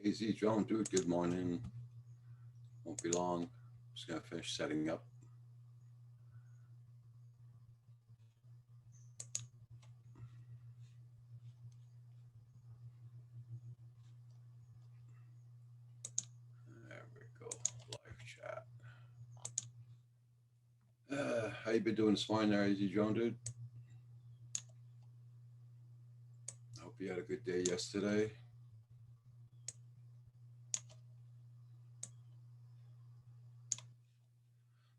AZ Drone, dude, good morning. Won't be long. Just gonna finish setting up. There we go. Live chat. How you been doing this morning there, AZ Drone, dude? Hope you had a good day yesterday.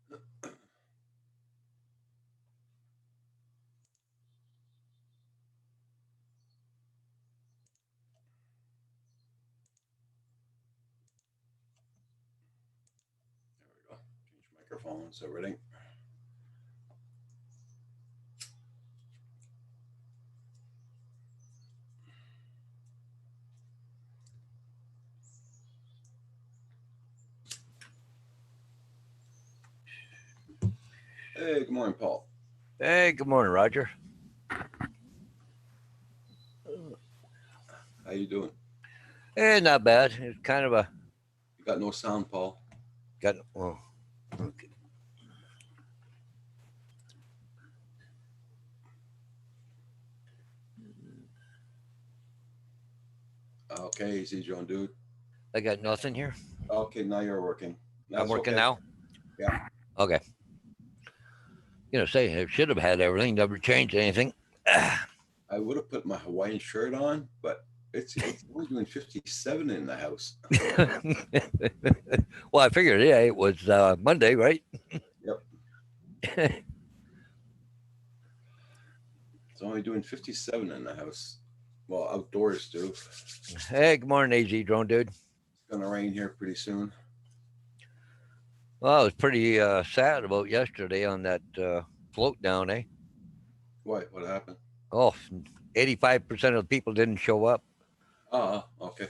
There we go. Change microphones, everything. Hey, good morning, Paul. Hey, good morning, Roger. How you doing? Not bad. It's kind of a You got no sound, Paul. got well. Okay. Okay, AZ Drone, dude. I got nothing here. Okay, now you're working. I'm That's working okay. now. Yeah, Okay. Say it should have had everything. Never changed anything. I would have put my Hawaiian shirt on, but it's only doing 57 in the house. Well, I figured, yeah, it was Monday, right? Yep. It's only doing 57 in the house. Well, outdoors too. It's Hey, good morning, AZ Drone dude. gonna rain here pretty soon. Well, I was pretty sad about yesterday on that float down, eh? What happened? Oh, 85% of the people didn't show up. Okay.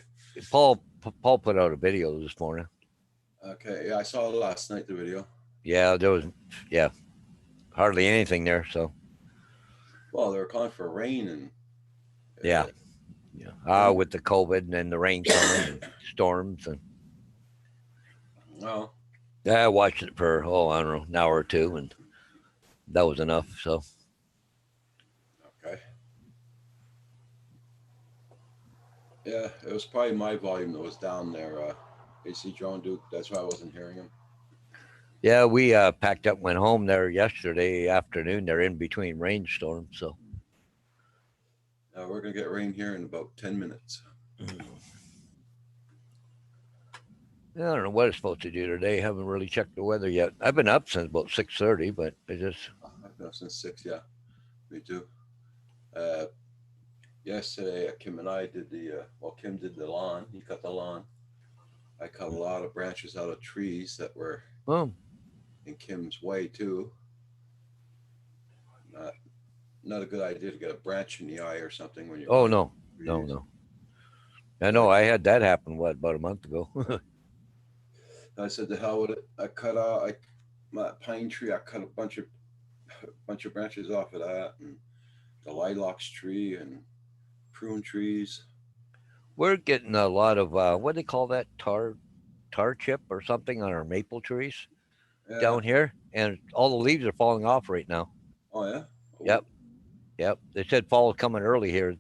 Paul put out a video this morning. Okay. Yeah, I saw it last night, the video. Yeah, there was, yeah, hardly anything there. So, Well, they were calling for rain and yeah. uh, Yeah. rain. With the COVID and then the rain coming and storms and Well, yeah, I watched it for I don't know, an hour or two and that was enough. So okay. Yeah, it was probably my volume that was down there. AC Drone Duke. That's why I wasn't hearing him. yeah, we packed up, went home there yesterday afternoon. They're in between rainstorms, so We're gonna get rain here in about 10 minutes. yeah, I don't know what it's supposed to do today. Haven't really checked the weather yet. I've been up since about 6:30, but it just I've been up since 6. Yeah, me too. Uh, Yesterday, Kim and I did Kim did the lawn. He cut the lawn. I cut a lot of branches out of trees that were oh in Kim's way too. Not not a good idea to get a branch in the eye or something when you're oh cutting no trees. no. I So know I had that happen about a month ago. I said to hell with it. I cut out my pine tree. I cut a bunch of branches off of that, and the lilacs tree and prune trees. We're getting a lot of what do they call that tar chip or something on our maple trees Yeah. down here, and all the leaves are falling off right now. Oh yeah. Oh, Yep, yep. They said fall is coming early here.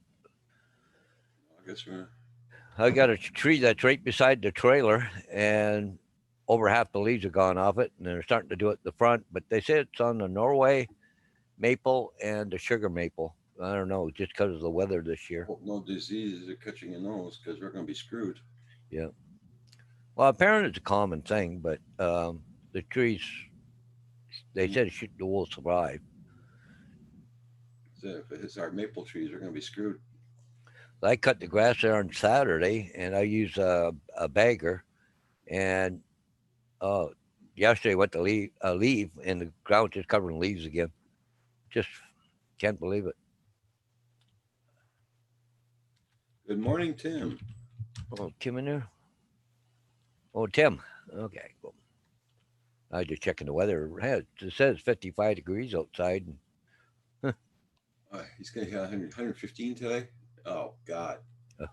I guess we're. I got a tree that's right beside the trailer, and over half the leaves are gone off it, and they're starting to do it at the front. But they say it's on the Norway maple and the sugar maple. I don't know, just because of the weather this year. Hope no diseases are catching your nose because we're gonna be screwed. Yeah. Well, apparently it's a common thing, but the trees, they Mm. said the will survive. So if it hits our maple trees, we're gonna be screwed. I cut the grass there on Saturday, and I use a bagger, and uh, yesterday went to leave, and the ground just covered in leaves again. Just can't believe it. Good morning, Tim. Oh, Tim in there? Oh, Tim. Okay, cool. I was just checking the weather. Hey, it says 55 degrees outside. He's gonna hit 100, 115 today. Oh God. Uh,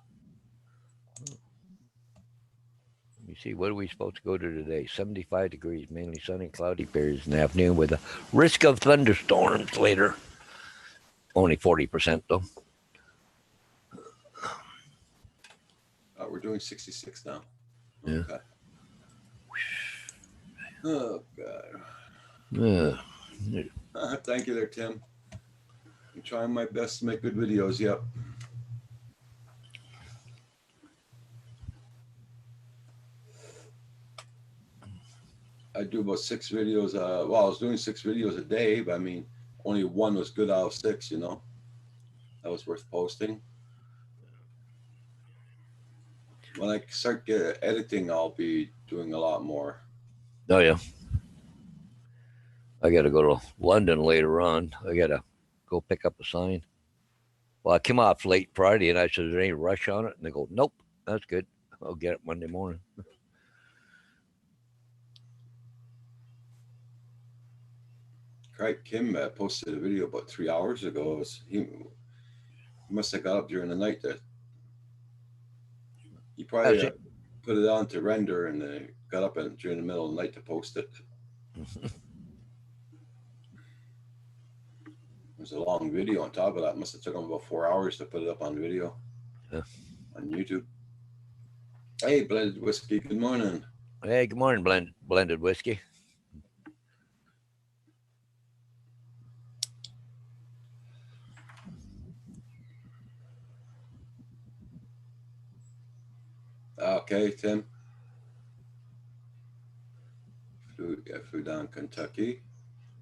You see, what are we supposed to go to today? 75 degrees, mainly sunny, cloudy periods in the afternoon with a risk of thunderstorms later. Only 40% though. We're doing 66 now. Yeah. Okay. Oh, God. Thank you there, Tim. I'm trying my best to make good videos. Yep. I do about 6 videos. Well, I was doing 6 videos a day, but I mean, only one was good out of 6, you know. That was worth posting. When I start editing, I'll be doing a lot more. Oh, yeah. I got to go to London later on. I got to go pick up a sign. Well, I came off late Friday and I said, is there any rush on it? And they go, nope, that's good. I'll get it Monday morning. Craig Kim posted a video about 3 hours ago. He must have got up during the night. That he probably put it on to render and got up during the middle of the night to post it. It was a long video on top of that. Must have took him about 4 hours to put it up on video on YouTube. Hey, Blended Whiskey, good morning. Hey, good morning, Blended Whiskey. Okay, Tim. Flew down Kentucky.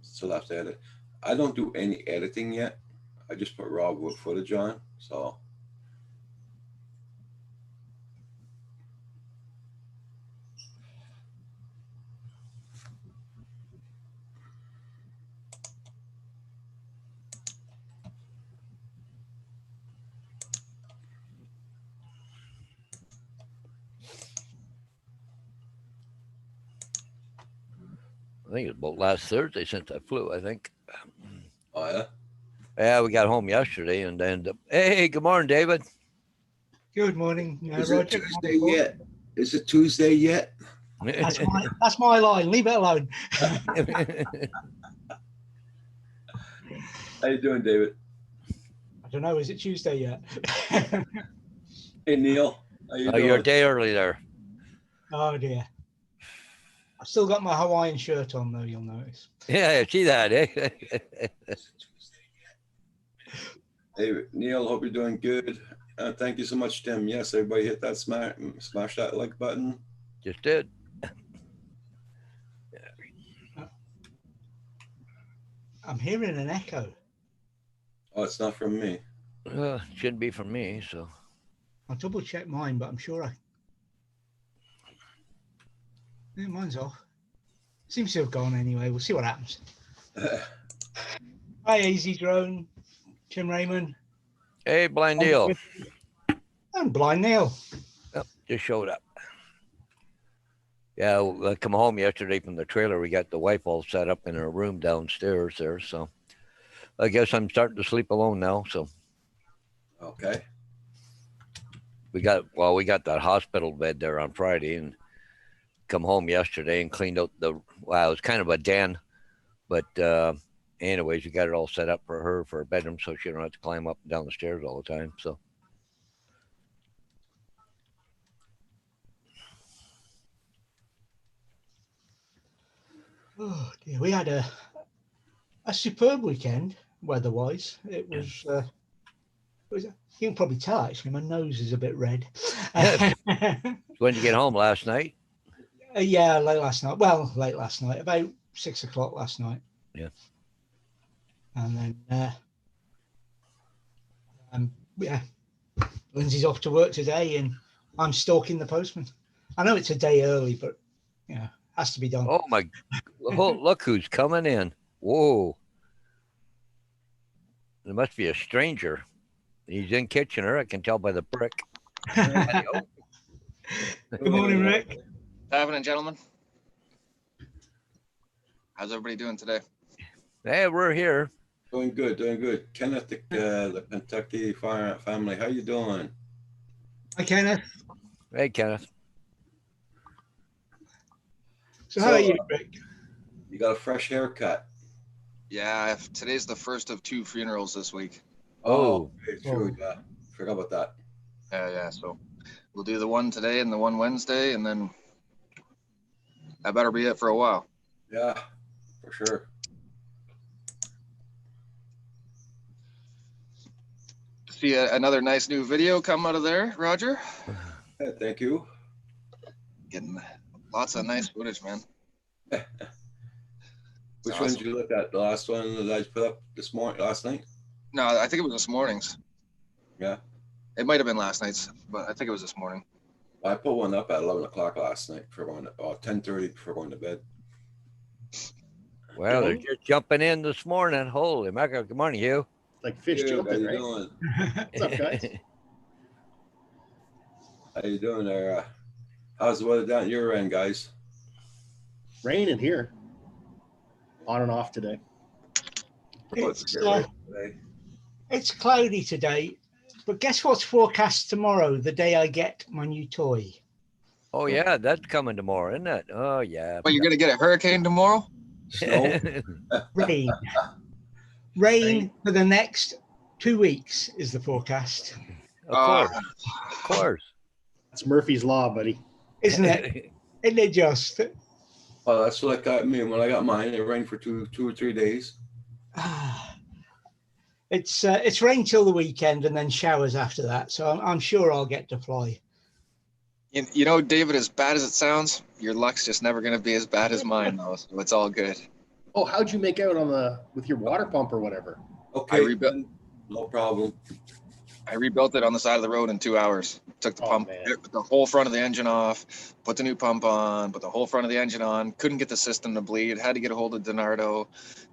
Still have to edit. I don't do any editing yet. I just put raw footage on. So I think it was about last Thursday since I flew, I think. oh yeah? Yeah, we got home yesterday and then, hey, good morning, David. Good morning, Is Roger. it Tuesday yet? Is it Tuesday yet? That's my line. Leave it alone. How you doing, David? I don't know. Is it Tuesday yet? Hey, Neil. How you doing? You're a day early there. Oh dear. I've still got my Hawaiian shirt on, though. You'll notice. Yeah, see that, eh? Hey, Neil. Hope you're doing good. Thank you so much, Tim. Yes, everybody hit that smash that like button. Just did. I'm hearing an echo. Oh, it's not from me. Shouldn't be from me, so. I'll double check mine, but I'm sure yeah, mine's off. Seems to have gone anyway. We'll see what happens. Hi, Easy Drone, Tim Raymond. Hey, Blind Neil. And Blind Neil. Oh, just showed up. Yeah, I come home yesterday from the trailer. We got the wife all set up in her room downstairs there. So I guess I'm starting to sleep alone now. So Okay. we got that hospital bed there on Friday and come home yesterday and cleaned out it was kind of a den, but anyways, we got it all set up for her for a bedroom so she don't have to climb up and down the stairs all the time. So Oh dear. We had a superb weekend weather-wise. It was. You can probably tell actually. My nose is a bit red. When did you get home last night? Yeah, late last night. Well, late last night, about 6 o'clock last night. Yeah. And then, yeah, Lindsay's off to work today, and I'm stalking the postman. I know it's a day early, but yeah, has to be done. Oh my! Look who's coming in! Whoa! There must be a stranger. He's in Kitchener. I can tell by the brick. Good morning, Rick. Good evening, gentlemen. How's everybody doing today? Hey, we're here. Doing good, doing good. Kenneth, the Kentucky family, how you doing? Hi, Kenneth. Hey, Kenneth. So how are So, you, Rick? You got a fresh haircut. Yeah, today's the first of 2 funerals this week. Oh. Okay, true. Oh. Yeah, forgot about that. Yeah. So we'll do the one today and the one Wednesday, and then that better be it for a while. Yeah, for sure. See another nice new video come out of there, Roger. Yeah, thank you. Getting lots of nice footage, man. Which Awesome. one did you look at? The last one that I put up last night? No, I think it was this morning's. Yeah. It might have been last night's, but I think it was this morning. I put one up at 11 o'clock last night for going to, 10:30 before going to bed. Well, they're just jumping in this morning. Holy mackerel. Good morning, Hugh. Like fish Hey, how jumping, you right? doing? What's up, guys? How you doing there? How's the weather down at your end, guys? Raining here. On and off today. It's, Right today. it's cloudy today, but guess what's forecast tomorrow, the day I get my new toy? Oh, yeah, that's coming tomorrow, isn't it? Oh, yeah. Well, you're gonna get a hurricane tomorrow? Snow? Rain. Rain for the next 2 weeks is the forecast, Of course. That's Murphy's Law, buddy. isn't it? Isn't it just? Oh, that's what got me when I got mine. It rained for two or 3 days. It's rain till the weekend and then showers after that. So I'm sure I'll get to fly. You know, David, as bad as it sounds, your luck's just never gonna be as bad as mine, though. So it's all good. Oh, how'd you make out with your water pump or whatever? Okay, rebuilt- no problem. I rebuilt it on the side of the road in 2 hours. Took the Oh, pump, man. the whole front of the engine off, put the new pump on, put the whole front of the engine on. Couldn't get the system to bleed. Had to get a hold of Donardo.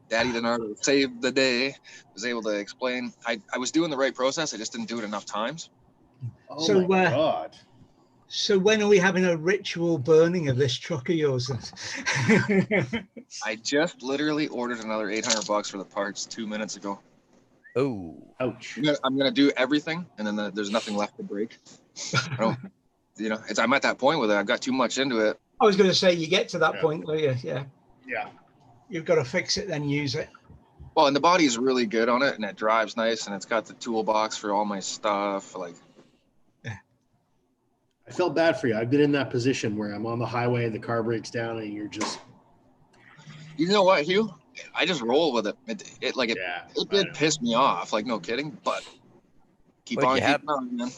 Daddy Donardo saved the day. Was able to explain. I was doing the right process. I just didn't do it enough times. Oh So, my God. So when are we having a ritual burning of this truck of yours? Then? I just literally ordered another $800 for the parts 2 minutes ago. Oh, Ouch. I'm gonna do everything, and then there's nothing left to break. I don't, I'm at that point with it. I've got too much into it. I was going to say you get to that Yeah. point where yeah, Yeah. you've got to fix it, then use it. Well, and the body's really good on it, and it drives nice, and it's got the toolbox for all my stuff. Like, I felt bad for you. I've been in that position where I'm on the highway, the car breaks down, and you're just, you know what, Hugh? I just roll with it. It yeah. It I did know. piss me off, like no kidding. But keep But on you have- keeping on, man.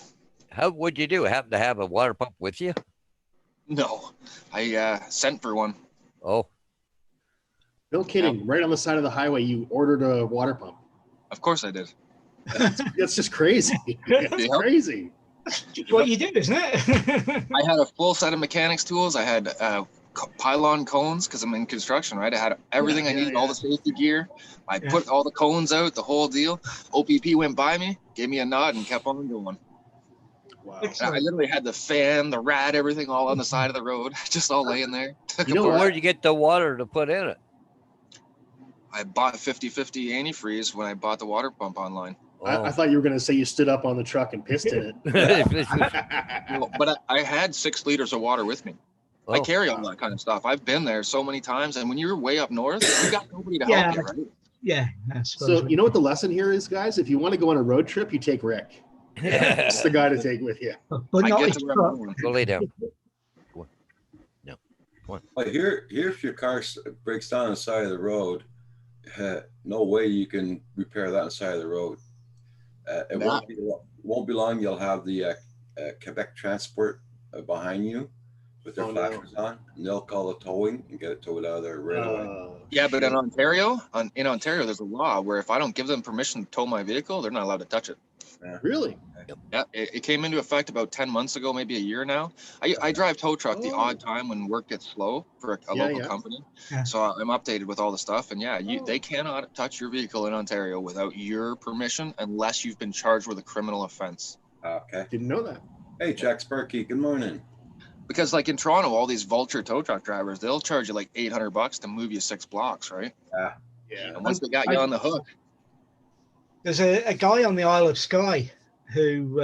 how would you do? Happen to have a water pump with you? No, I sent for one. Oh, No kidding. Right on the side of the highway, you ordered a water pump. Of course I did. That's just crazy. That's Yeah. crazy. It's what you do, isn't it? I had a full set of mechanics tools. I had pylon cones because I'm in construction, right? I had everything I needed, all the safety gear. I put all the cones out, the whole deal. OPP went by me, gave me a nod, and kept on going. Wow. And I literally had the fan, the rad, everything all on the side of the road, just all laying there. Took You know apart. what? where'd you get the water to put in it? I bought 50/50 antifreeze when I bought the water pump online. I thought you were going to say you stood up on the truck and pissed in Oh. it. Well, but I had 6 liters of water with me. I Oh, carry all that kind of stuff. I've been there so many times, and when you're way up north, you got nobody to Yeah. help you, right? Yeah, I suppose. So you know what the lesson here is, guys? If you want to go on a road trip, you take Rick. That's the guy to take with you. but I not get his to where truck. I'm going. Go lay down. But here if your car breaks down on the side of the road, no way you can repair that on the side of the road. It won't be long. You'll have the Quebec Transport behind you with their Oh, no. flashers on, and they'll call the towing and get it towed out of there right away. Yeah, but in Ontario, there's a law where if I don't give them permission to tow my vehicle, they're not allowed to touch it. Really? Yeah, it came into effect about 10 months ago, maybe a year now. I drive tow truck the Oh. odd time when work gets slow for a Yeah, local yeah. company. Yeah. So I'm updated with all the stuff. And yeah, Oh. they cannot touch your vehicle in Ontario without your permission unless you've been charged with a criminal offense. Okay. Didn't know that. Hey, Jack Sparky. Good morning. Because like in Toronto, all these vulture tow truck drivers, they'll charge you like $800 to move you 6 blocks, right? Yeah. And once they got you on the hook, There's a guy on the Isle of Skye who,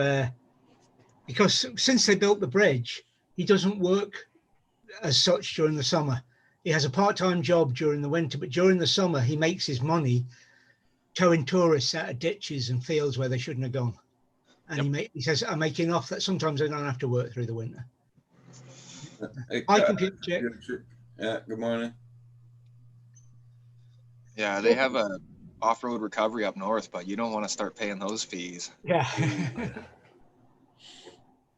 because since they built the bridge, he doesn't work as such during the summer. he has a part-time job during the winter, but during the summer he makes his money towing tourists out of ditches and fields where they shouldn't have gone. And he says, I'm making enough that sometimes I don't have to work through the winter. Hey, Hi, computer check. Yeah, good morning. Yeah, they have a off-road recovery up north, but you don't want to start paying those fees. Yeah.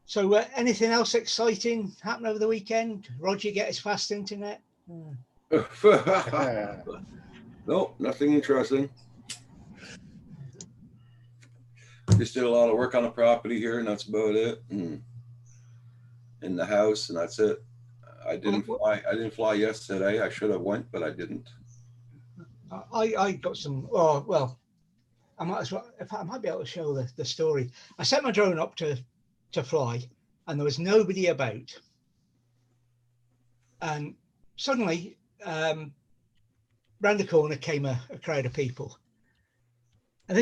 So anything else exciting happen over the weekend? Roger get his fast internet? Nope, nothing interesting. Just did a lot of work on the property here, and that's about it. And in the house, and that's it. I didn't fly yesterday. I should have went, but I didn't. I got some. Oh well, I might as well. If I might be able to show the story. I set my drone up to fly, and there was nobody about. And suddenly, round the corner came a crowd of people. And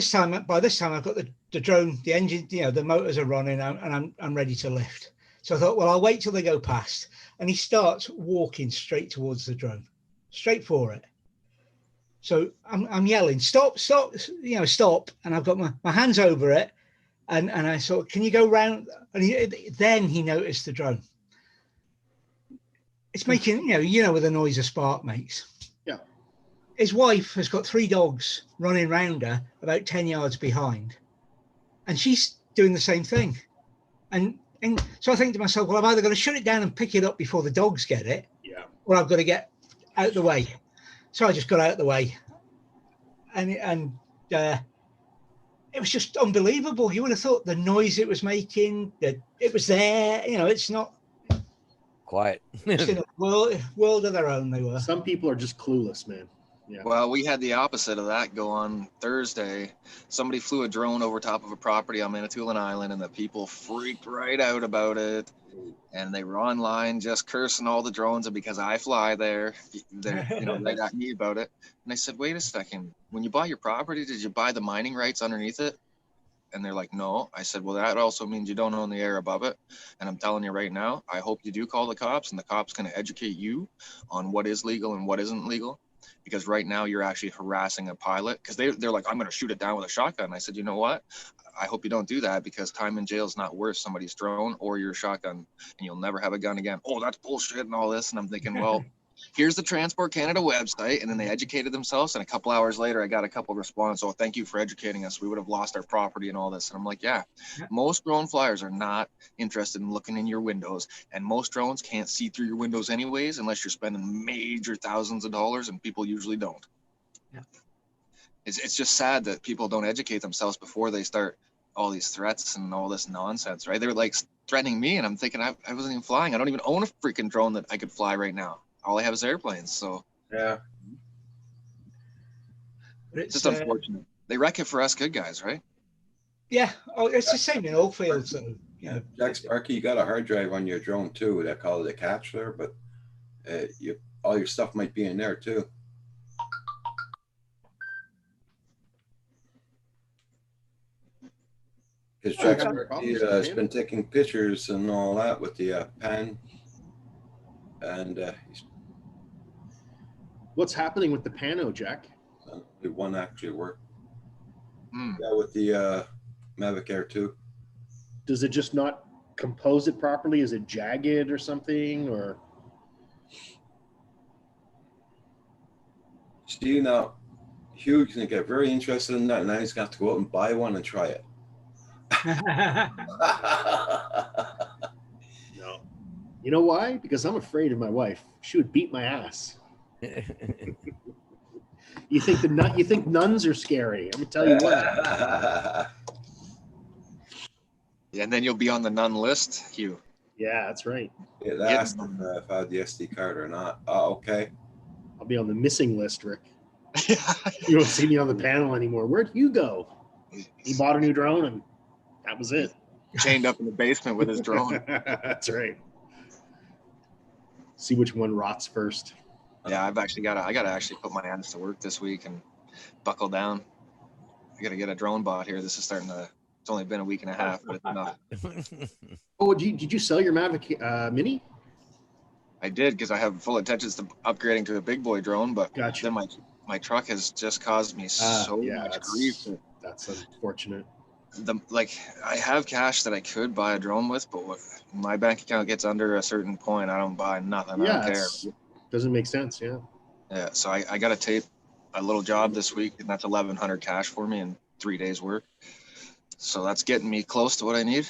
by this time, I've got the drone, the engine, the motors are running, and I'm ready to lift. So I thought, well, I'll wait till they go past. And he starts walking straight towards the drone, straight for it. So I'm yelling, stop, stop. And I've got my hands over it. And I thought, can you go round? And then he noticed the drone. It's making, with the noise a spark makes. Yeah. His wife has got 3 dogs running round her about 10 yards behind. And she's doing the same thing. And so I think to myself, well, I'm either going to shut it down and pick it up before the dogs get it, or I've got to get out the way. So I just got out the way. And it was just unbelievable. You would have thought the noise it was making, that it was there. It's not Quiet. just in a world of their own. They were. Some people are just clueless, man. Yeah. Well, we had the opposite of that go on Thursday. Somebody flew a drone over top of a property on Manitoulin Island, and the people freaked right out about it. And they were online just cursing all the drones, and because I fly there, they're right at me about it. And I said, wait a second, when you buy your property, did you buy the mining rights underneath it? And they're like, no. I said, well, that also means you don't own the air above it. And I'm telling you right now, I hope you do call the cops, and the cops going to educate you on what is legal and what isn't legal. Because right now you're actually harassing a pilot, because they're like, I'm going to shoot it down with a shotgun. I said, you know what? I hope you don't do that, because time in jail is not worth somebody's drone or your shotgun, and you'll never have a gun again. Oh, that's bullshit and all this. And I'm thinking, well, here's the Transport Canada website. And then they educated themselves. And a couple hours later, I got a couple of responses. Oh, thank you for educating us. We would have lost our property and all this. And I'm like, yeah, most drone flyers are not interested in looking in your windows. And most drones can't see through your windows anyways, unless you're spending major thousands of dollars, and people usually don't. Yeah. It's just sad that people don't educate themselves before they start all these threats and all this nonsense, right? They were like threatening me, and I'm thinking I wasn't even flying. I don't even own a freaking drone that I could fly right now. All I have is airplanes. So Yeah. it's just unfortunate. They wreck it for us good guys, right? Yeah. Oh, it's the same in all fields. So, Jack Sparky, you got a hard drive on your drone too. They call it a cache there, but all your stuff might be in there too. Because Jack Sparky has been taking pictures and all that with the pan, and What's happening with the Pano, Jack? the one actually worked. Mm. Yeah, with the Mavic Air 2. Does it just not compose it properly? Is it jagged or something? Or See, now Hugh's gonna get very interested in that, and now he's gonna have to go out and buy one and try it. no? You know why? Because I'm afraid of my wife. She would beat my ass. You think nuns are scary? I'm gonna tell you what. Yeah, and then you'll be on the none list, Hugh. Yeah, that's right. It asked if I had the SD card or not. Oh, okay. I'll be on the missing list, Rick. You won't see me on the panel anymore. Where'd you go? He bought a new drone, and that was it. Chained up in the basement with his drone. That's right. See which one rots first. Yeah, I gotta actually put my hands to work this week and buckle down. I gotta get a drone bought here. This is starting to. It's only been a week and a half, but it's enough. Oh, did you sell your Mavic Mini? I did because I have full intentions to upgrading to a big boy drone, but Gotcha. then my truck has just caused me so Yeah, much grief. that's unfortunate. Like I have cash that I could buy a drone with, but when my bank account gets under a certain point, I don't buy nothing. I Yeah, don't care. doesn't make sense. Yeah. Yeah, so I got to tape a little job this week, and that's 1,100 cash for me in 3 days work. So that's getting me close to what I need.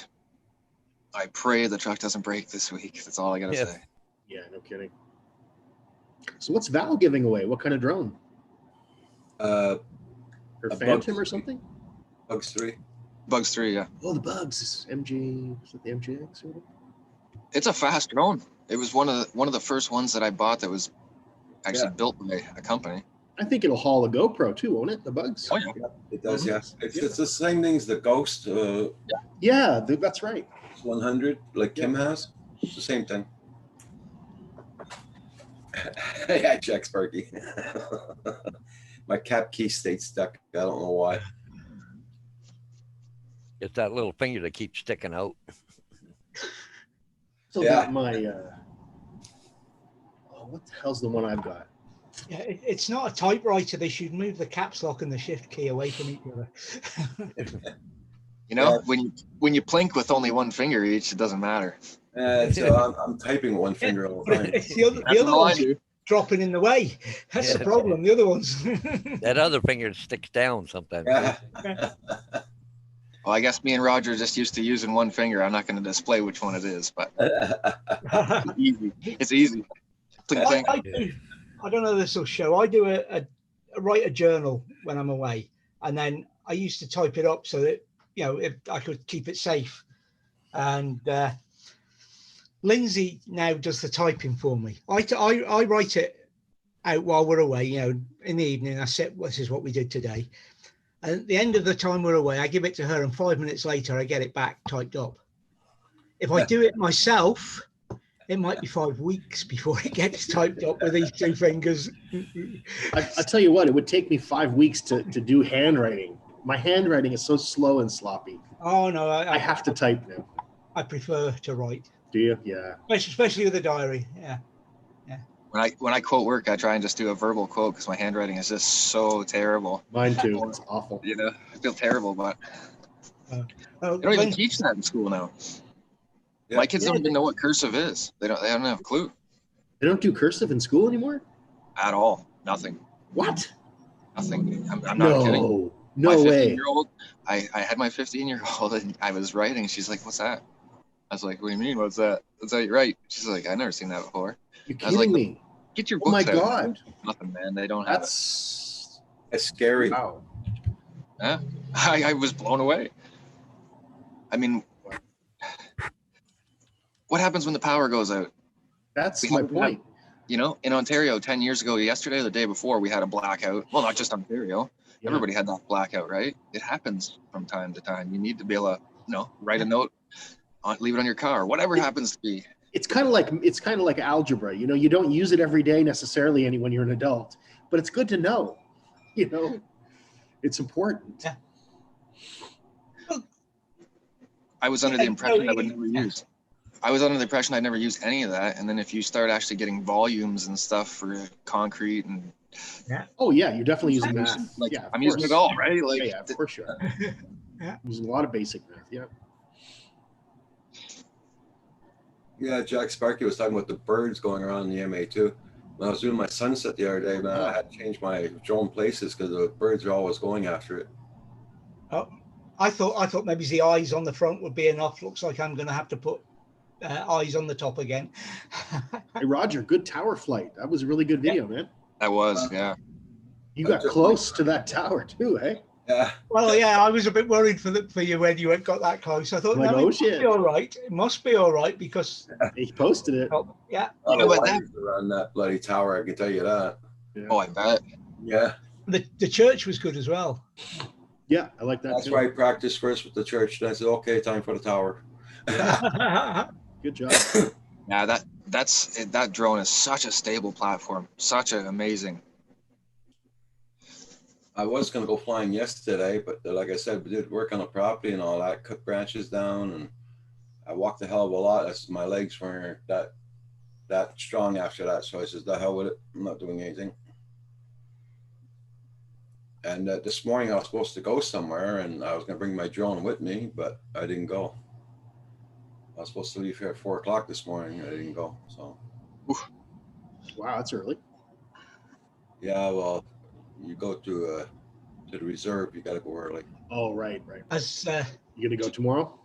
I pray the truck doesn't break this week. That's all I gotta Yeah. say. Yeah, no kidding. So what's Val giving away? What kind of drone? Uh, Her A Phantom Bugs or something? Bugs 3. Bugs 3, yeah. Oh, the Bugs. MG, is it the MGX or whatever? It's a fast drone. It was one of the first ones that I bought that was actually Yeah. built by a company. I think it'll haul a GoPro too, won't it? The Bugs. Oh yeah. It does, Mhm. yes. It's the same thing as the Ghost Yeah, that's right. 100, like Kim has. It's the same thing. Yeah, Jack Sparky. My cap key stayed stuck. I don't know why. It's that little finger that keeps sticking out. Still Yeah. got my. Oh, what the hell's the one I've got? Yeah, it's not a typewriter. They should move the caps lock and the shift key away from each other. You know, Yeah. when you plink with only one finger each, it doesn't matter. So I'm typing one finger all the But time. it's the other That's all I one's do. dropping in the way. That's the Yeah. problem. The other ones. That other finger sticks down sometimes. Yeah. Well, I guess me and Roger are just used to using one finger. I'm not going to display which one it is, but it's easy. It's easy. Plink, plink. I don't know if this will show. I do write a journal when I'm away, and then I used to type it up so that if I could keep it safe. And Lindsay now does the typing for me. I write it out while we're away. In the evening, I said, "This is what we did today." And at the end of the time we're away, I give it to her, and 5 minutes later, I get it back typed up. If I do it myself, it might be 5 weeks before it gets typed up with these two fingers. I tell you what, it would take me 5 weeks to do handwriting. My handwriting is so slow and sloppy. Oh no, I have to type now. I prefer to write, Do you? Yeah. especially with a diary. Yeah. When I quote work, I try and just do a verbal quote because my handwriting is just so terrible. Mine too. It's awful. You know, I feel terrible, but Oh, they don't even when- teach that in school now. Yeah. My kids don't even know what cursive is. They don't have a clue They don't do cursive in school anymore? at all. Nothing. What? Nothing. I'm not kidding. No My way. 15-year-old, I had my 15-year-old and I was writing. She's like, "What's that?" I was like, "What do you mean? What's that? That's how you write." She's like, "I've never seen that before." You're I was like, kidding me. Get your Oh my books out. God. Nothing, man. They don't have That's It's scary. wow. it. I was blown away. I mean, what happens when the power goes out? That's We my have- point. You know, in Ontario, 10 years ago, yesterday, the day before, we had a blackout. Well, not just Ontario. Yeah. Everybody had that blackout, right? It happens from time to time. You need to be able to, write a note, leave it on your car, whatever happens to be. It's kind of like algebra. You don't use it every day necessarily when you're an adult, but it's good to know. It's important. Yeah. I was under the Yeah, impression no, I would never use. I was under the impression I'd never use any of that. And then if you start actually getting volumes and stuff for concrete and Oh yeah, you're definitely using math. like Yeah, of I'm using it course. all, right? Like Yeah, of course you are. Yeah. Using a lot of basic math. Yeah. Yeah, Jack Sparky was talking about the birds going around in the MA2. When I was doing my sunset the other day, man, I had to change my drone places because the birds are always going after it. I thought maybe the eyes on the front would be enough. Looks like I'm going to have to put eyes on the top again. Hey Roger, good tower flight. That was a really good video, man. that was, yeah. You got close to that tower too, eh? Yeah, Well, yeah, I was a bit worried for you when you got that close. I thought, Like, no, oh, it must shit. be all right. It must be all right because, He posted it. yeah, a lot know of what, lights around that bloody tower, I can tell you that. Oh, I bet. Yeah, the church was good as well. Yeah, I like that that's too. why I practiced first with the church. Then I said, okay, time for the tower. Good job. Yeah, that drone is such a stable platform, such an amazing. I was going to go flying yesterday, but like I said, we did work on the property and all that, cut branches down, and I walked a hell of a lot. That's my legs weren't that that strong after that. So I says, the hell with it. I'm not doing anything. And this morning I was supposed to go somewhere, and I was going to bring my drone with me, but I didn't go. I was supposed to leave here at 4 o'clock this morning. I didn't go. So, Wow, that's early. yeah, well, you go to the reserve, you got to go early. Oh, right. As You gonna go tomorrow?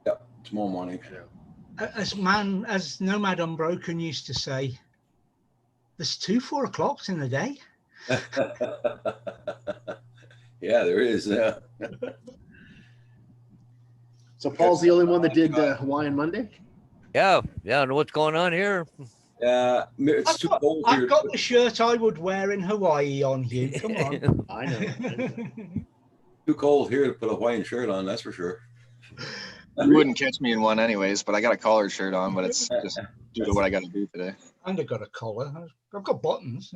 Yep, tomorrow morning. as Nomad Unbroken used to say, there's 2 4 o'clocks in the day. Yeah, there is. Yeah. So Paul's the only one that did Hawaiian Monday. Yeah, I know what's going on here. Yeah, it's too cold here. I've got the shirt I would wear in Hawaii on you. Come on. I know. Too cold here to put a Hawaiian shirt on. That's for sure. You wouldn't catch me in one anyways, but I got a collared shirt on, but it's just due to what I got to do today. And I've got a collar. I've got buttons.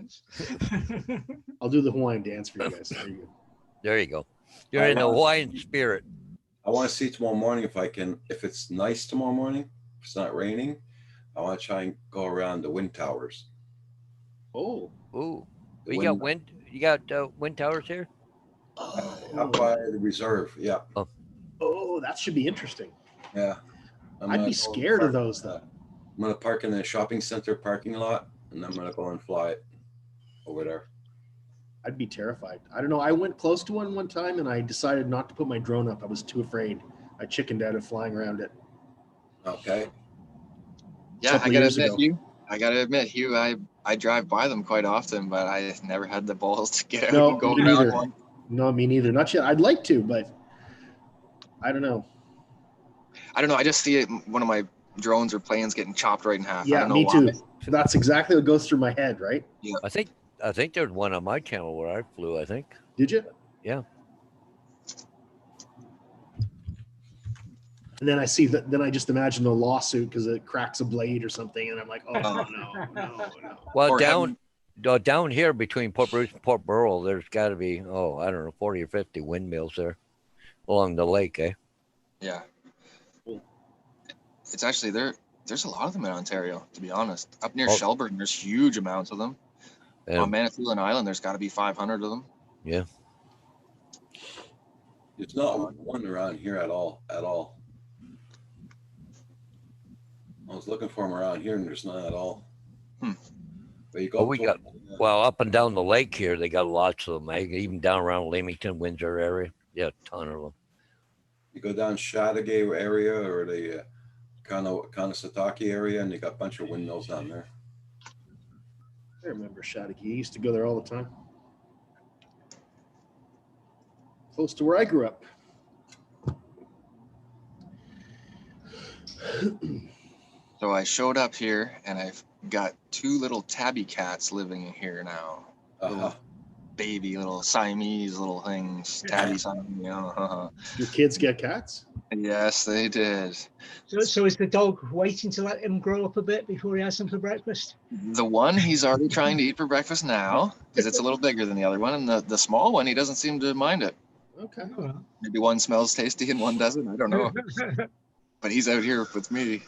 I'll do the Hawaiian dance for you guys. There you go. There you go. You're in the Hawaiian spirit. I want to see tomorrow morning if I can, if it's nice tomorrow morning, if it's not raining, I want to try and go around the wind towers. Oh. Ooh, The you got wind. You got wind towers here. Up by the reserve. Yeah. Oh, that should be interesting. Yeah. I'd be scared of those though. I'm going to park in the shopping center parking lot, and I'm going to go and fly it over there. I'd be terrified. I don't know. I went close to one time and I decided not to put my drone up. I was too afraid. I chickened out of flying around it. Okay. Yeah, Couple I gotta years admit, ago. Hugh, I drive by them quite often, but I never had the balls to get out No, and go me around neither. one. No, me neither. Not yet. I'd like to, but I don't know. I don't know. I just see it, one of my drones or planes getting chopped right in half. I Yeah, don't know me why. too. That's exactly what goes through my head, right? I think there's one on my channel where I flew. I think. Did you? Yeah. And then I see that. Then I just imagine a lawsuit because it cracks a blade or something, and I'm like, oh no. Well, Or down here between Port Bruce and Port Burrell, there's got to be, I don't know, 40 or 50 windmills there along the lake, eh? Yeah. It's actually there's a lot of them in Ontario, to be honest. Up near Oh. Shelburne, there's huge amounts of them. Yeah. On Manitoulin Island, there's got to be 500 of them. Yeah. It's not one around here at all. At all. I was looking for them around here, and there's none at all. But you go. Well, we got- Well, up and down the lake here, they got lots of them, eh? Even down around Leamington, Windsor area. Yeah, a ton of them. You go down Chateauguay area or the Kanesatake area, and you got a bunch of windmills down there. I remember Chateauguay. I used to go there all the time. Close to where I grew up. So I showed up here, and I've got 2 little tabby cats living in here now. Uh-huh. Baby little Siamese little things, tabby Siamese. Your kids get cats? Yes, they did. So is the dog waiting to let him grow up a bit before he has some for breakfast? The one he's already trying to eat for breakfast now because it's a little bigger than the other one, and the small one he doesn't seem to mind it. Okay. Maybe one smells tasty and one doesn't. I don't know. But he's out here with me.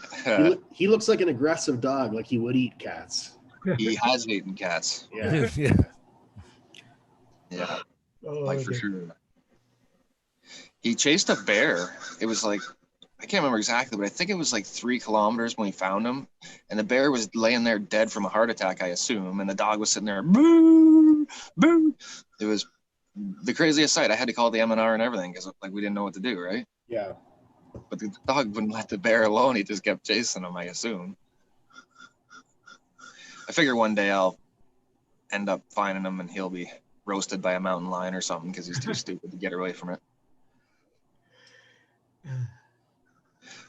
He looks like an aggressive dog, like he would eat cats. He has eaten cats. Yeah. Yeah, Oh, like for dear. sure. He chased a bear. It was like, I can't remember exactly, but I think it was like 3 kilometers when we found him. And the bear was laying there dead from a heart attack, I assume. And the dog was sitting there, boo, boo. It was the craziest sight. I had to call the MNR and everything because like we didn't know what to do, right? Yeah. But the dog wouldn't let the bear alone. He just kept chasing him, I assume. I figure one day I'll end up finding him and he'll be roasted by a mountain lion or something because he's too stupid to get away from it.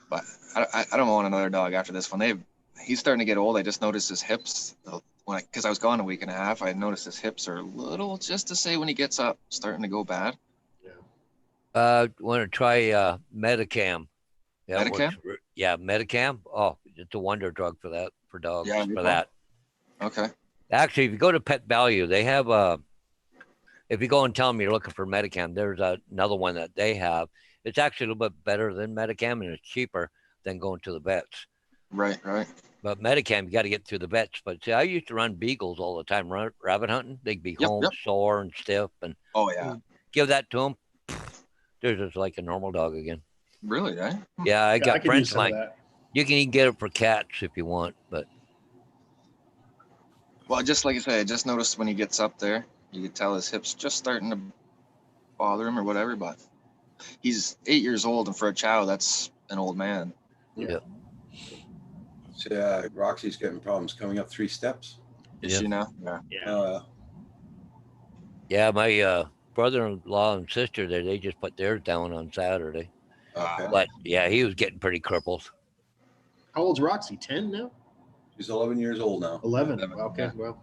But I don't want another dog after this one. He's starting to get old. I just noticed his hips because I was gone a week and a half. I noticed his hips are a little, just to say, when he gets up, starting to go bad. Want to try Medicam? Yeah, it Medicam? works yeah, Medicam. Oh, it's a wonder drug for that, for dogs. Yeah, for that. Okay. Actually, if you go to Pet Value, they have if you go and tell them you're looking for Medicam, there's another one that they have. It's actually a little bit better than Medicam, and it's cheaper than going to the vets. Right, right. But Medicam, you got to get through the vets. But see, I used to run beagles all the time, rabbit hunting. They'd be Yep, home yep. sore and stiff, and Oh yeah. give that to them. They're just like a normal dog again. Really, eh? Yeah, I Yeah, I got could use friends some of like that. you can even get it for cats if you want, but Well, just like I say, I just noticed when he gets up there, you could tell his hips just starting to bother him or whatever. But he's 8 years old, and for a chow, that's an old man. yeah. So, Roxy's getting problems coming up 3 steps. Is Yeah. she now? Yeah. Yeah. Yeah, my brother-in-law and sister there, they just put theirs down on Saturday. Okay. But yeah, he was getting pretty crippled. How old's Roxy? 10 now? She's 11 years old now. 11. 11, Okay, yeah. well,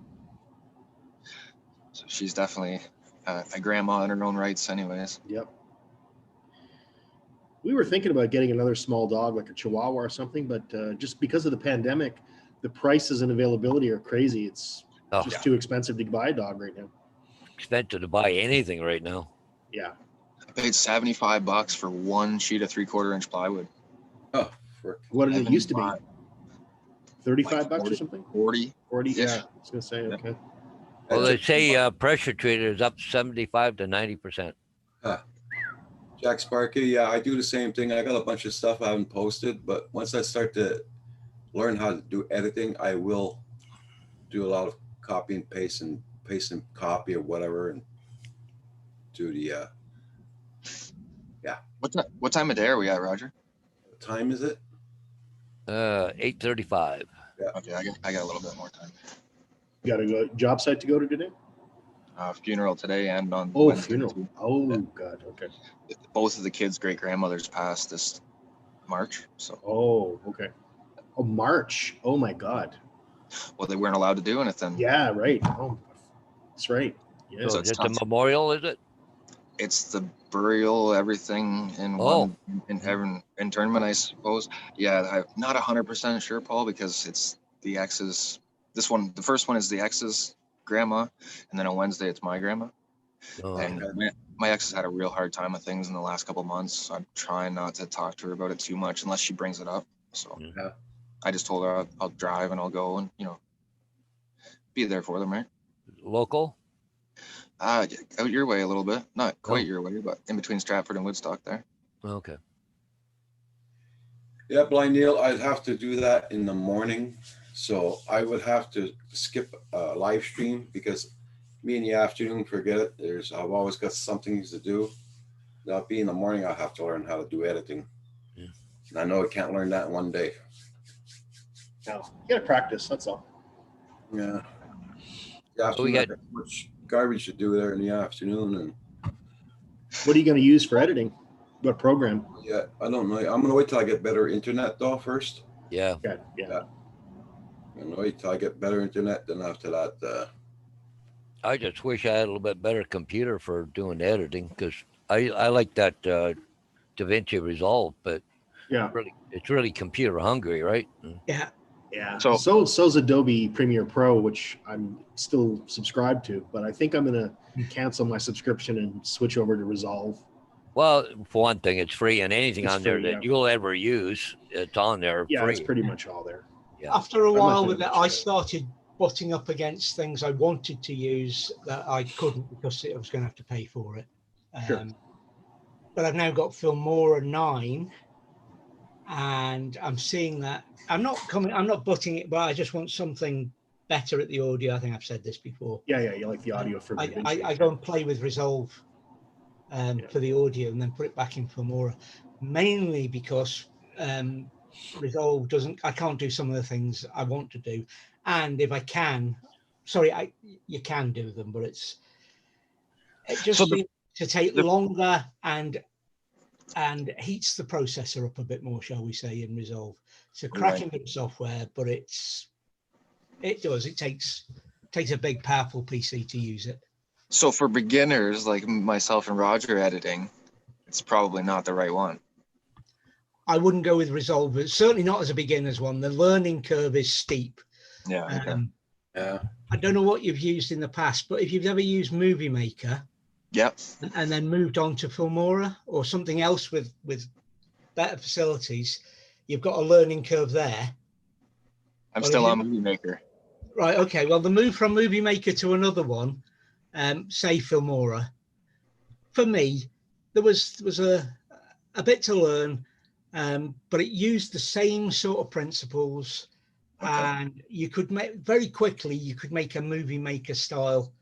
So she's definitely a grandma in her own rights, anyways. yep. We were thinking about getting another small dog like a Chihuahua or something, but just because of the pandemic, the prices and availability are crazy. It's Oh, just too expensive to buy a dog right now. expensive to buy anything right now. Yeah. I paid $75 for one sheet of 3/4 inch plywood. Oh, frick. What did it used to be? 75. 35 Like bucks or 40. something? 40. 40? Ish. Yeah, I was going to say, Yeah. okay. Well, they That's say pressure treated is up 75 to 90%. Jack Sparky, yeah, I do the same thing. I got a bunch of stuff I haven't posted, but once I start to learn how to do editing, I will do a lot of copy and paste and copy or whatever and do the What time of day are we at, Roger? what time is it? 8:35. Okay, I got a little bit more time. You got a job site to go to today? Funeral today and on Oh, Wednesday, funeral. too. Oh, Yeah. God. Okay. Both of the kids' great grandmothers passed this March, so Oh, okay. Oh, March. Oh, my God. well they weren't allowed to do anything. Yeah, right. Oh, that's right. Yeah. So So it's it's just a tough. memorial, is it? It's the burial, everything in Oh. one in internment, I suppose. Yeah, I'm not 100% sure, Paul, because it's the ex's. This one, the first one is the ex's grandma, and then on Wednesday it's my grandma. Oh, And my ex has had a real hard time with things in the last couple of months. So I'm trying not to talk to her about it too much unless she brings it up. So Yeah. I just told her I'll drive and I'll go and be there for them, right? local? Out your way a little bit, not quite Oh. your way, but in between Stratford and Woodstock there. Okay. Yeah, Blind Neil, I'd have to do that in the morning. So I would have to skip a live stream because me in the afternoon, forget it. I've always got something to do. That'll be in the morning. I'll have to learn how to do editing. Yeah. And I know I can't learn that in one day. No, you got to practice. That's all. Yeah. Yeah, So we got- much garbage to do there in the afternoon, and What are you going to use for editing? What program? yeah, I don't know. I'm gonna wait till I get better internet though first. Yeah. Yeah. Yeah. I'm gonna wait till I get better internet. Then after that, I just wish I had a little bit better computer for doing editing because I like that DaVinci Resolve, but Yeah. it's really computer hungry, right? Yeah. Yeah. So- So's Adobe Premiere Pro, which I'm still subscribed to, but I think I'm going to cancel my subscription and switch over to Resolve. Well, for one thing, it's free, and anything It's on there free, that yeah. you'll ever use, it's on there Yeah, free. it's pretty much all there. Yeah. After a I'm not while doing with it, much I of it. started butting up against things I wanted to use that I couldn't because I was going to have to pay for it. Sure. But I've now got Filmora 9, and I'm seeing that I'm not butting it, but I just want something better at the audio. I think I've said this before. Yeah. You like the audio for DaVinci. I go and play with Resolve for the audio and then put it back in Filmora, mainly because Resolve I can't do some of the things I want to do. And if I can, you can do them, but it just So seems to take longer and heats the processor up a bit more, shall we say, in Resolve. It's a cracking bit of software, but it takes a big, powerful PC to use it. So for beginners like myself and Roger editing, it's probably not the right one. I wouldn't go with Resolve, but certainly not as a beginner's one. The learning curve is steep. Yeah. Okay. yeah, I don't know what you've used in the past, but if you've ever used Movie Maker Yep. and then moved on to Filmora or something else with better facilities, you've got a learning curve there. I'm Well, still if on you- Movie Maker. Right. Okay. Well, the move from Movie Maker to another one, say Filmora, for me, there was a bit to learn, but it used the same sort of principles, Okay. and you could make very quickly. You could make a Movie Maker style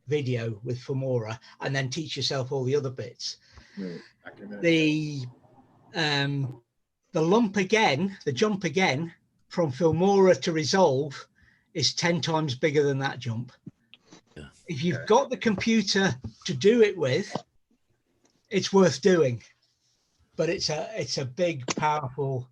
video with Filmora, and then teach yourself all the other bits. The jump again from Filmora to Resolve is 10 times bigger than that jump. Yeah. If you've got the computer to do it with, it's worth doing. But it's a big, powerful.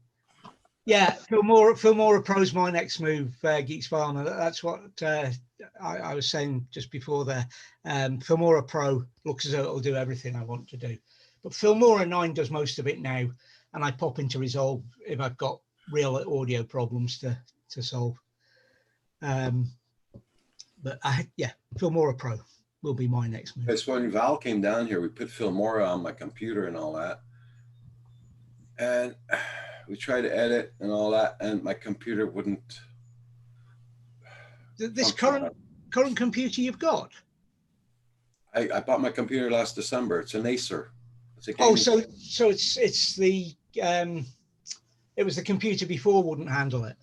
Yeah, Filmora Pro is my next move, Geeks Farmer. That's what I was saying just before there. Filmora Pro looks as though it'll do everything I want to do. But Filmora 9 does most of it now, and I pop into Resolve if I've got real audio problems to solve. But Filmora Pro will be my next move. It's when Val came down here, we put Filmora on my computer and all that. And we tried to edit and all that, and my computer wouldn't. This function. current computer you've got? I bought my computer last December. It's an Acer. It's a Oh, gaming- so it's the it was the computer before wouldn't handle it.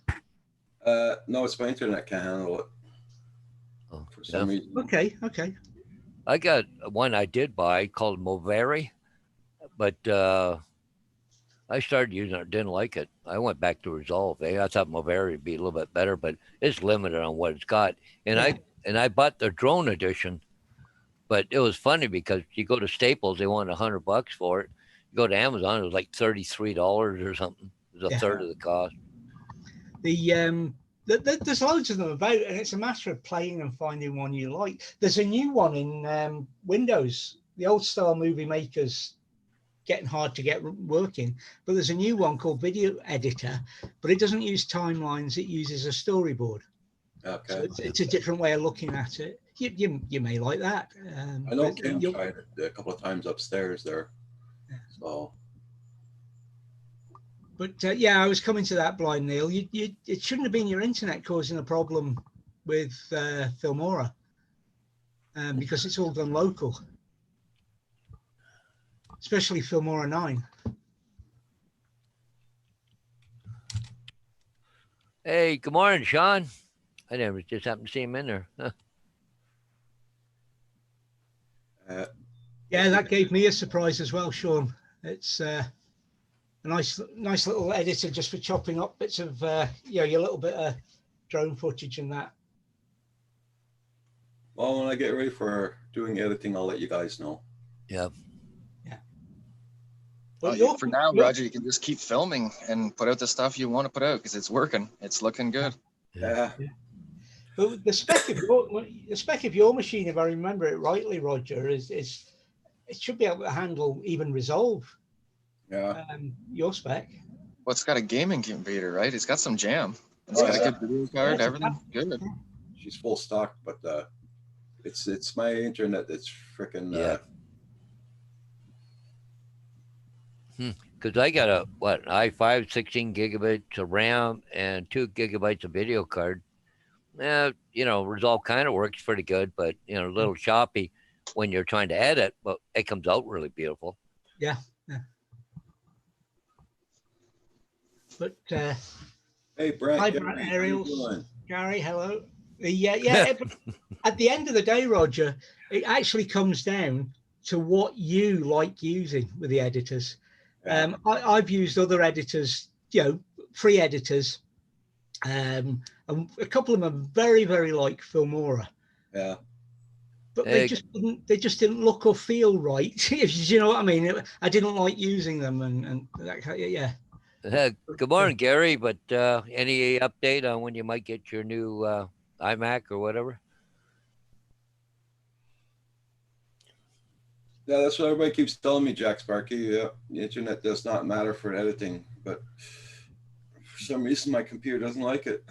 No, it's my internet can't handle it Oh, for some yeah. reason. Okay. I got one I did buy called Moveri, but I started using it, didn't like it. I went back to Resolve. I thought Moveri would be a little bit better, but it's limited on what it's got. And Yeah. I bought the drone edition, but it was funny because you go to Staples, they want $100 for it. You go to Amazon, it was like $33 or something. It was a Yeah. third of the cost. There's loads of them about, and it's a matter of playing and finding one you like. There's a new one in Windows. The old style Movie Maker's getting hard to get working, but there's a new one called Video Editor, but it doesn't use timelines. It uses a storyboard. So Okay. it's a different way of looking at it. You may like that. I know but Kim you'll- tried it a couple of times upstairs there. Yeah. So But I was coming to that, Blind Neil. It shouldn't have been your internet causing a problem with Filmora, because it's all done local, especially Filmora 9. Hey, good morning, Sean. I never just happened to see him in there. Yeah, that gave me a surprise as well, Sean. It's a nice little editor just for chopping up bits of your little bit of drone footage and that. well, when I get ready for doing editing, I'll let you guys know. Yeah. But Well, for now, Roger, you can just keep filming and put out the stuff you want to put out because it's working. It's looking good. Yeah. But the spec of your machine, if I remember it rightly, Roger, is it should be able to handle even Resolve. Yeah. Your spec. Well, it's got a gaming computer, right? It's got some jam. It's Oh, got yeah. a good video card, Yeah, everything good. She's full stock, but it's my internet that's freaking Yeah. Because I got an i5, 16 gigabytes of RAM and 2 gigabytes of video card. Resolve kind of works pretty good, but a little choppy when you're trying to edit, but it comes out really beautiful. But Hey, Brent. Hi, Gary, Brent how you Aerials. doing? Gary, hello. At the end of the day, Roger, it actually comes down to what you like using with the editors. Yeah. I've used other editors, free editors, and a couple of them are very, very like Filmora, Yeah. but Hey. they just didn't look or feel right. If you know what I mean. I didn't like using them, and that kind of, yeah. Good morning, Gary. But any update on when you might get your new iMac or whatever? Yeah, that's what everybody keeps telling me, Jack Sparky. Yeah, the internet does not matter for editing, but for some reason my computer doesn't like it.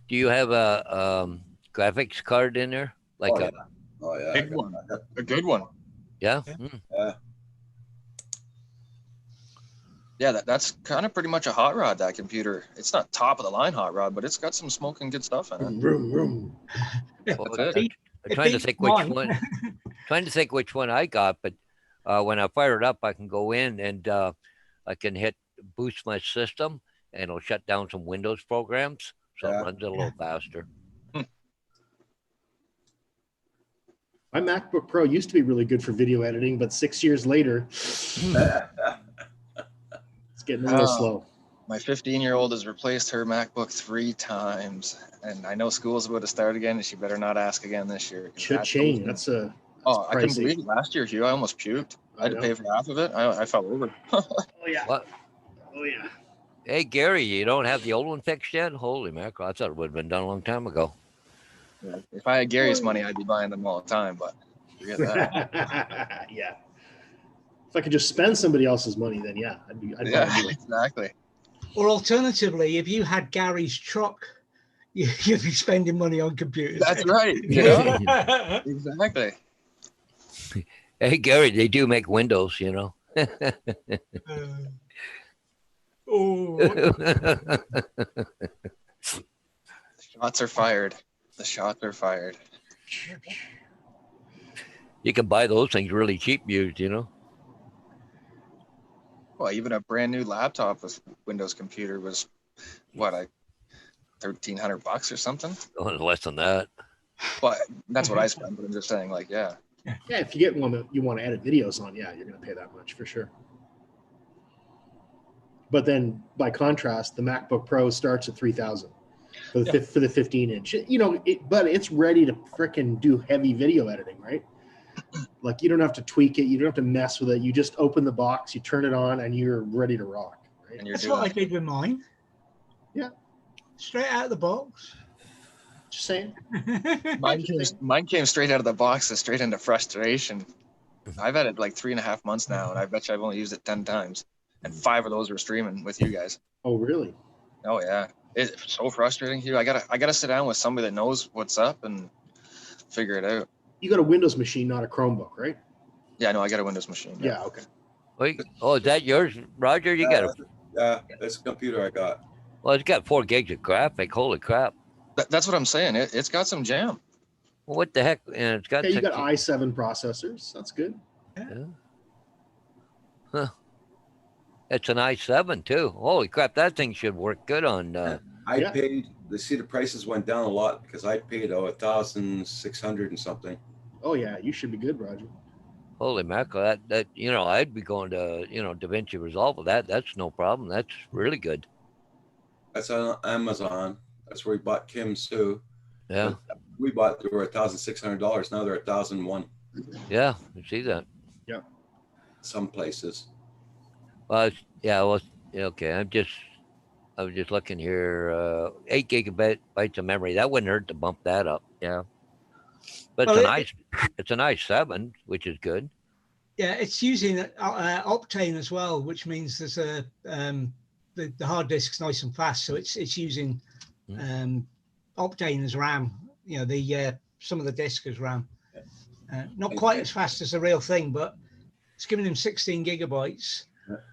Do you have a graphics card in there? Like Oh, yeah. Oh yeah, I Big got- one. A good one. yeah? Yeah. Mm. yeah. Yeah, that's kind of pretty much a hot rod, that computer. It's not top of the line hot rod, but it's got some smoking good stuff in it. Vroom, vroom, vroom. Well, That's it. I'm It trying to beats think which mine. one. Trying to think which one I got, but when I fire it up, I can go in and I can hit boost my system, and it'll shut down some Windows programs, so Yeah. it runs it a little faster. My MacBook Pro used to be really good for video editing, but 6 years later, it's getting a little Oh. slow. My 15-year-old has replaced her MacBook 3 times, and I know school's about to start again, and she better not ask again this year. 'cause Cha-ching. That's oh, I couldn't pricey. believe it last year, Hugh. I almost puked. I had to know. pay for half of it. I fell over. Oh yeah. What? Oh yeah. Hey Gary, you don't have the old one fixed yet? Holy mackerel! I thought it would have been done a long time ago. Yeah, if I had Gary's money, I'd be buying them all the time, but forget that. Yeah. If I could just spend somebody else's money, then yeah, I'd buy Yeah, a new one. exactly. Or alternatively, if you had Gary's truck, you'd be spending money on computers. That's right. You know? Exactly. Hey Gary, they do make Windows, you know. Oh, Shots are fired. The shots are fired. You can buy those things really cheap used, you know. Well, even a brand new laptop with Windows computer was what, $1,300 or something. Oh, less than that. But that's what I spent. But I'm just saying, like, yeah. Yeah, if you get one that you want to edit videos on, yeah, you're going to pay that much for sure. But then, by contrast, the MacBook Pro starts at $3,000 for the for the 15-inch. You know, but it's ready to frickin' do heavy video editing, right? Like you don't have to tweak it, you don't have to mess with it. You just open the box, you turn it on, and you're ready to rock. Right? And you're that's doing what I it. did with mine. Yeah. Straight out of the box. Just saying. Mine came straight out of the box and straight into frustration. I've had it like 3.5 months now, and I bet you I've only used it 10 times. And 5 of those were streaming with you guys. Oh, really? Oh yeah. It's so frustrating, Hugh. I gotta sit down with somebody that knows what's up and figure it out. You got a Windows machine, not a Chromebook, right? Yeah, no, I got a Windows machine. Yeah. Okay. Wait, oh, is that yours, Roger? You got a Yeah, that's a computer I got. well, it's got 4 gigs of graphic. Holy crap! That's what I'm saying. It's got some jam. Well, what the heck? And it's got Yeah, you got 16 i7 processors. That's good. It's an i7 too. Holy crap! That thing should work good on. I Yeah. paid. See, the prices went down a lot because I paid 1,600 and something. Oh yeah, you should be good, Roger. Holy mackerel! That you know, I'd be going to DaVinci Resolve with that. That's no problem. That's really good. That's on Amazon. That's where we bought Kim's too. Yeah, We bought they were $1,600. Now they're 1,001. yeah. You see that? Some places. Well, yeah. Well, yeah, okay. I was just looking here. 8 gigabytes of memory. That wouldn't hurt to bump that up. Yeah. But Well, it's an i7, which is good. Yeah, it's using Optane as well, which means there's a the hard disk's nice and fast, so it's using Optane as RAM. You know, the some of the disk as RAM. Not quite as fast as the real thing, but it's giving him 16 gigabytes.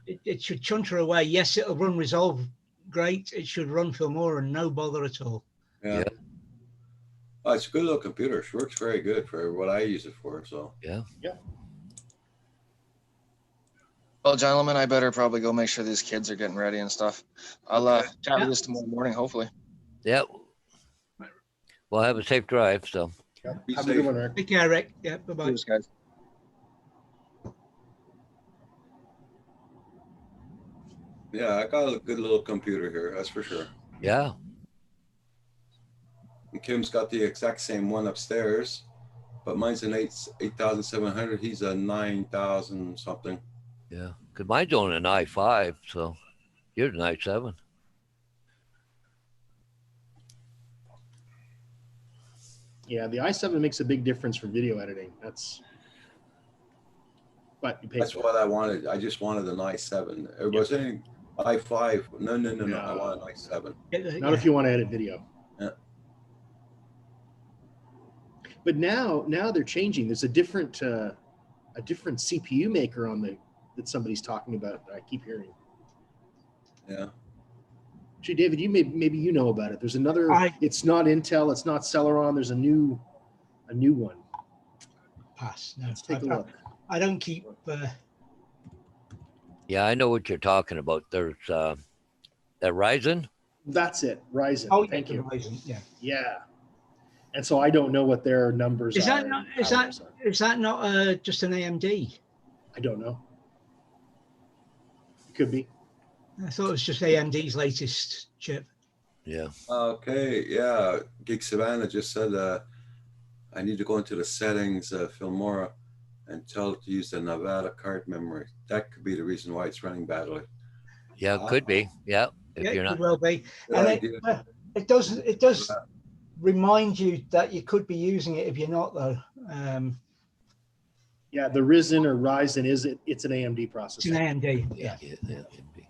It should chunter away. Yes, it'll run Resolve great. It should run Filmora and no bother at all. Yeah. Yeah. Oh, it's a good little computer. It works very good for what I use it for. So Well, gentlemen, I better probably go make sure these kids are getting ready and stuff. I'll chat with you tomorrow morning, hopefully. Yeah. Well, have a safe drive. So. be Have a safe. good one, Rick. Take care, Rick. Yeah, bye-bye. Cheers, guys. Yeah, I got a good little computer here. That's for sure. Yeah. And Kim's got the exact same one upstairs, but mine's an 8,700. He's a 9,000 something. Yeah. Because mine's only an i5, so yours an i7. Yeah, the i7 makes a big difference for video editing. But you pay That's for what I wanted. I just wanted an i7. Everybody's saying i5. No. I No. want an i7. it. Not if you want to edit video. Yeah. But now they're changing. There's a different CPU maker on that somebody's talking about that I keep hearing. Yeah. Gee, David, maybe you know about it. There's another. I- It's not Intel. It's not Celeron. There's a new one. Pass. No, Let's take a I- look. I don't keep. Yeah, I know what you're talking about. There's that Ryzen. That's it. Ryzen. Oh, yeah, Thank you. Verizon, yeah. Yeah. And so I don't know what their numbers Is are. that not? and Is powers that? are. Is that not just an AMD? I don't know. Could be. I thought it was just AMD's latest chip. Yeah. Okay, yeah. Geek Savannah just said I need to go into the settings, Filmora, and tell it to use the Nevada card memory. That could be the reason why it's running badly. Yeah, it could be. Yeah. If Yeah, you're it not could well be. Good And idea. it does remind you that you could be using it if you're not, though. Yeah, the Ryzen or Ryzen it's an AMD It's an processor. AMD. Yeah. yeah, it'd be.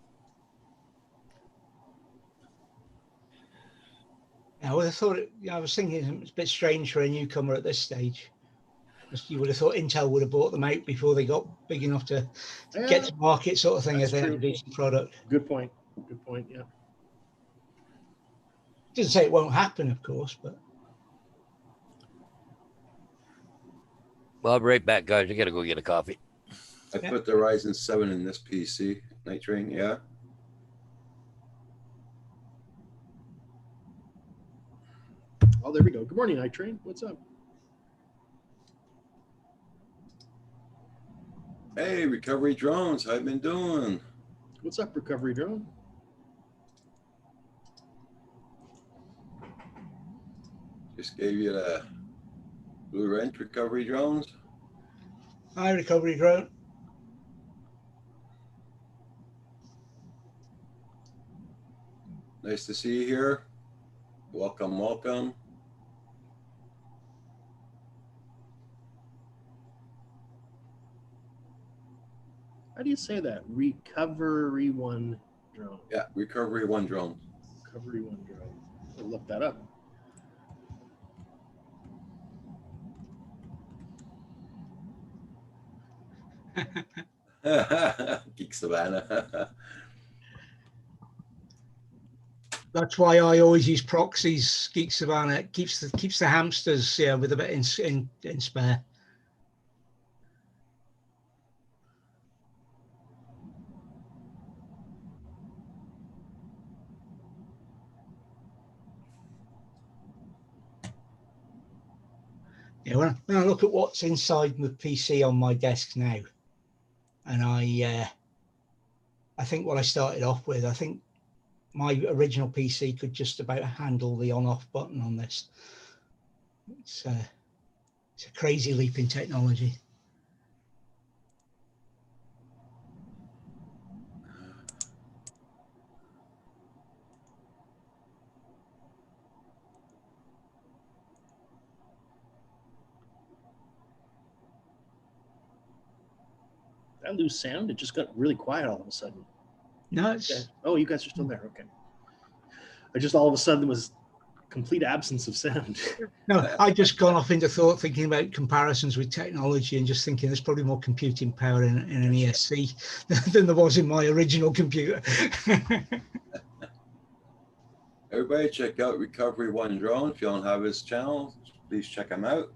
I would have thought I was thinking it's a bit strange for a newcomer at this stage. Just you would have thought Intel would have bought them out before they got big enough to Yeah, get to market, sort of thing, that's if they had a true. decent product. Good point. Good point. Yeah. Doesn't say it won't happen, of course, but Well, I'll be right back, guys. I gotta go get a coffee. I Yeah. put the Ryzen 7 in this PC. Night Train, yeah. Oh, there we go. Good morning, Night Train. What's up? Hey, Recovery Drones, how you been doing? What's up, Recovery Drone? Just gave you the Blue Wrench Recovery Drones. hi, Recovery Drone. Nice to see you here. Welcome, welcome. How do you say that? Recovery One Drone. Yeah, Recovery One Drone. Recovery One Drone. I'll look that up. Geek Savannah. That's why I always use proxies. Geek Savannah it keeps the hamsters with a bit in spare. Yeah, when I look at what's inside the PC on my desk now, and I think what I started off with, I think my original PC could just about handle the on-off button on this. It's a crazy leap in technology. Did I lose sound? It just got really quiet all of a sudden. No, Okay. it's Oh, you guys are still there. Okay. I just all of a sudden was complete absence of sound. no. I just gone off into thought, thinking about comparisons with technology, and just thinking there's probably more computing power in an ESC than there was in my original computer. Everybody check out Recovery One Drone. If you don't have his channel, please check him out.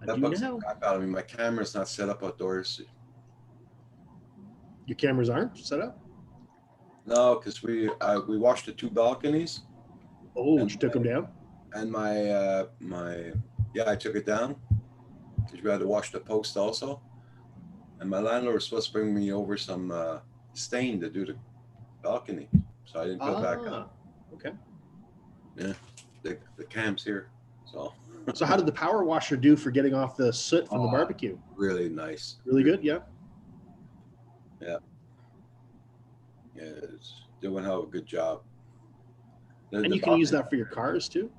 I That do bugs the now. crap out of me. My camera's not set up outdoors. Your cameras aren't set up? No, because we washed the two balconies, Oh, And you took them down? and I took it down because we had to wash the post also. And my landlord was supposed to bring me over some stain to do the balcony, so I didn't put it back on. Okay. The cam's here, so So how did the power washer do for getting off the soot from the Oh, barbecue? really nice. Really good, yeah. Yeah, it's doing a good job. And you can use that for your cars too.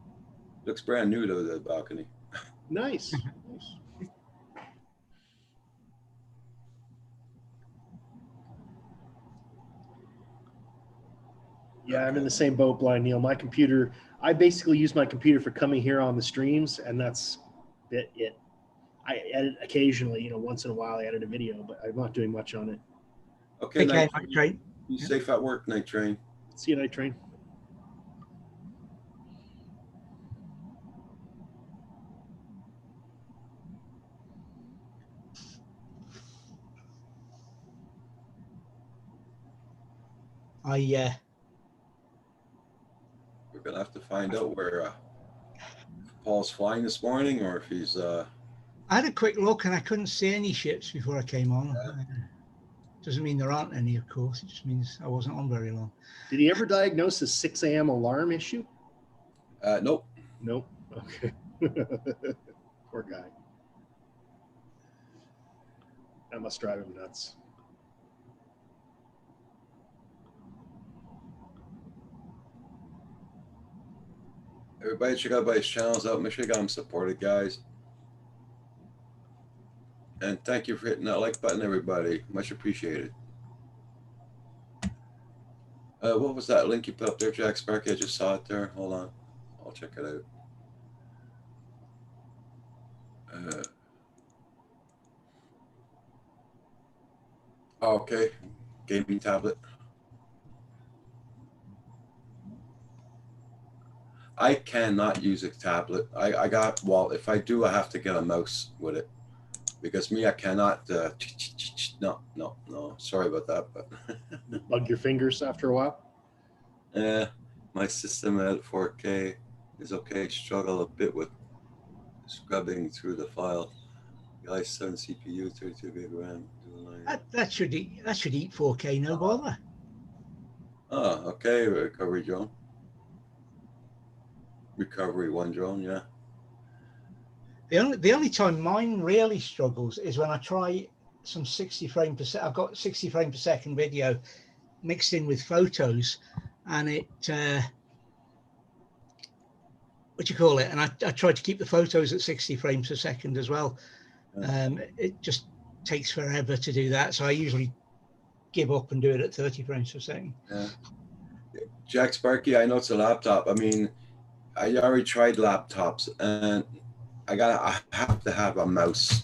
Looks brand new to the balcony. Nice. Nice. Yeah, I'm in the same boat, Blind Neil. My computer, I basically use my computer for coming here on the streams, and that's it. I edit occasionally, once in a while I edit a video, but I'm not doing much on it. Okay, Take care, Night Night Train. Train. Be Yeah. safe at work, Night Train. See you, Night Train. I We're gonna have to find out where Paul's flying this morning, or if he's. had a quick look and I couldn't see any ships before I came on. Doesn't mean there aren't any, of course. It just means I wasn't on very long. Did he ever diagnose a 6 a.m. alarm issue? Nope. Nope. Okay. Poor guy. That must drive him nuts. Everybody check out everybody's channels out. Make sure you got them supported, guys. And thank you for hitting that like button, everybody. Much appreciated. What was that link you put up there, Jack Sparky? I just saw it there. Hold on. I'll check it out. Okay. Gaming tablet. I cannot use a tablet. I got, well, if I do, I have to get a mouse with it. Because me, I cannot, no, sorry about that, but. Bug your fingers after a while? My system at 4K is okay. Struggle a bit with scrubbing through the file. i7 CPU, 32 gig RAM. That should eat 4K, no bother. Oh, okay. Recovery drone. Recovery one drone, yeah. The only time mine really struggles is when I try some 60 frame per second. I've got 60 frame per second video mixed in with photos, and it what do you call it? And I tried to keep the photos at 60 frames per second as well. It just takes forever to do that, so I usually give up and do it at 30 frames per second. Yeah. Jack Sparky, I know it's a laptop. I mean, I already tried laptops, and I have to have a mouse.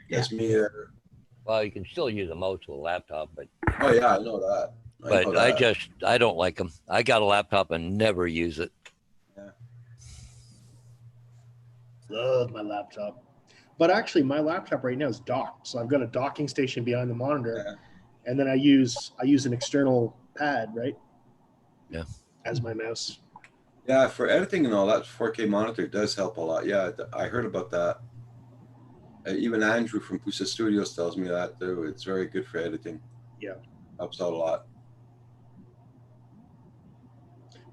Because Well, you can still use a mouse with a laptop, but. Oh yeah, I know that. I don't like them. I got a laptop and never use it. Yeah. Love my laptop. But actually, my laptop right now is docked. So I've got a docking station behind the monitor. And then I use an external pad, right? Yeah. As my mouse. Yeah, for editing and all that, 4K monitor does help a lot. Yeah, I heard about that. Even Andrew from Pusa Studios tells me that too. It's very good for editing. Yeah. Helps out a lot.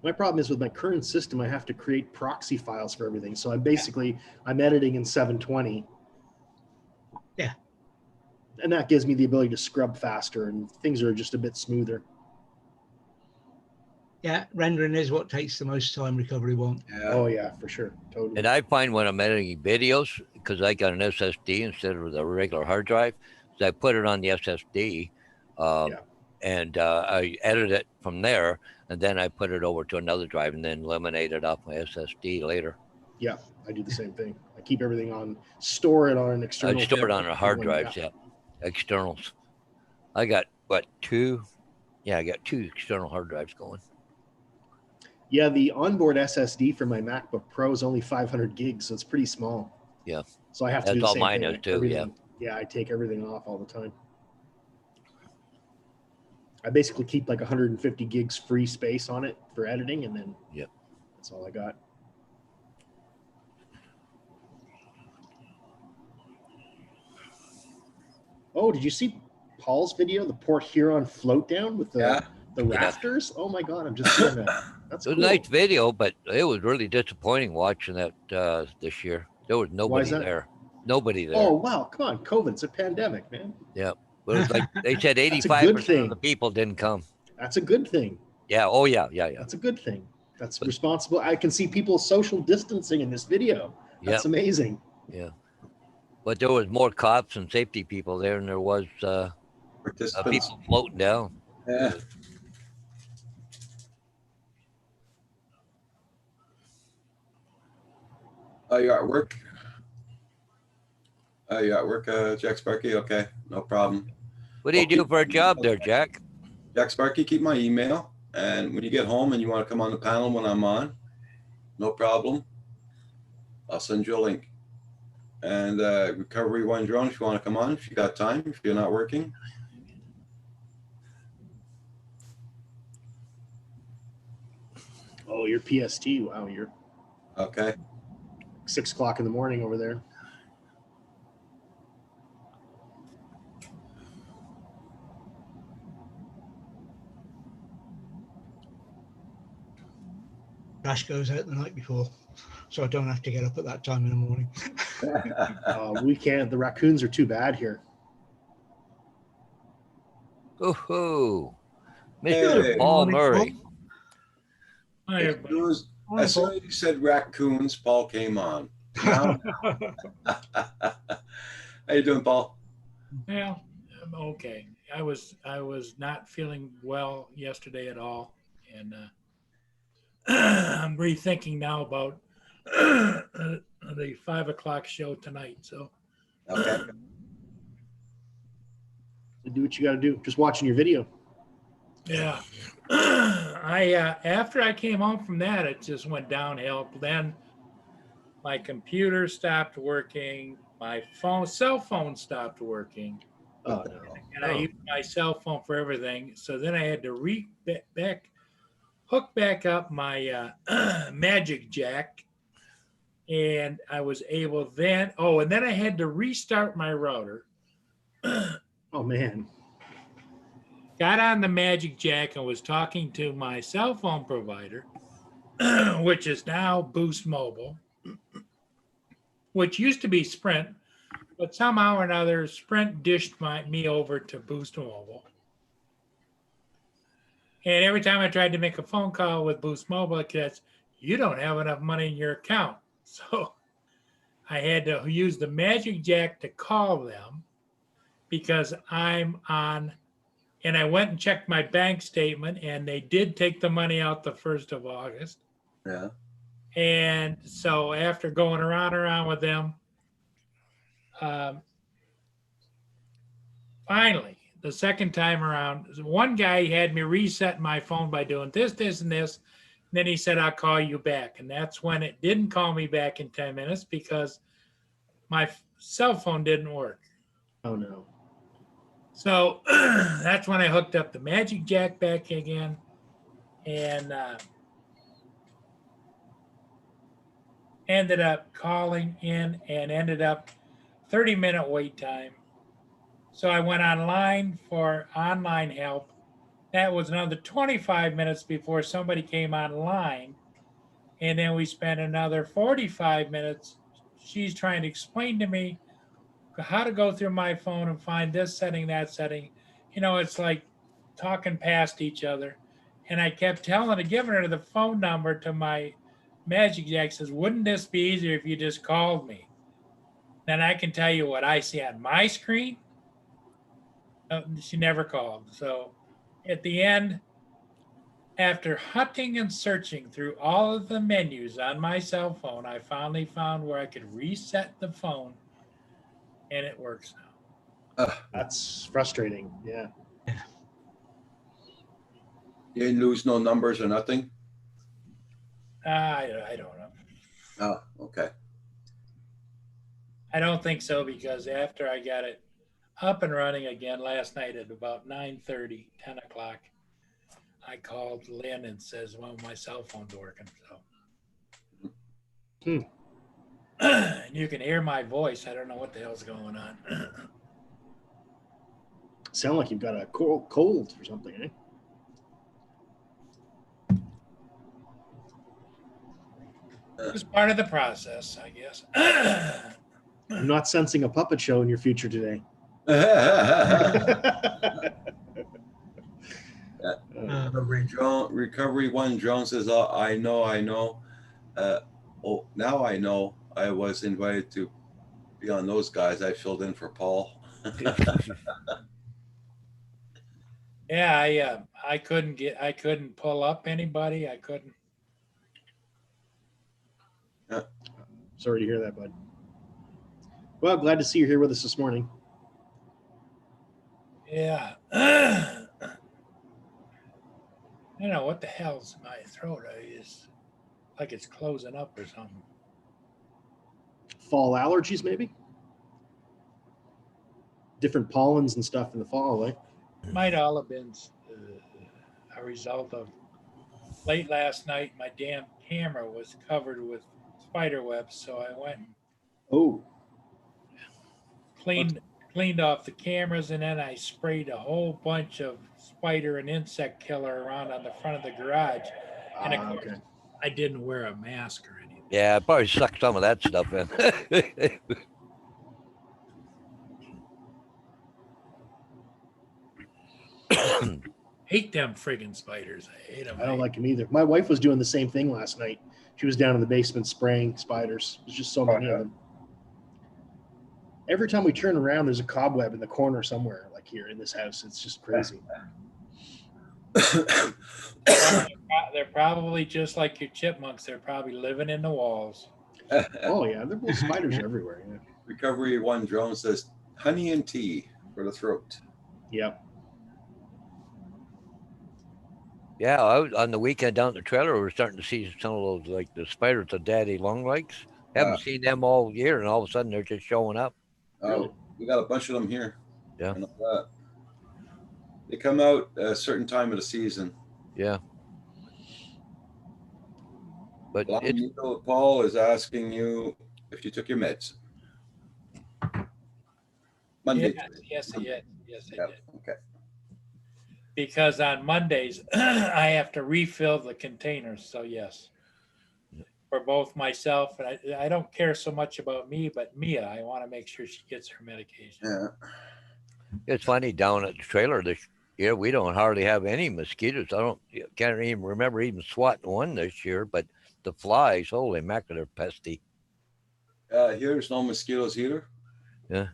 My problem is with my current system, I have to create proxy files for everything. So I'm editing in 720. Yeah. And that gives me the ability to scrub faster and things are just a bit smoother. Yeah, rendering is what takes the most time, recovery won't. Yeah. Oh yeah, for sure. Totally. And I find when I'm editing videos, because I got an SSD instead of the regular hard drive, so I put it on the SSD and I edit it from there, and then I put it over to another drive and then eliminate it off my SSD later. Yeah, I do the same thing. I keep everything store it on an external. I store it on a hard drive, yeah. Externals. I got, two? Yeah, I got 2 external hard drives going. Yeah, the onboard SSD for my MacBook Pro is only 500 gigs, so it's pretty small. Yeah. So I have to do the all same mine thing. is too, yeah. Yeah, I take everything off all the time. I basically keep like 150 gigs free space on it for editing, and then that's all I got. Oh, did you see Paul's video, the Port Huron float down with the rafters? Oh my God, I'm just seeing that. That's It was cool. a nice video, but it was really disappointing watching that this year. There was nobody there. Nobody there. Oh, wow. Come on. COVID. It's a pandemic, man. Yeah. But it was like they said 85% of the people didn't come. That's a good thing. Yeah. Oh, yeah. That's a good thing. That's responsible. I can see people social distancing in this video. That's amazing. Yeah. But there was more cops and safety people there than there was people floating down. Yeah. Oh, you're at work? You at work, Jack Sparky? Okay, no problem. What do you do for a job there, Jack? Jack Sparky, keep my email. And when you get home and you want to come on the panel when I'm on, no problem. I'll send you a link. And Recovery One Drone, if you want to come on, if you got time, if you're not working. Oh, you're PST. Wow, you're Okay. 6 o'clock in the morning over there. Crash goes out the night before, so I don't have to get up at that time in the morning. We can't. The raccoons are too bad here. Ooh, Mr. Hey. Paul Morning, Murray. Hi, everybody. Morning, As soon as you said raccoons, Paul came on. Now, how you doing, Paul? Well, I'm okay. I was not feeling well yesterday at all, and I'm rethinking now about the 5 o'clock show tonight. So Okay. Do what you got to do. Just watching your video. yeah, I after I came home from that, it just went downhill. Then my computer stopped working. My cell phone stopped working. Oh no. And I used my cell phone for everything. So then I had to hook back up my Magic Jack, and I was able then. Oh, and then I had to restart my router. Oh man. Got on the Magic Jack and was talking to my cell phone provider, which is now Boost Mobile, which used to be Sprint, but somehow or another Sprint dished me over to Boost Mobile. And every time I tried to make a phone call with Boost Mobile, it says, you don't have enough money in your account. So I had to use the Magic Jack to call them because I'm on, and I went and checked my bank statement, and they did take the money out the 1st of August. Yeah. And so after going around with them, finally, the second time around, one guy had me reset my phone by doing this, this, and this. And then he said, I'll call you back. And that's when it didn't call me back in 10 minutes because my cell phone didn't work. Oh no. So that's when I hooked up the Magic Jack back again. And ended up calling in and ended up 30-minute wait time. So I went online for online help. That was another 25 minutes before somebody came online. And then we spent another 45 minutes. She's trying to explain to me how to go through my phone and find this setting, that setting. You know, it's like talking past each other. And I kept giving her the phone number to my Magic Jack. Says, wouldn't this be easier if you just called me? Then I can tell you what I see on my screen. She never called. So at the end, after hunting and searching through all of the menus on my cell phone, I finally found where I could reset the phone, and it works now. That's frustrating. Yeah. You didn't lose no numbers or nothing? I don't know. Oh, okay. I don't think so, because after I got it up and running again last night at about 9:30, 10 o'clock, I called Lynn and says, well, my cell phone's working. So and you can hear my voice. I don't know what the hell's going on. Sound like you've got a cold or something, eh? It's part of the process, I guess. I'm not sensing a puppet show in your future today. Recovery One Drone says, I know. Now I know. I was invited to be on those guys. I filled in for Paul. Yeah, I couldn't pull up anybody. I couldn't. Sorry to hear that, bud. Well, glad to see you here with us this morning. Yeah. I don't know what the hell's in my throat. It's like it's closing up or something. Fall allergies, maybe? Different pollens and stuff in the fall, eh? Might all have been a result of late last night. My damn camera was covered with spider webs, so I went and Oh, cleaned off the cameras, and then I sprayed a whole bunch of spider and insect killer around on the front of the garage. And of course, okay. I didn't wear a mask or anything. Yeah, probably suck some of that stuff in. Hate them friggin' spiders. I hate them. I don't like them either. My wife was doing the same thing last night. She was down in the basement spraying spiders. There's just so many of them. Every time we turn around, there's a cobweb in the corner somewhere, like here in this house. It's just crazy. They're probably just like your chipmunks. They're probably living in the walls. Oh yeah, there are spiders everywhere. Yeah. Recovery One drone says honey and tea for the throat. Yep. Yeah, I was, on the weekend down at the trailer, we were starting to see some of those, like the spiders, the daddy long legs. Haven't seen them all year, and all of a sudden they're just showing up. Really? We got a bunch of them here. Yeah. I know that. They come out at a certain time of the season. Yeah. But Blind it's, Needle Paul is asking you if you took your meds. Monday. Yes, I Yep. did. Okay. Because on Mondays I have to refill the containers. So yes, for both myself and I don't care so much about me, but Mia, I want to make sure she gets her medication. Yeah. it's funny down at the trailer this year, we don't hardly have any mosquitoes. Can't even remember even swatting one this year, but the flies, holy mackerel, they're pesty. Here's no mosquitoes either. Yeah.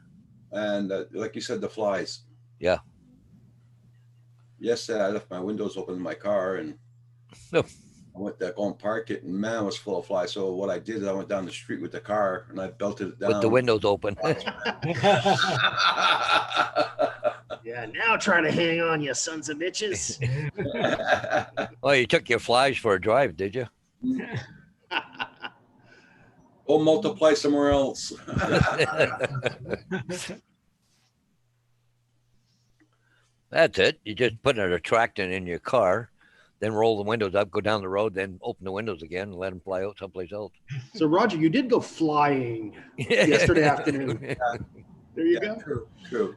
And like you said, the flies. Yeah. Yesterday, I left my windows open in my car and No. I went to go and park it, and man, it was full of flies. So what I did is I went down the street with the car and I belted it down. With the windows open. Yeah. Now try to hang on, you sons of bitches. Oh, you took your flies for a drive, did you? Go multiply somewhere else. That's it. You just put an attractant in your car, then roll the windows up, go down the road, then open the windows again and let them fly out someplace else. So Roger, you did go flying yesterday afternoon. There you go. True.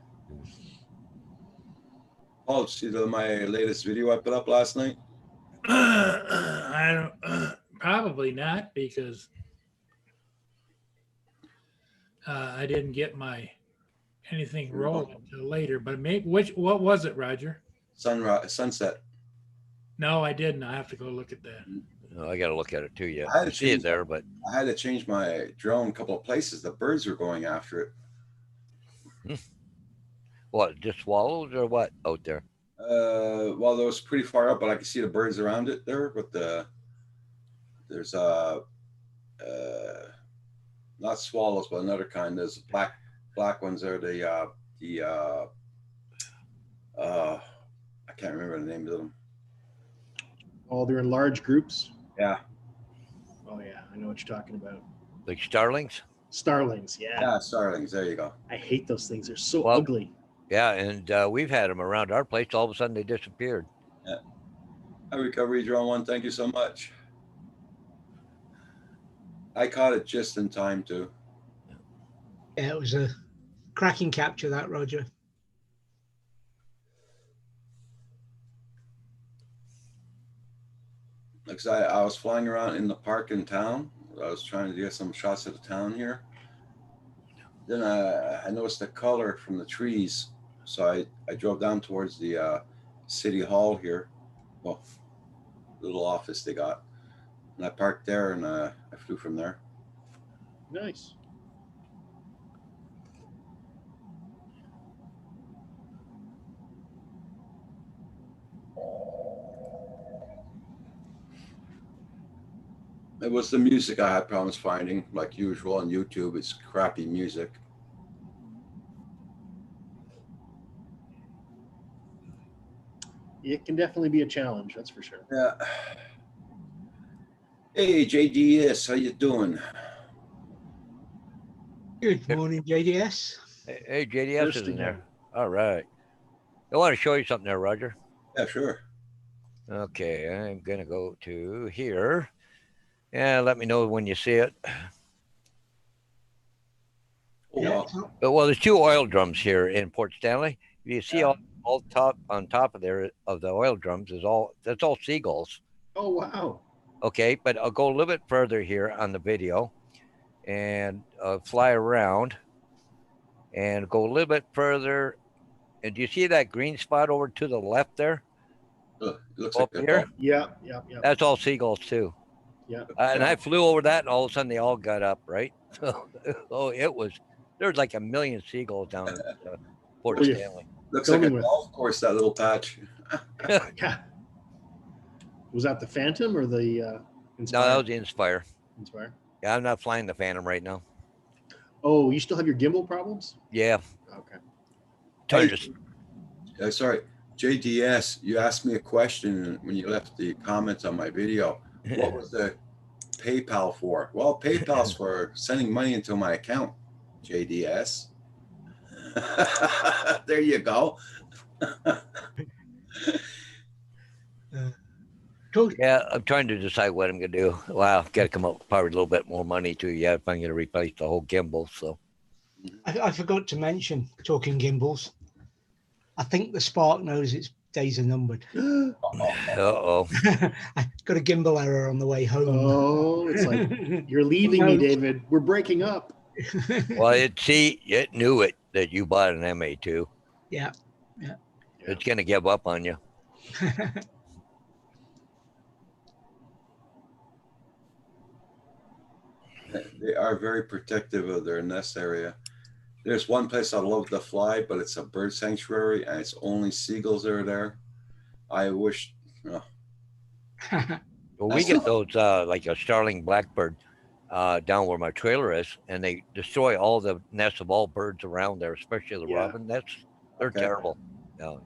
Oh, see my latest video I put up last night? I don't, probably not, because I didn't get my anything rolled until later. But maybe what was it, Roger? Sunset. No, I didn't. I have to go look at that. I got to look at it too. Yeah, I had I to see it change there, but I had to change my drone a couple of places. The birds were going after it. what? Just swallows or what out there? Well, that was pretty far up, but I could see the birds around it there. But there's not swallows, but another kind. There's black ones there. I can't remember the names of them. Oh, they're in large groups. Yeah. Oh yeah, I know what you're talking about. Like starlings? Starlings. Yeah. Yeah, starlings. There you go. I hate those things. They're so Well, ugly. Yeah, and we've had them around our place. All of a sudden, they disappeared. Hi, Recovery Drone One. Thank you so much. I caught it just in time too. Yeah, it was a cracking capture, that, Roger. Because I was flying around in the park in town. I was trying to get some shots of the town here. Then I noticed the color from the trees. So I drove down towards the city hall here. Well, little office they got. And I parked there and I flew from there. Nice. It was the music I had problems finding, like usual on YouTube. It's crappy music. it can definitely be a challenge. That's for sure. Yeah. Hey, JDS, how you doing? Good morning, JDS. Hey, JDS First is in again. there. All right. I want to show you something there, Roger. Yeah, sure. Okay, I'm gonna go to here. Yeah, let me know when you see it. Oh, Yeah, wow. it's not- But well, there's two oil drums here in Port Stanley. You see all top on top of there of the oil drums is all that's all seagulls. Oh wow. Okay, but I'll go a little bit further here on the video and fly around and go a little bit further. And do you see that green spot over to the left there? It looks Up like a here? Yeah, yeah, yeah. That's all seagulls too. Yeah. And I flew over that, and all of a sudden they all got up, right? So, it was there's like a million seagulls down in Port Oh, yeah. Stanley. Looks like a Filming with- golf course, that little patch. Yeah. Was that the Phantom or the No, Inspire? that was the Inspire. Inspire. Yeah, I'm not flying the Phantom right now. Oh, you still have your gimbal problems? Yeah, Okay. trying Hey, to sorry, JDS, you asked me a question when you left the comments on my video. What was the PayPal for? Well, PayPal's for sending money into my account, JDS. There you go. Talk- Yeah, I'm trying to decide what I'm gonna do. Wow, got to come up with probably a little bit more money too. Yeah, if I'm gonna replace the whole gimbal. So I forgot to mention, talking gimbals, I think the Spark knows its days are numbered. uh-oh. I got a gimbal error on the way home. Oh, it's like you're leaving me, David. We're breaking up. Well, it knew it that you bought an MA2. Yeah. It's gonna give up on you. They are very protective of their nest area. There's one place I love to fly, but it's a bird sanctuary and it's only seagulls that are there. I wish, Well, we That's get those like a starling blackbird down where my trailer is, and they destroy all the nests of all birds around there, especially the Yeah. robin nests. They're Okay. terrible. No.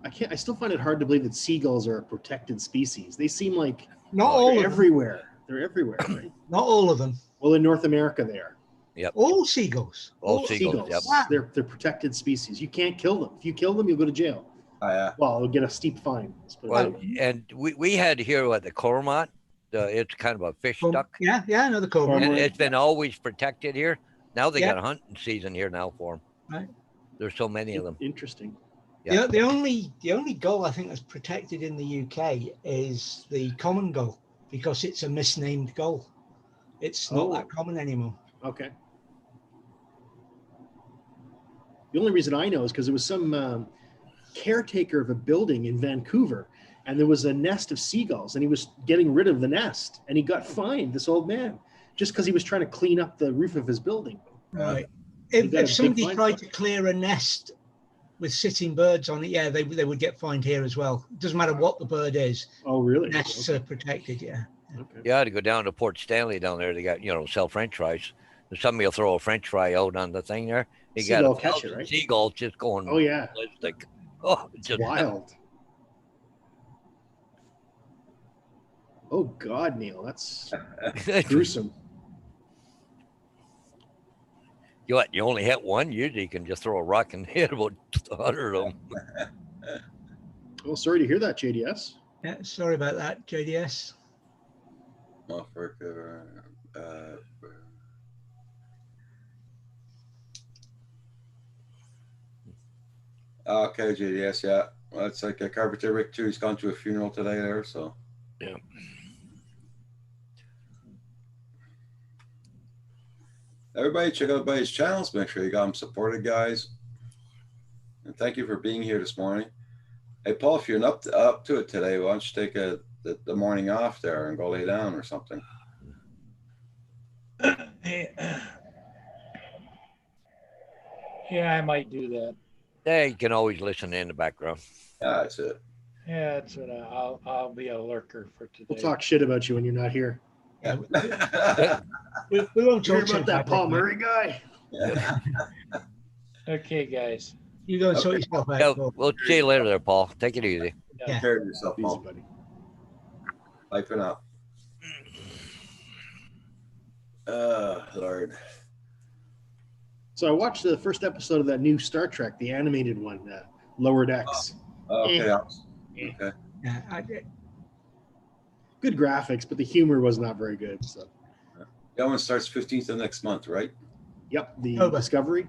I still find it hard to believe that seagulls are a protected species. They seem like Not Oh, all they're of them. everywhere. They're everywhere, right? Not all of them. Well, in North America, they are. All seagulls. All seagulls. Seagulls. Yep. Wow. They're protected species. You can't kill them. If you kill them, you'll go to jail. Well, you'll get a steep fine. Let's put it that Well, way. and we had here at the cormorant. It's kind of a fish duck. Yeah, another cormorant. And Cormorant. it's been always protected here. Now they Yeah. got a hunting season here now for them. Right. There's so many of them. Interesting. Yeah. The only gull I think that's protected in the UK is the common gull because it's a misnamed gull. It's not Oh. that common anymore. Okay. The only reason I know is because there was some caretaker of a building in Vancouver, and there was a nest of seagulls, and he was getting rid of the nest, and he got fined, this old man, just because he was trying to clean up the roof of his building. Right. You If, got a if big somebody fine tried for to it. clear a nest with sitting birds on it, yeah, they would get fined here as well. It doesn't matter what the bird is. Oh, really? Nests are protected, yeah. Okay. You had to go down to Port Stanley down there. They got, sell French fries. And somebody will throw a French fry out on the thing there. You got Seagull a catch it, thousand right? seagulls just going Oh, yeah. ballistic. Oh, It's just wild. Oh, God, Neil, that's gruesome. You only hit one. Usually you can just throw a rock and hit about 100 of them. Well, sorry to hear that, JDS. Yeah, sorry about that, JDS. Motherfucker. Okay, JDS, yeah. Well, it's like a Carpenter Rick too. He's gone to a funeral today there, so. Yeah. Everybody check out everybody's channels. Make sure you got them supported, guys. And thank you for being here this morning. Hey, Paul, if you're up to it today, why don't you take the morning off there and go lay down or something? Yeah, I might do that. Yeah, you can always listen in the background. Yeah, that's it. Yeah, that's what I'll be a lurker for today. We'll talk shit about you when you're not here. Yeah, we won't Hear talk about that about Paul Murray guy? Okay, guys. You go and sort Okay. yourself out. Yeah, Paul. we'll see you later there, Paul. Take it easy. Take Yeah. care of yourself, Easy, Paul. buddy. Bye for now. Lord. So I watched the first episode of that new Star Trek, the animated one, Lower Decks. Okay. Eh. Okay. Yeah, Good graphics, but the humor was not very good. So, That one starts 15th of next month, right? yep, the October. Discovery.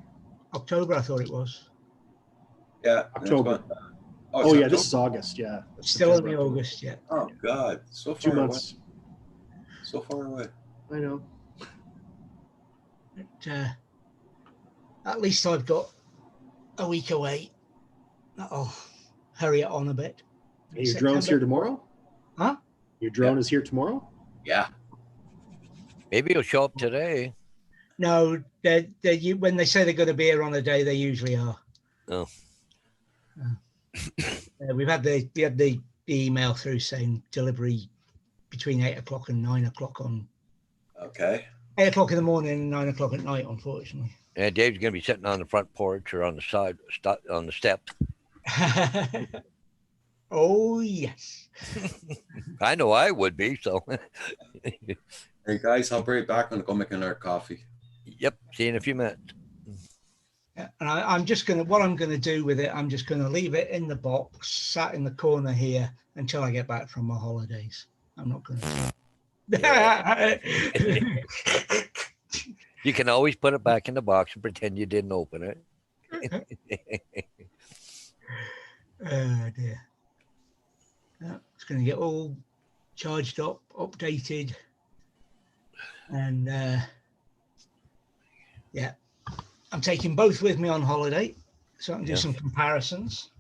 October, I thought it was. Yeah. next October. month. Oh, it's yeah, this is October? August. Yeah, Still September, only October. August yet. Oh God, so far 2 away. months. So far away. I know. But, at least I've got a week away. That'll hurry it on a bit. Hey, your drone's here tomorrow? Huh? Your drone is here tomorrow? Yeah. Maybe he'll show up today. No, when they say they're going to be here on a day, they usually are. Oh. We had the email through saying delivery between 8 o'clock and 9 o'clock on Okay. 8 o'clock in the morning and 9 o'clock at night, unfortunately. And Dave's gonna be sitting on the front porch or on the side, on the steps. Oh, yes. I know I would be. So, Hey guys, I'll be right back. I'm gonna go make another coffee. yep. See you in a few minutes. Yeah, and I'm just going to, what I'm going to do with it, I'm just going to leave it in the box, sat in the corner here until I get back from my holidays. I'm not going to. You can always put it back in the box and pretend you didn't open it. Oh, dear. Yeah, it's going to get all charged up, updated. And yeah, I'm taking both with me on holiday so I can do Yeah. some comparisons.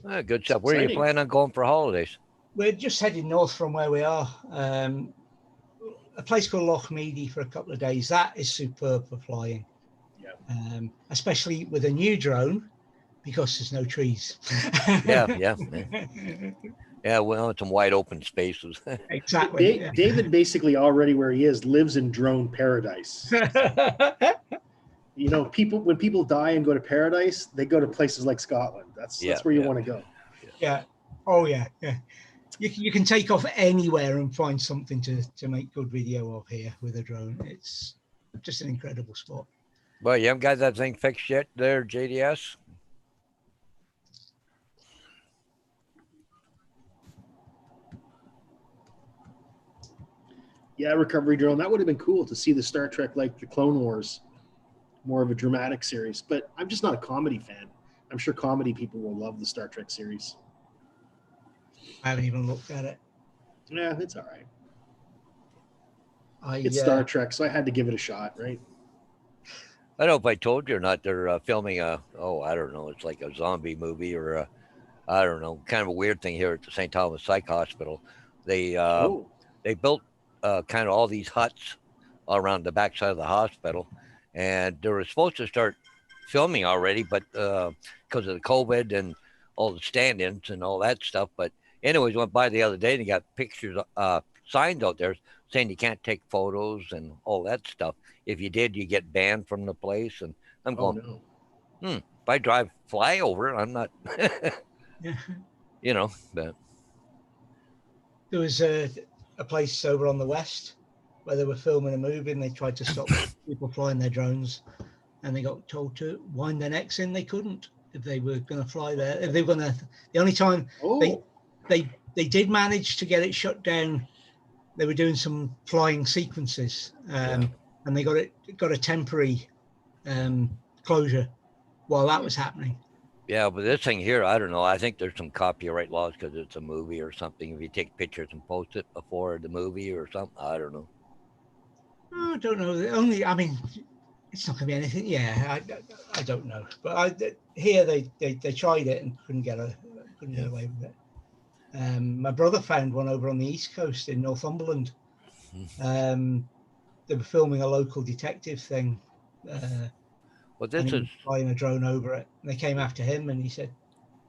Ah, good stuff. Where are you Exciting. planning on going for holidays? We're just heading north from where we are. A place called Lochmeady for a couple of days. That is superb for flying. Yeah. Especially with a new drone because there's no trees. Yeah. Yeah, we want some wide open spaces. Exactly. David basically already where he is lives in drone paradise. You know, when people die and go to paradise, they go to places like Scotland. That's where you want to go. Yeah. Oh, yeah. Yeah. You can take off anywhere and find something to make good video of here with a drone. It's just an incredible spot. Well, you haven't got that thing fixed yet there, JDS? Yeah, recovery drone. That would have been cool to see the Star Trek like the Clone Wars, more of a dramatic series. But I'm just not a comedy fan. I'm sure comedy people will love the Star Trek series. I haven't even looked at it. Yeah, it's all right. I It's Star Trek, so I had to give it a shot, right? I don't know if I told you or not. They're filming I don't know. It's like a zombie movie or I don't know, kind of a weird thing here at the St. Thomas Psych Hospital. They built kind of all these huts around the backside of the hospital, and they were supposed to start filming already, but because of the COVID and all the stand-ins and all that stuff. But anyways, went by the other day and he got pictures, signs out there saying you can't take photos and all that stuff. If you did, you get banned from the place. And I'm Oh going, no. if I fly over it, I'm not, you know, but There was a place over on the west where they were filming a movie and they tried to stop people flying their drones, and they got told to wind their necks in. They couldn't if they were going to fly there. If they were going to, the only time Oh, they did manage to get it shut down, they were doing some flying sequences, and they got a temporary closure while that was happening. yeah, but this thing here, I don't know. I think there's some copyright laws because it's a movie or something. If you take pictures and post it before the movie or something, I don't know. I don't know. I mean, it's not going to be anything. Yeah, I don't know. But here they tried it and couldn't get away with it. My brother found one over on the East Coast in Northumberland. They were filming a local detective thing. Well, And this he is was flying a drone over it. And they came after him, and he said,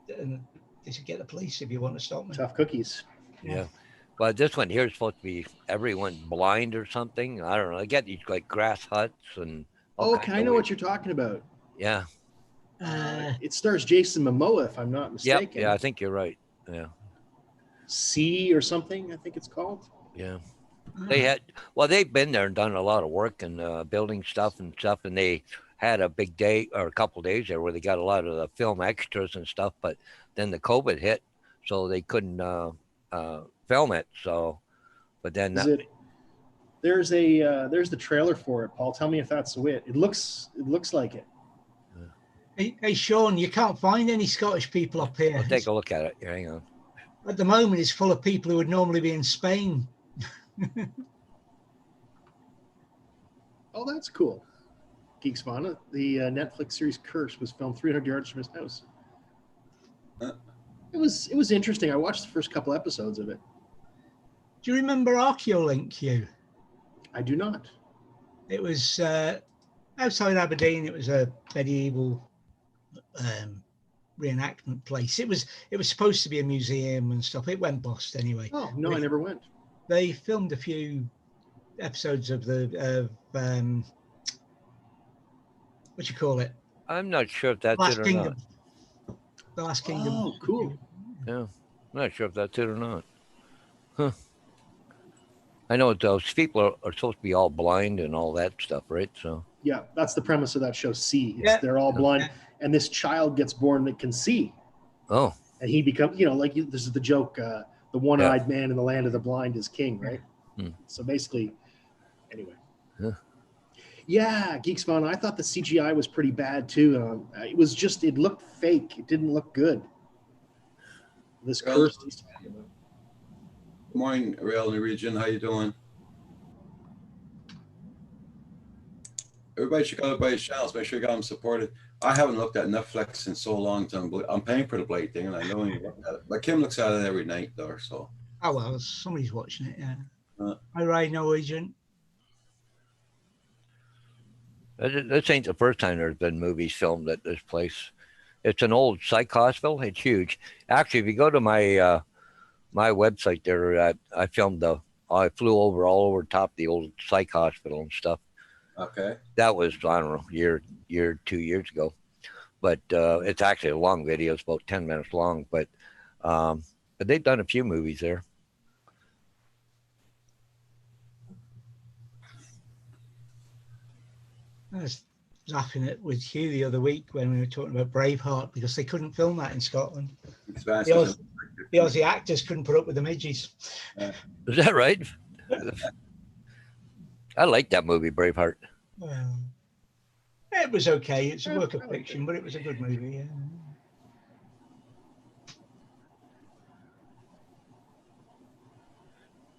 "They should get the police if you want to stop me." tough cookies. yeah. But this one here is supposed to be everyone blind or something. I don't know. I get these like grass huts and all kinds Okay, I of know weird- what you're talking about. Yeah. It stars Jason Momoa, if I'm not Yep. mistaken. Yeah, I think you're right. Yeah. C or something, I think it's called. Yeah. They've been there and done a lot of work and building stuff, and they had a big day or a couple days there where they got a lot of the film extras and stuff, but then the COVID hit, so they couldn't film it. So, but then Is it? There's the trailer for it, Paul. Tell me if that's it. It looks like it. Hey, Sean, you can't find any Scottish people up here. I'll take a look at it. Hang on. At the moment, it's full of people who would normally be in Spain. Oh, that's cool. Geek Spawn, the Netflix series Curse was filmed 300 yards from his house. It was interesting. I watched the first couple episodes of it. Do you remember Archeolink, Hugh? I do not. It was outside Aberdeen. It was a medieval reenactment place. It was supposed to be a museum and stuff. It went bust anyway. Oh no, I never went. They filmed a few episodes of the what you call it? I'm not sure if that's Last it or Kingdom. The Last Kingdom. Oh, cool. not. Yeah, I'm not sure if that's it or not. Huh. I know those people are supposed to be all blind and all that stuff, right? So Yeah, that's the premise of that show. See, Yeah. they're all blind, and this child gets born that can see, oh, and he becomes, this is the joke. The one-eyed man in the land of the blind is king, right? Hmm. So basically, anyway. Yeah. Yeah, Geek Spawn. I thought the CGI was pretty bad too. It looked fake. It didn't look good. This curse. Good morning, Rail in the region. How you doing? Everybody check out everybody's channels. Make sure you got them supported. I haven't looked at Netflix in so long. I'm paying for the Blade thing, and I know you look at it. But Kim looks at it every night, though. So. Oh well, somebody's watching it. Yeah. Uh, Hi, Norwegian. this ain't the first time there's been movies filmed at this place. It's an old psych hospital. It's huge. Actually, if you go to my my website there, I I flew over all over top the old psych hospital and stuff. Okay. That was, I don't know, year, 2 years ago. But it's actually a long video. It's about 10 minutes long. But they've done a few movies there. I was laughing at with Hugh the other week when we were talking about Braveheart because they couldn't film that in Scotland. The Aussie actors couldn't put up with the midges. Is that right? I like that movie, Braveheart. Well, it was okay. It's a work of fiction, but it was a good movie. Yeah.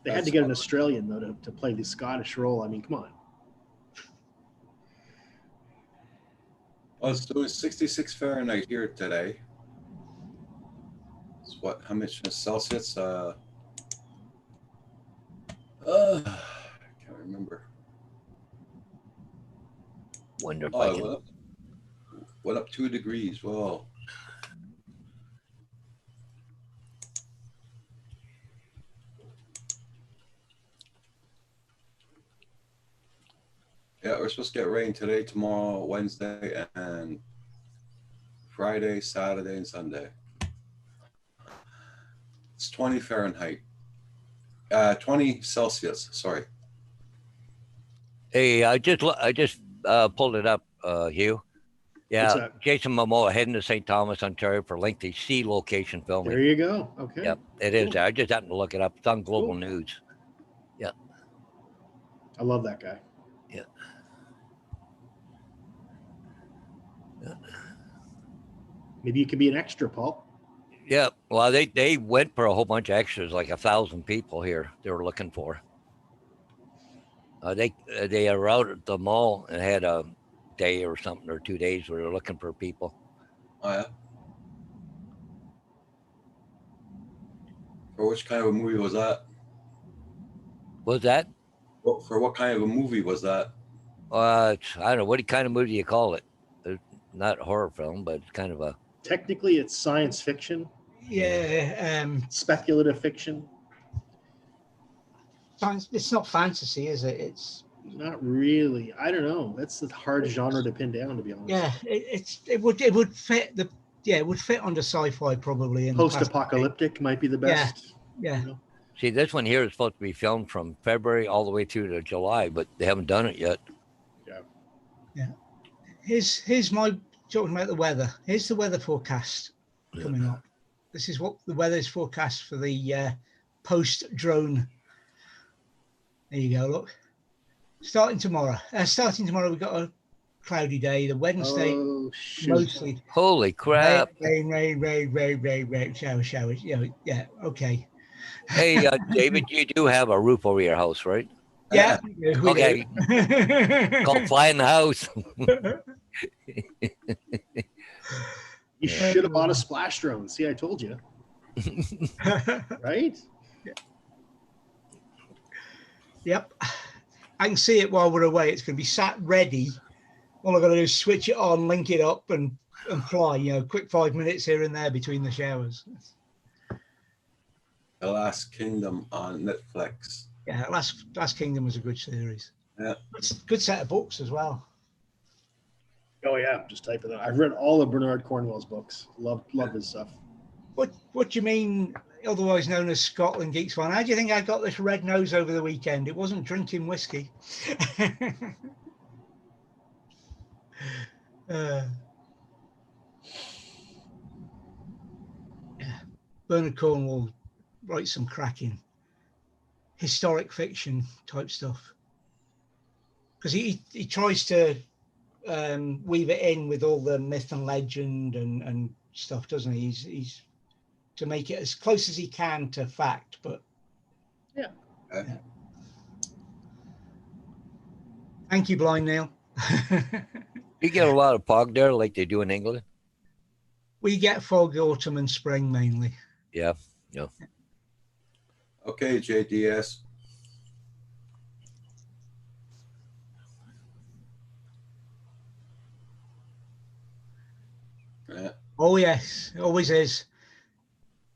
They had to get an Australian though to play the Scottish role. I mean, come on. Oh, it's doing 66 Fahrenheit here today. It's what? How much in Celsius? I can't remember. Wonder if Oh, I it can. went up 2 degrees. Well, yeah, we're supposed to get rain today, tomorrow, Wednesday, and Friday, Saturday, and Sunday. It's 20 Fahrenheit. 20 Celsius, sorry. Hey, I just pulled it up, Hugh. What's Yeah, that? Jason Momoa heading to St. Thomas, Ontario for lengthy sea location filming. There you go. Okay. Yep, it is. Cool. I just happened to look it up. It's on Global Cool. News. I love that guy. Maybe you could be an extra, Paul. Yeah, well, they went for a whole bunch of extras, like 1,000 people here. They were looking for. They are out at the mall and had a day or something or 2 days where they're looking for people. Oh, yeah. For which kind of a movie was that? Was that? For what kind of a movie was that? I don't know. What kind of movie do you call it? It's not a horror film, but it's kind of a. Technically, it's science fiction, Yeah. speculative fiction. It's not fantasy, is it? It's Not really. I don't know. That's a hard genre to pin down, to be honest. Yeah, it would fit the it would fit under sci-fi probably. In the classic. Post-apocalyptic might be the best. Yeah. You know? See, this one here is supposed to be filmed from February all the way through to July, but they haven't done it yet. Here's my talking about the weather. Here's the weather forecast coming up. This is what the weather is forecast for the post drone. There you go. Look, starting tomorrow. We've got a cloudy day. The Wednesday Oh, shoot. mostly Holy crap! rain, showers. Yeah. Okay. Hey, David, you do have a roof over your house, right? Yeah. Okay. Called Fly in the House. You should have bought a splash drone. See, I told you. Right? Yep. I can see it while we're away. It's going to be sat ready. All I've got to do is switch it on, link it up, and fly. Quick 5 minutes here and there between the showers. The Last Kingdom on Netflix. Yeah, Last Kingdom was a good series. Yeah. Good set of books as well. Oh yeah, just type it out. I've read all of Bernard Cornwell's books. Love his stuff. What do you mean, otherwise known as Scotland Geeks Fan? How do you think I got this red nose over the weekend? It wasn't drinking whiskey. Bernard Cornwell writes some cracking historic fiction type stuff, because he tries to weave it in with all the myth and legend and stuff, doesn't he? He's to make it as close as he can to fact, but Yeah. Thank you, Blind Neil. You get a lot of fog there, like they do in England. We get fog, autumn, and spring mainly. Yeah. Okay, JDS. Yeah. Oh yes, always is.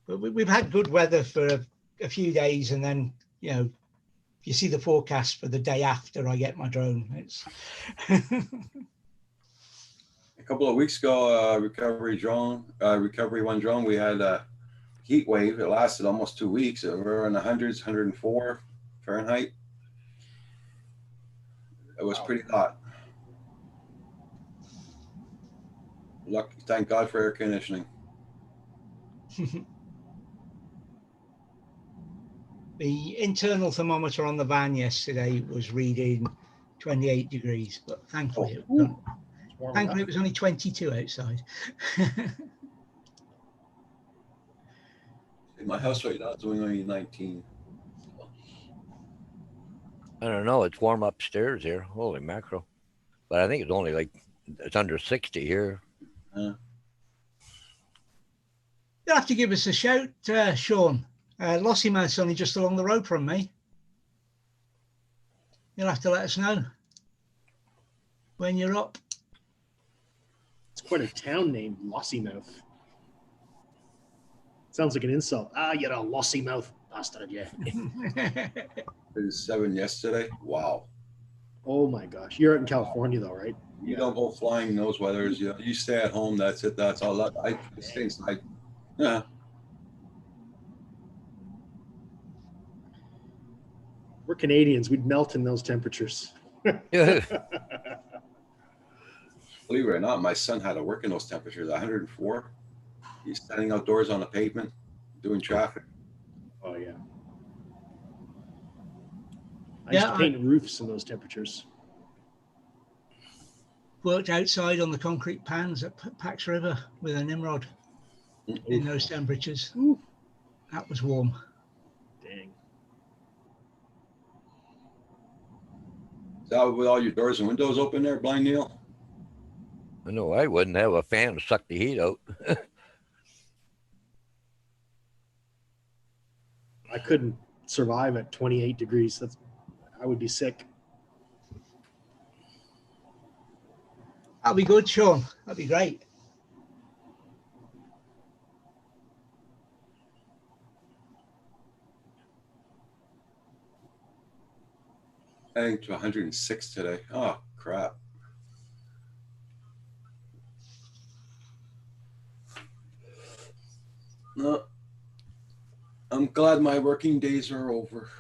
But we've had good weather for a few days, and then you see the forecast for the day after I get my drone. It's A couple of weeks ago, Recovery One drone, we had a heat wave. It lasted almost 2 weeks. We were in the hundreds, 104 Fahrenheit. It was pretty hot. Thank God for air conditioning. The internal thermometer on the van yesterday was reading 28 degrees, but thankfully, it was only 22 outside. In my house right now, it's only 19. I don't know. It's warm upstairs here. Holy mackerel! But I think it's only it's under 60 here. You'll have to give us a shout, Sean. Lossiemouth's only just along the road from me. You'll have to let us know when you're up. It's quite a town name, Lossiemouth. Sounds like an insult. Ah, you're a Lossiemouth bastard, yeah. It was 7 yesterday. Wow. Oh my gosh. You're out in California though, right? You don't go flying in those weathers. You stay at home. That's it. That's all. I stay inside. Yeah. We're Canadians. We'd melt in those temperatures. Yeah. Believe it or not, my son had to work in those temperatures. 104. He's standing outdoors on the pavement, doing traffic. Oh yeah. I used to paint roofs in those temperatures. Worked outside on the concrete pans at Pax River with a Nimrod in those temperatures. Ooh. That was warm. Dang. Is that with all your doors and windows open there, Blind Neil? No, I wouldn't have a fan to suck the heat out. I couldn't survive at 28 degrees. I would be sick. That'll be good, Sean. That'd be great. I think to 106 today. Oh, crap. No, I'm glad my working days are over.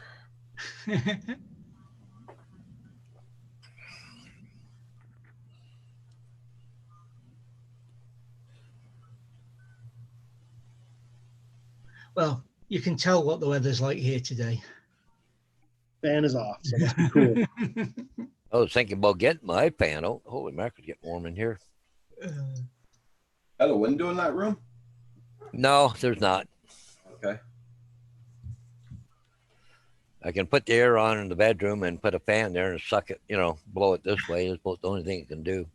Well, you can tell what the weather's like here today. Fan is off, so it must be cool. I was thinking about getting my fan. Oh, holy mackerel, it's getting warm in here. Got a window in that room? No, there's not. Okay. I can put the air on in the bedroom and put a fan there and suck it, blow it this way. It's about the only thing it can do.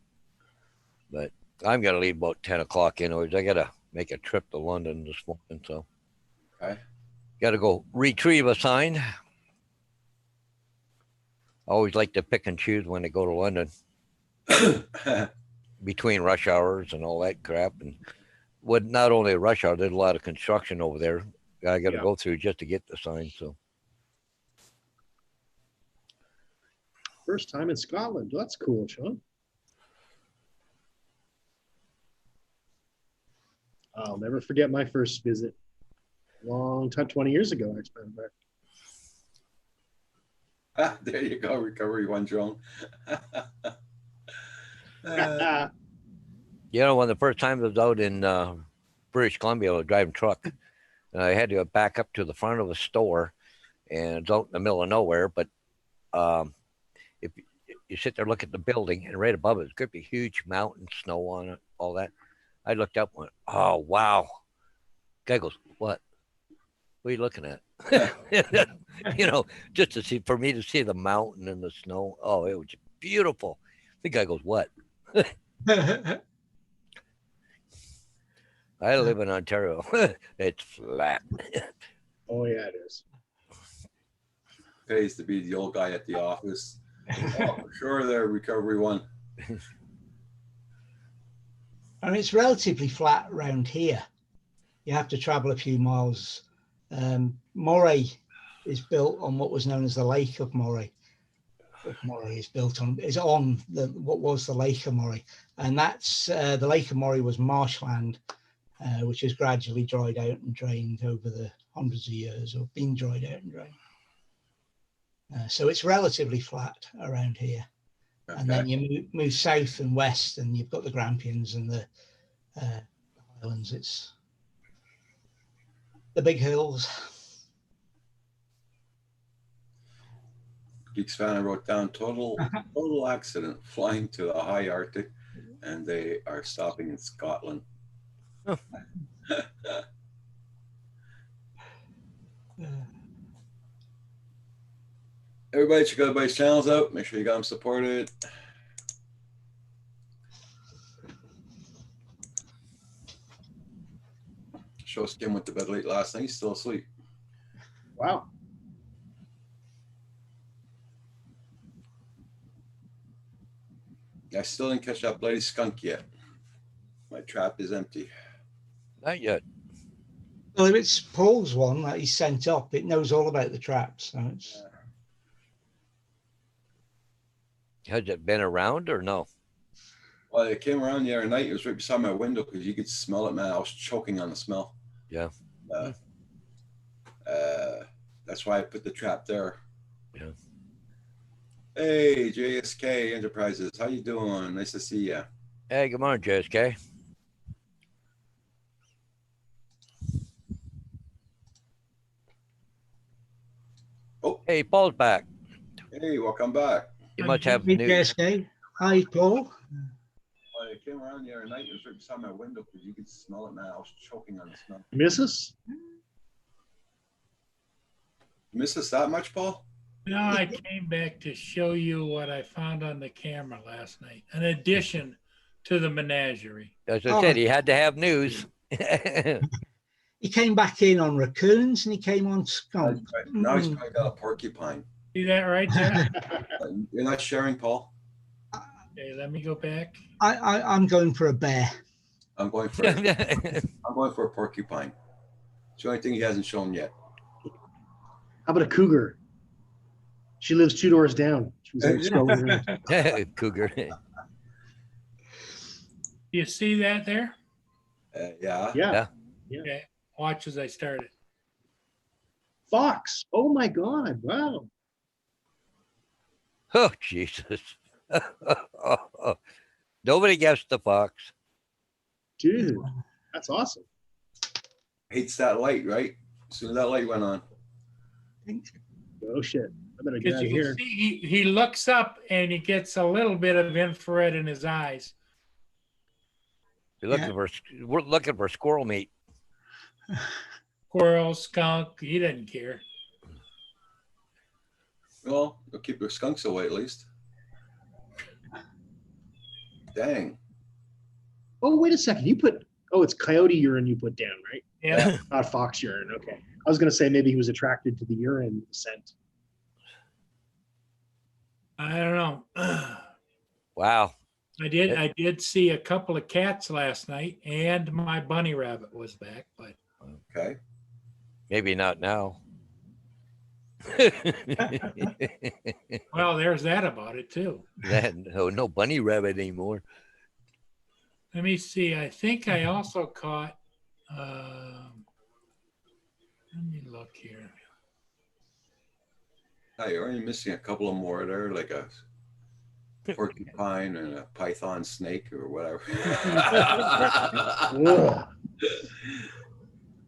But I'm going to leave about 10 o'clock anyways. I got to make a trip to London this morning. So Okay. got to go retrieve a sign. I always like to pick and choose when I go to London between rush hours and all that crap. And with not only rush hour, there's a lot of construction over there I got to go through just to get the sign. So First time in Scotland. That's cool, Sean. I'll never forget my first visit. Long time, 20 years ago, I spent there. Ah, there you go. Recovery one drone. one of the first times I was out in British Columbia, I was driving truck, and I had to go back up to the front of a store, and it's out in the middle of nowhere. But if you sit there, look at the building, and right above it, it's going to be huge mountain, snow on it, all that. I looked up and went, "Oh wow!" Guy goes, "What? What are you looking at?" Just to see, for me to see the mountain and the snow. Oh, it was beautiful. The guy goes, "What?" I live in Ontario. It's flat. Oh, yeah, it is. Pays to be the old guy at the office. Oh, for sure, there, recovery one. And it's relatively flat around here. You have to travel a few miles. Moray is built on what was known as the Lake of Moray. Moray is on what was the Lake of Moray, and that's the Lake of Moray was marshland, which has gradually dried out and drained over the hundreds of years, or been dried out and drained. So it's relatively flat around here. Okay. And then you move south and west, and you've got the Grampians and the Highlands. It's the big hills. Geeks fan, I wrote down total accident flying to the high Arctic, and they are stopping in Scotland. Oh. Everybody check out everybody's channels out. Make sure you got them supported. Show Skim went to bed late last night. He's still asleep. Wow. I still didn't catch that bloody skunk yet. My trap is empty. Not yet. Well, if it's Paul's one that he sent up, it knows all about the traps. So it's... Has it been around or no? Well, it came around the other night. It was right beside my window because you could smell it, man. I was choking on the smell. Yeah. That's why I put the trap there. Yeah. Hey, JSK Enterprises, how you doing? Nice to see you. Hey, good morning, JSK. Oh. Hey, Paul's back. Hey, welcome back. You must have Hey, news. JSK. Hi, Paul. Well, it came around the other night. It was right beside my window because you could smell it, man. I was choking on the smell. You miss us? You miss us that much, Paul? No, I came back to show you what I found on the camera last night, in addition to the menagerie. As I said, he had to have news. He came back in on raccoons and he came on skunk. Now he's probably got a porcupine. See that right there? You're not sharing, Paul? Okay, let me go back. I'm going for a bear. I'm going for a porcupine. It's the only thing he hasn't shown yet. How about a cougar? She lives 2 doors down. She was out scrolling around. Cougar. You see that there? Yeah. Yeah. Okay. Watch as I start it. Fox. Oh my God. Wow. Oh, Jesus. Nobody guessed the fox. Dude, that's awesome. Hates that light, right? As soon as that light went on. Oh shit. I better get Because out you of can here. see he looks up and he gets a little bit of infrared in his eyes. We're looking for squirrel meat. Squirrel, skunk, he doesn't care. Well, they'll keep the skunks away at least. Dang. Oh, wait a second. It's coyote urine you put down, right? Yeah. Not fox urine. Okay. I was going to say maybe he was attracted to the urine scent. I don't know. Wow. I did see a couple of cats last night, and my bunny rabbit was back, but Okay. Maybe not now. well, there's that about it too. No bunny rabbit anymore. Let me see. I think I also caught. Let me look here. Oh, you're only missing a couple of more there, like a porcupine and a python snake or whatever.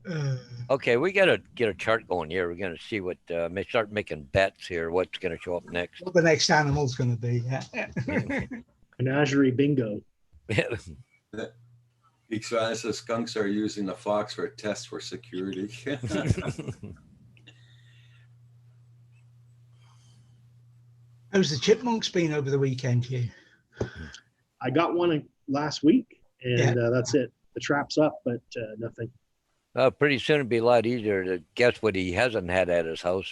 Ugh. Okay, we gotta get a chart going here. We're gonna see what start making bets here. What's gonna show up next? What the next animal's going to be. Yeah. Menagerie bingo. Because the skunks are using the fox for a test for security. How's the chipmunks been over the weekend, Hugh? I got one last week, and that's it. The trap's up, but nothing. Pretty soon it'll be a lot easier to guess what he hasn't had at his house.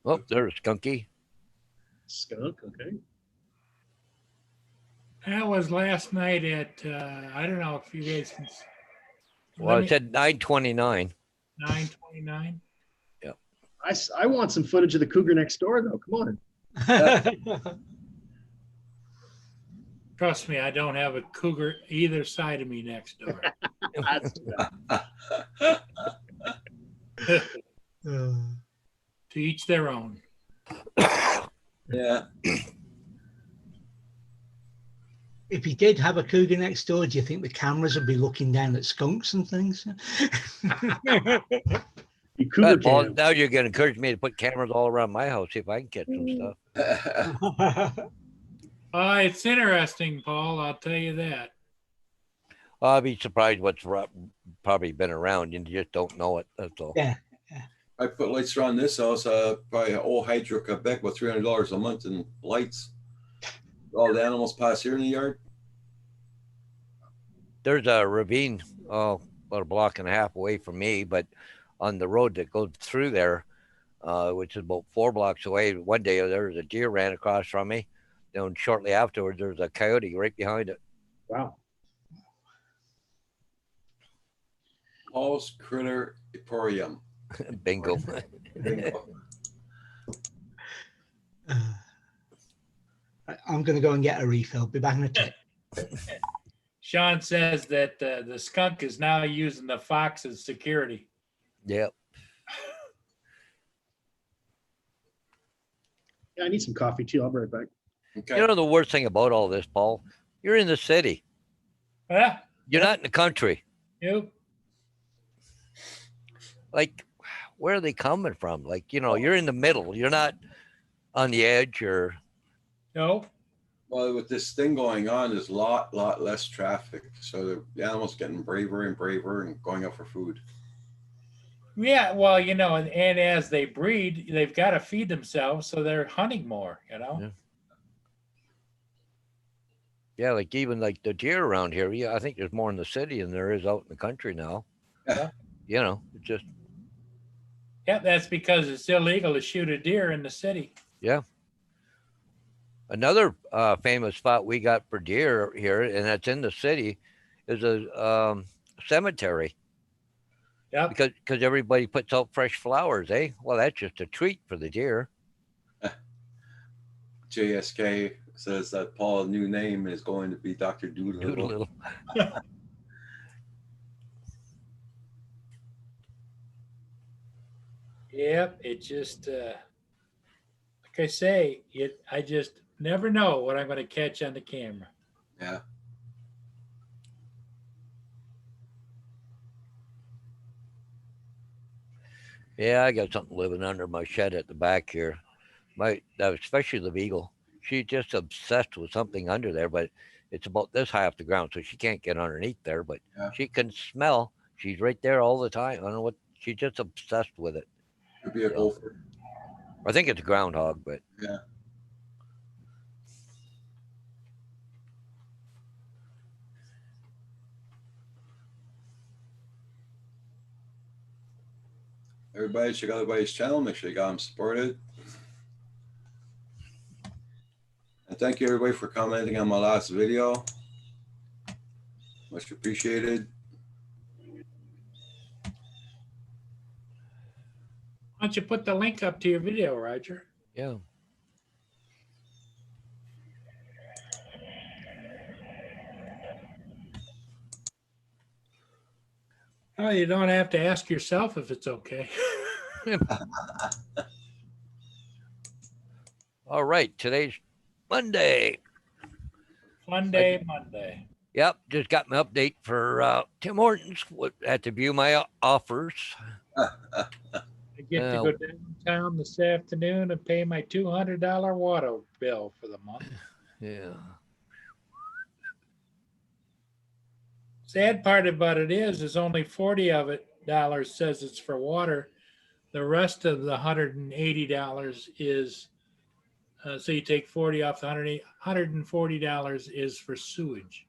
Oh, there's Skunky. Skunk, okay. That was last night at I don't know if you guys can. Well, it said 9:29. 9:29. I want some footage of the cougar next door, though. Come on. Trust me, I don't have a cougar either side of me next door. That's To each their own. Yeah. If he did have a cougar next door, do you think the cameras would be looking down at skunks and things? you cougar Paul, cam. now you're gonna encourage me to put cameras all around my house, see if I can catch some stuff. It's interesting, Paul. I'll tell you that. I'll be surprised what's probably been around. You just don't know it. That's all. Yeah. I put lights around this house, probably old Hydro Quebec, with $300 a month in lights. All the animals pass here in the yard. There's a ravine, about a block and a half away from me, but on the road that goes through there, which is about 4 blocks away, one day there was a deer ran across from me. Then shortly afterwards, there was a coyote right behind it. Wow. Paul's Critter Emporium. Bingo. I'm going to go and get a refill. Be back in a tick. Sean says that the skunk is now using the fox as security. Yep. Yeah, I need some coffee too. I'll be right back. Okay. You know the worst thing about all this, Paul? You're in the city. Ah, You're not in the country. you. Like, where are they coming from? Like, you're in the middle. You're not on the edge or. No. Well, with this thing going on, there's a lot less traffic. So the animals getting braver and braver and going out for food. Yeah, well, and as they breed, they've got to feed themselves, so they're hunting more, Yeah. Yeah, like even like the deer around here. Yeah, I think there's more in the city than there is out in the country now. Yeah. It's just Yeah, that's because it's illegal to shoot a deer in the city. another famous spot we got for deer here, and that's in the city, is a cemetery. Yep. because everybody puts out fresh flowers, eh? Well, that's just a treat for the deer. JSK says that Paul's new name is going to be Dr. Doolittle. Doodle-little. Yep. It just, like I say, I just never know what I'm going to catch on the camera. Yeah. Yeah, I got something living under my shed at the back here. Especially the beagle. She's just obsessed with something under there, but it's about this high off the ground, so she can't get underneath there. But Yeah. she can smell. She's right there all the time. I don't know what. She's just obsessed with it. Could be a Yeah. gopher. I think it's a groundhog, but Yeah. Everybody check out everybody's channel. Make sure you got them supported. And thank you everybody for commenting on my last video. Much appreciated. Why don't you put the link up to your video, Roger? yeah. Oh, you don't have to ask yourself if it's okay. All right, today's Monday. Fun day, Monday. Yep, just got my update for Tim Hortons. Had to view my offers. I get to go downtown this afternoon and pay my $200 water bill for the month. Yeah. Sad part about it is only 40 of it dollars says it's for water. The rest of the $180 is so you take 40 off the $140 is for sewage.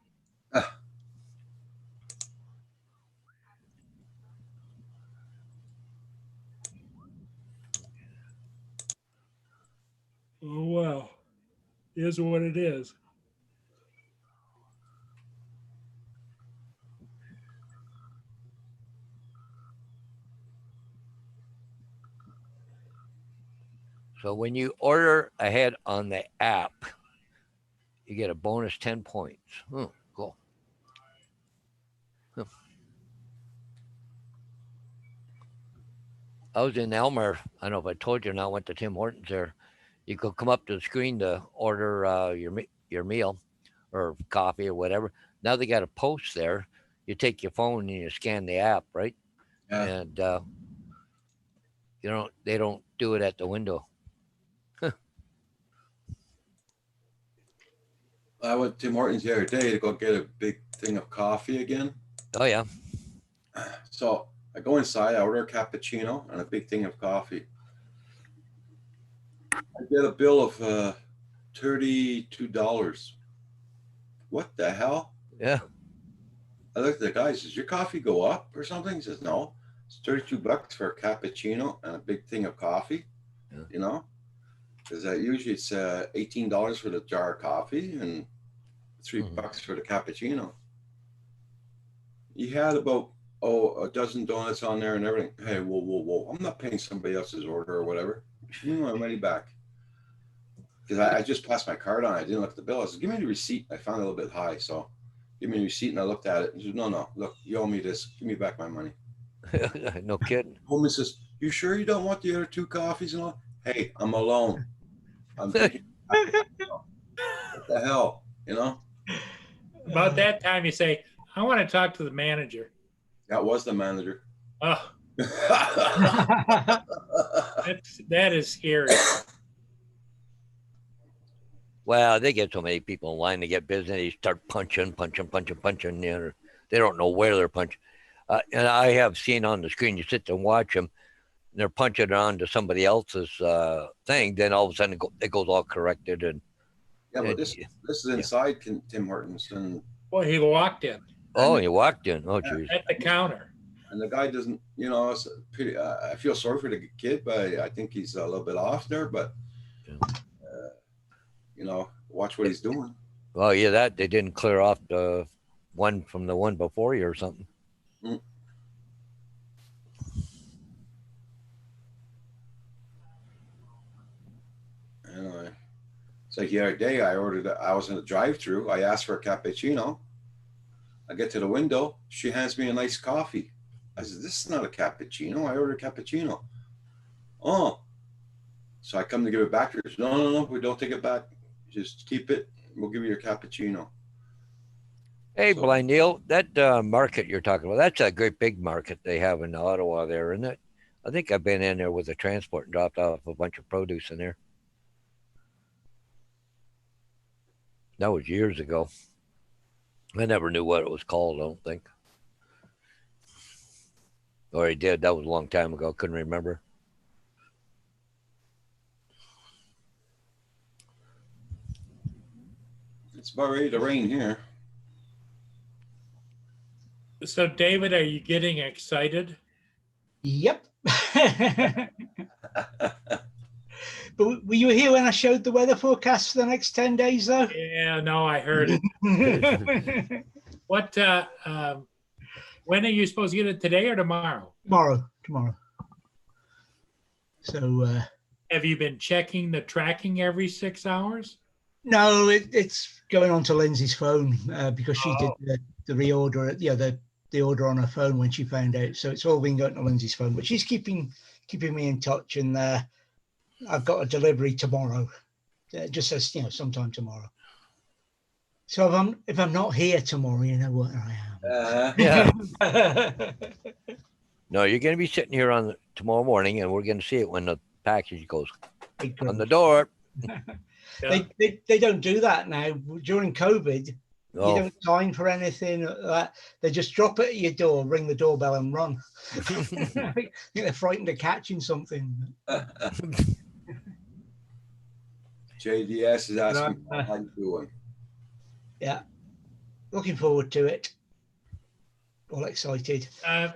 Oh well, is what it is. So when you order ahead on the app, you get a bonus 10 points. Oh, cool. Huh. I was in Elmer. I don't know if I told you or not. I went to Tim Hortons there. You could come up to the screen to order your meal or coffee or whatever. Now they got a post there. You take your phone and you scan the app, right? Yeah. And they don't do it at the window. I went to Tim Hortons the other day to go get a big thing of coffee again. Oh yeah. So I go inside, I order a cappuccino and a big thing of coffee. I get a bill of $32. What the hell? Yeah. I looked at the guy, says, your coffee go up or something? He says, no, it's $32 for a cappuccino and a big thing of coffee, Yeah. you know? Because usually it's $18 for the jar of coffee and $3 for the cappuccino. He had about a dozen donuts on there and everything. Hey, whoa! I'm not paying somebody else's order or whatever. Give me my money back. Because I just passed my card on. I didn't look at the bill. I said, give me the receipt. I found it a little bit high, so give me the receipt. And I looked at it. And he said, no, look, you owe me this. Give me back my money. No kidding. Woman says, you sure you don't want the other 2 coffees and all? Hey, I'm alone. I'm thinking, what the hell, you know? About that time, you say, I want to talk to the manager. That was the manager. Oh, that is scary. Well, they get so many people in line to get business. They start punching. You know, they don't know where they're punching. And I have seen on the screen, you sit there and watch them, and they're punching it on to somebody else's thing. Then all of a sudden it goes all corrected. And Yeah, but this is inside Tim Hortons, and Well, he walked in and you walked in. Oh, geez. at the counter. the guy doesn't, you know, it's pretty. I feel sorry for the kid, but I think he's a little bit off there. But you know, watch what he's doing. Well, yeah, that they didn't clear off the one from the one before you or something. Anyway, it's like the other day I was in a drive-through. I asked for a cappuccino. I get to the window. She hands me a nice coffee. I said, this is not a cappuccino. I ordered a cappuccino. Oh, so I come to give it back to her. She said, no, we don't take it back. Just keep it. We'll give you your cappuccino. Hey, So- Blind Neil, that market you're talking about, that's a great big market they have in Ottawa there, isn't it? I think I've been in there with a transport and dropped off a bunch of produce in there. That was years ago. I never knew what it was called, I don't think. Or I did. That was a long time ago. Couldn't remember. It's about ready to rain here. So, David, are you getting excited? Yep. But were you here when I showed the weather forecast for the next 10 days, though? Yeah, no, I heard it. What? When are you supposed to get it? Today or tomorrow? Tomorrow. So Have you been checking the tracking every 6 hours? no, it's going on to Lindsay's phone because she did the reorder, the order on her phone when she found out. So it's all been going to Lindsay's phone, but she's keeping me in touch, and I've got a delivery tomorrow. It just says, sometime tomorrow. So if I'm not here tomorrow, you know what I Yeah. am. No, you're going to be sitting here on tomorrow morning, and we're going to see it when the package goes Big on the crunch. door. Yeah. They don't do that now. During COVID, you Oh, don't sign for anything like that. They just drop it at your door, ring the doorbell, and run. I think they're frightened of catching something. JDS is asking Uh, how you doing. Yeah, looking forward to it. All excited. I'm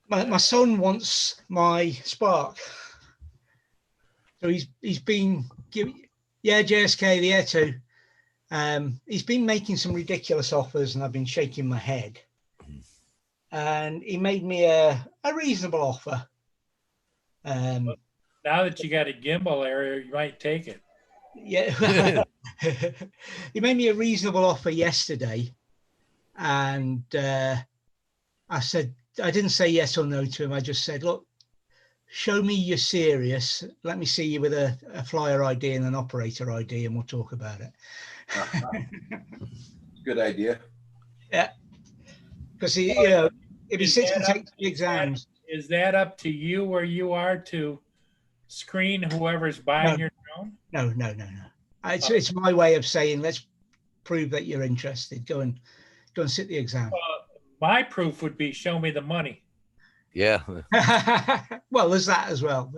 My son wants my Spark, so he's been giving. Yeah, JSK, the Air 2. He's been making some ridiculous offers, and I've been shaking my head. And he made me a reasonable offer. now that you got a gimbal area, you might take it. Yeah, he made me a reasonable offer yesterday, and I said I didn't say yes or no to him. I just said, look, show me you're serious. Let me see you with a flyer ID and an operator ID, and we'll talk about it. Good idea. Yeah, because if he Is sits that and up- takes the exams, Is that up to you where you are to screen whoever's buying No. your drone? no. It's my way of saying, let's prove that you're interested. Go and sit the exam. My proof would be show me the money. yeah. Well, there's that as well.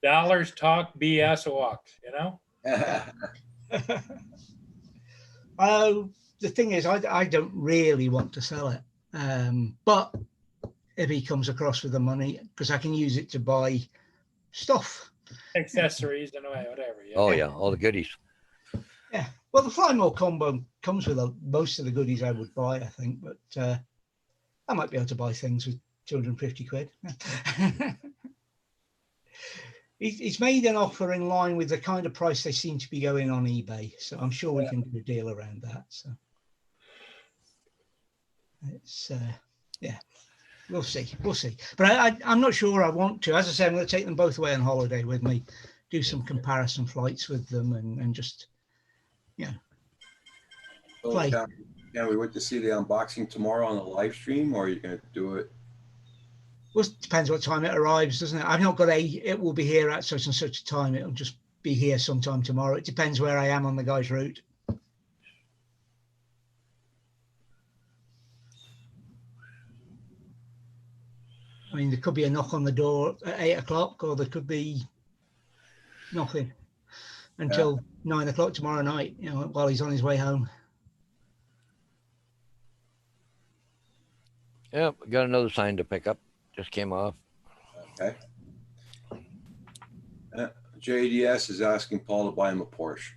Dollars talk, BS walks, you know? The thing is, I don't really want to sell it. But if he comes across with the money, because I can use it to buy stuff. Accessories and whatever. Yeah. Oh, yeah. All the goodies. Yeah. Well, the Fly More combo comes with most of the goodies I would buy, I think. But I might be able to buy things with 250 quid. He's made an offer in line with the kind of price they seem to be going on eBay. So I'm sure we can do a deal around that. So it's, yeah, we'll see. But I'm not sure I want to. As I say, I'm going to take them both away on holiday with me, do some comparison flights with them, and just, So Play. can we wait to see the unboxing tomorrow on the live stream, or are you going to do it? well, it depends what time it arrives, doesn't it? I've not got it will be here at such and such a time. It'll just be here sometime tomorrow. It depends where I am on the guy's route. I mean, there could be a knock on the door at 8 o'clock, or there could be nothing until 9 o'clock tomorrow night, while he's on his way home. Yeah, got another sign to pick up. Just came off. Okay. JDS is asking Paul to buy him a Porsche.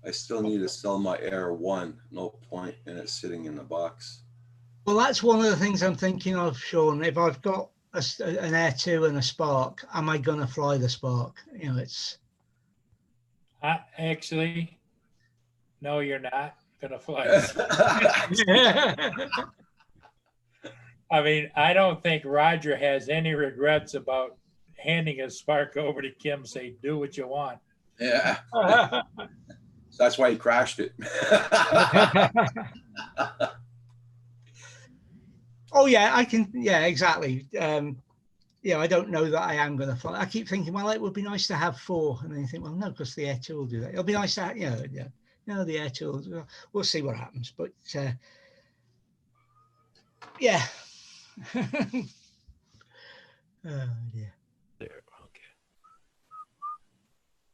I still need to sell my Air 1. No point in it sitting in the box. Well, that's one of the things I'm thinking of, Sean. If I've got an Air 2 and a Spark, am I going to fly the Spark? You know, it's. Actually, no, you're not gonna fly. I mean, I don't think Roger has any regrets about handing a Spark over to Kim, say, do what you want. Yeah. So that's why he crashed it. Oh yeah, I can. Yeah, exactly. Yeah, I don't know that I am going to fly. I keep thinking, well, it would be nice to have 4, and then you think, well, no, because the Air 2 will do that. It'll be nice to have, you know, yeah, no, the Air 2 will, we'll see what happens. But yeah. Oh dear. There, okay.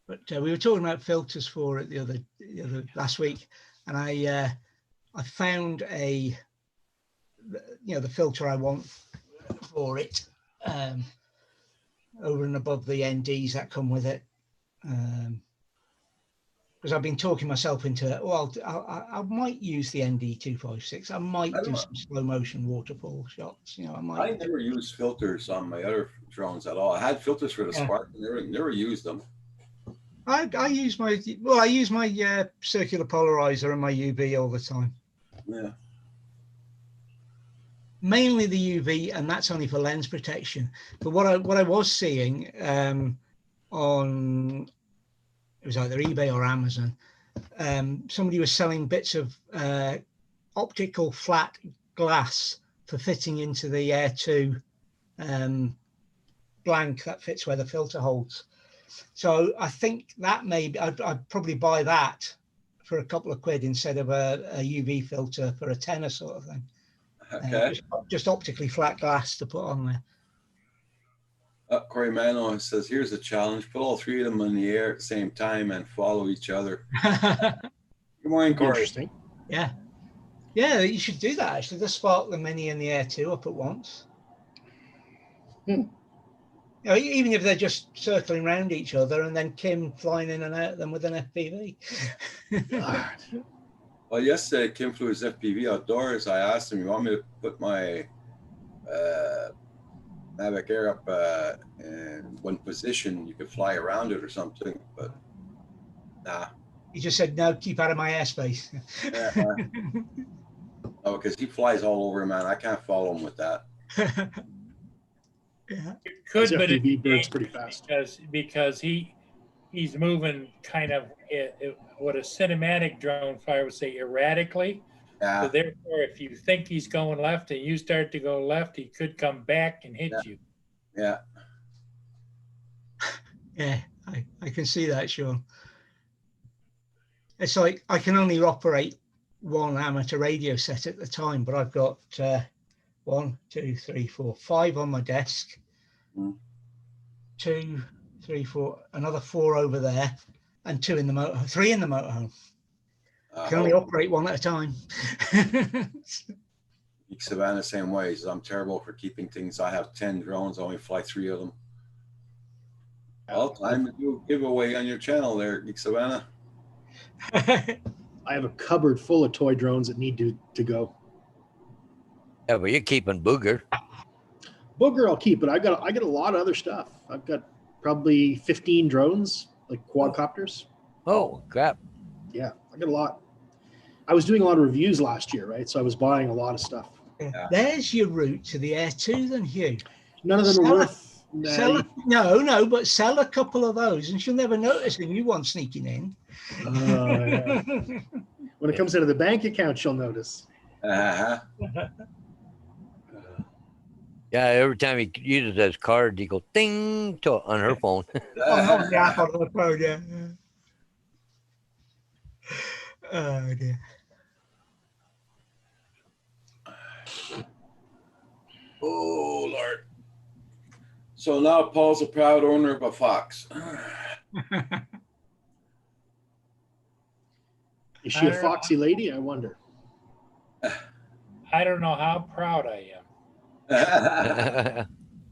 But we were talking about filters for it the other last week, and I found the filter I want for it, over and above the NDs that come with it, because I've been talking myself into, well, I might use the ND256. I might do some slow motion waterfall shots. You know, I might. I never used filters on my other drones at all. I had filters for the Spark, never used them. I use my circular polarizer and my UV all the time. Yeah. Mainly the UV, and that's only for lens protection. But what I was seeing on, it was either eBay or Amazon, somebody was selling bits of optical flat glass for fitting into the Air 2 blank that fits where the filter holds. So I think that maybe I'd probably buy that for a couple of quid instead of a UV filter for a tenner sort of thing. Okay. Just optically flat glass to put on there. Corey Mano says, here's a challenge. Put all 3 of them in the air at the same time and follow each other. Good morning, Corey. Interesting. Yeah, you should do that actually. Just spark the Mini and the Air 2 up at once. You know, even if they're just circling around each other, and then Kim flying in and out of them with an FPV. Well, yesterday Kim flew his FPV outdoors. I asked him, you want me to put my Mavic Air up in one position? You could fly around it or something, but nah. He just said, no, keep out of my airspace. Oh, because he flies all over, man. I can't follow him with that. Yeah. It could, but FPV bird's it's pretty fast. because he's moving kind of what a cinematic drone flyer would say erratically. Yeah. So therefore, if you think he's going left and you start to go left, he could come back and hit you. Yeah. Yeah, I can see that, Sean. It's like I can only operate one amateur radio set at the time, but I've got 1, 2, 3, 4, 5 on my desk. 2, 3, 4, another 4 over there, and 2 in the motor, 3 in the motorhome. Can only operate one at a time. Savannah, same way. He says, I'm terrible for keeping things. I have 10 drones. I only fly 3 of them. Well, time to do a giveaway on your channel there, Geek Savannah. I have a cupboard full of toy drones that need to go. Yeah, but you're keeping Booger. Booger I'll keep, but I got a lot of other stuff. I've got probably 15 drones, like quadcopters. Oh, crap. Yeah, I got a lot. I was doing a lot of reviews last year, right? So I was buying a lot of stuff. Yeah. There's your route to the Air 2 then, Hugh. None of them are worth. No, but sell a couple of those and she'll never notice a new one sneaking in. Yeah. When it comes out of the bank account, she'll notice. Yeah, every time he uses his card, he goes ding on her phone. Oh, the app on the phone, yeah. Oh dear. Oh Lord. So now Paul's a proud owner of a Fox. Is she a foxy lady? I wonder. I don't know how proud I am.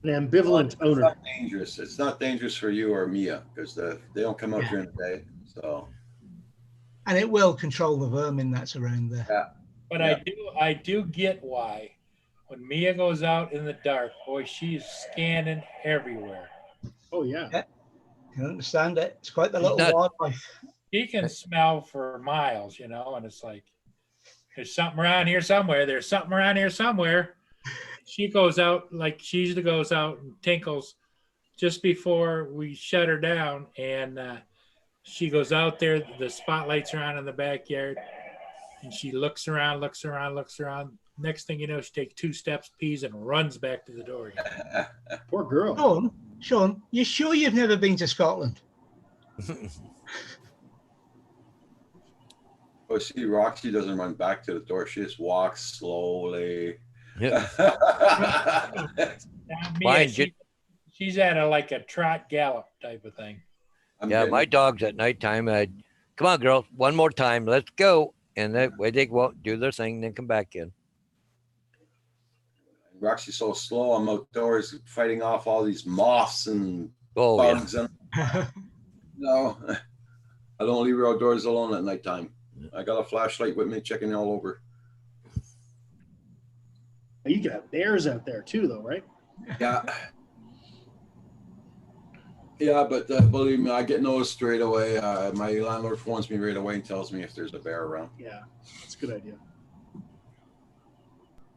An ambivalent It's owner. not dangerous. It's not dangerous for you or Mia because they don't come out during the day. So And it will control the vermin that's around there. yeah. But Yeah. I do get why. When Mia goes out in the dark, boy, she's scanning everywhere. Oh yeah. I can understand it. It's quite the She's little not- wildlife. She can smell for miles, and it's like there's something around here somewhere. There's something around here somewhere. She goes out like she usually goes out and tinkles just before we shut her down, and she goes out there. The spotlights are on in the backyard, and she looks around, looks around, looks around. Next thing you know, she takes 2 steps, pees, and runs back to the door again. Poor girl. Sean, you sure you've never been to Scotland? Oh, see, Roxy doesn't run back to the door. She just walks slowly. Yeah. Now, Mia, Mine get- she's at like a trot gallop type of thing. I'm Yeah, getting- my dogs at nighttime, come on, girl, one more time, let's go. And that way they go out, do their thing, then come back in. Roxy's so slow. I'm outdoors fighting off all these moths and Oh, yeah. bugs. And no, I don't leave her outdoors alone at nighttime. I got a flashlight with me, checking all over. You can have bears out there too, though, right? Yeah. Yeah, but believe me, I get noticed straight away. My landlord phones me right away and tells me if there's a bear around. Yeah, that's a good idea.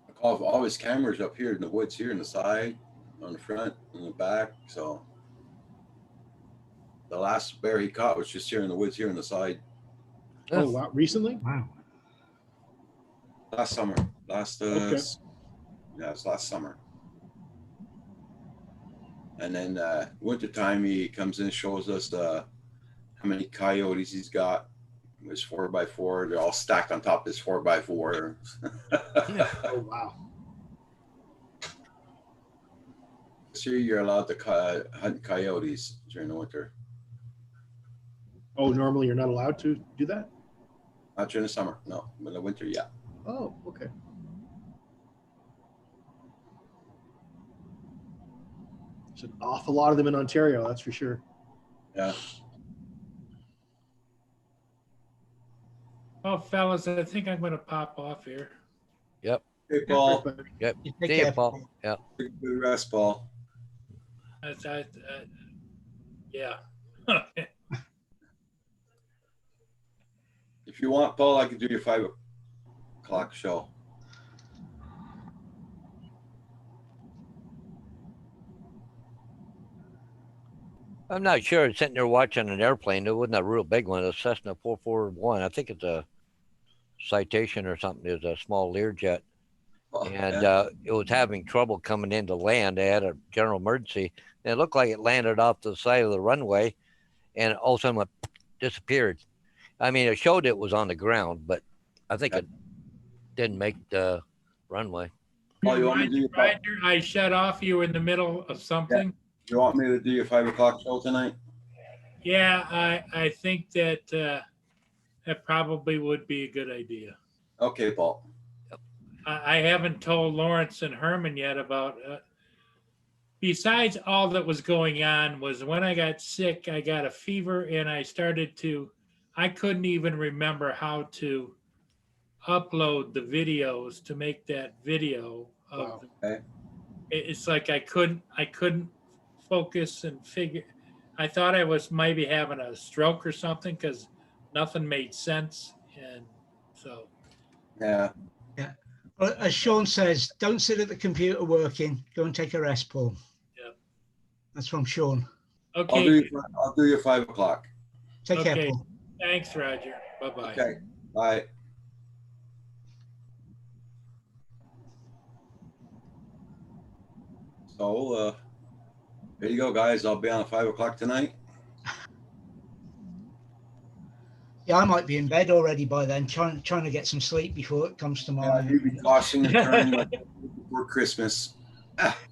I call all his cameras up here in the woods, here in the side, on the front, in the back. So the last bear he caught was just here in the woods, here in the side. Oh wow! Recently? Wow. Last summer. Okay. Yeah, it's last summer. And then wintertime, he comes in, shows us how many coyotes he's got. His 4x4. They're all stacked on top of his 4x4. Oh wow! This year, you're allowed to hunt coyotes during the winter, Oh, normally you're not allowed to do that. not during the summer. No, but in the winter, yeah. Oh, okay. There's an awful lot of them in Ontario, that's for sure. Yeah. Well, fellas, I think I'm going to pop off here. Hey, Paul. Yep. You take See ya, care. Paul. Yeah. Good rest, Paul. Yeah. If you want, Paul, I can do your 5 o'clock show. I'm not sure. Sitting there watching an airplane. It wasn't a real big one. A Cessna 441. I think it's a Citation or something. It was a small Learjet. Oh, And yeah. it was having trouble coming into land. They had a general emergency. And it looked like it landed off the side of the runway, and all of a sudden it disappeared. I mean, it showed it was on the ground, but I think it didn't make the runway. Paul, you want me to do your Roger, I shut off. You were in the middle of something. You want me to do your 5 o'clock show tonight? Yeah, I think that that probably would be a good idea. Okay, Paul. I haven't told Lawrence and Herman yet about. Besides all that was going on, was when I got sick, I got a fever, and I couldn't even remember how to upload the videos to make that video of. Wow. Okay. It's like I couldn't focus and figure. I thought I was maybe having a stroke or something because nothing made sense, and so. Yeah. Well, as Sean says, don't sit at the computer working. Go and take a rest, Paul. Yep. That's from Sean. Okay. I'll do your 5 o'clock. Take care, Okay. Paul. Thanks, Roger. Bye-bye. Okay. Bye. So, there you go, guys. I'll be on at 5 o'clock tonight. Yeah, I might be in bed already by then, trying to get some sleep before it comes to my. You'll be tossing and turning like before Christmas. Back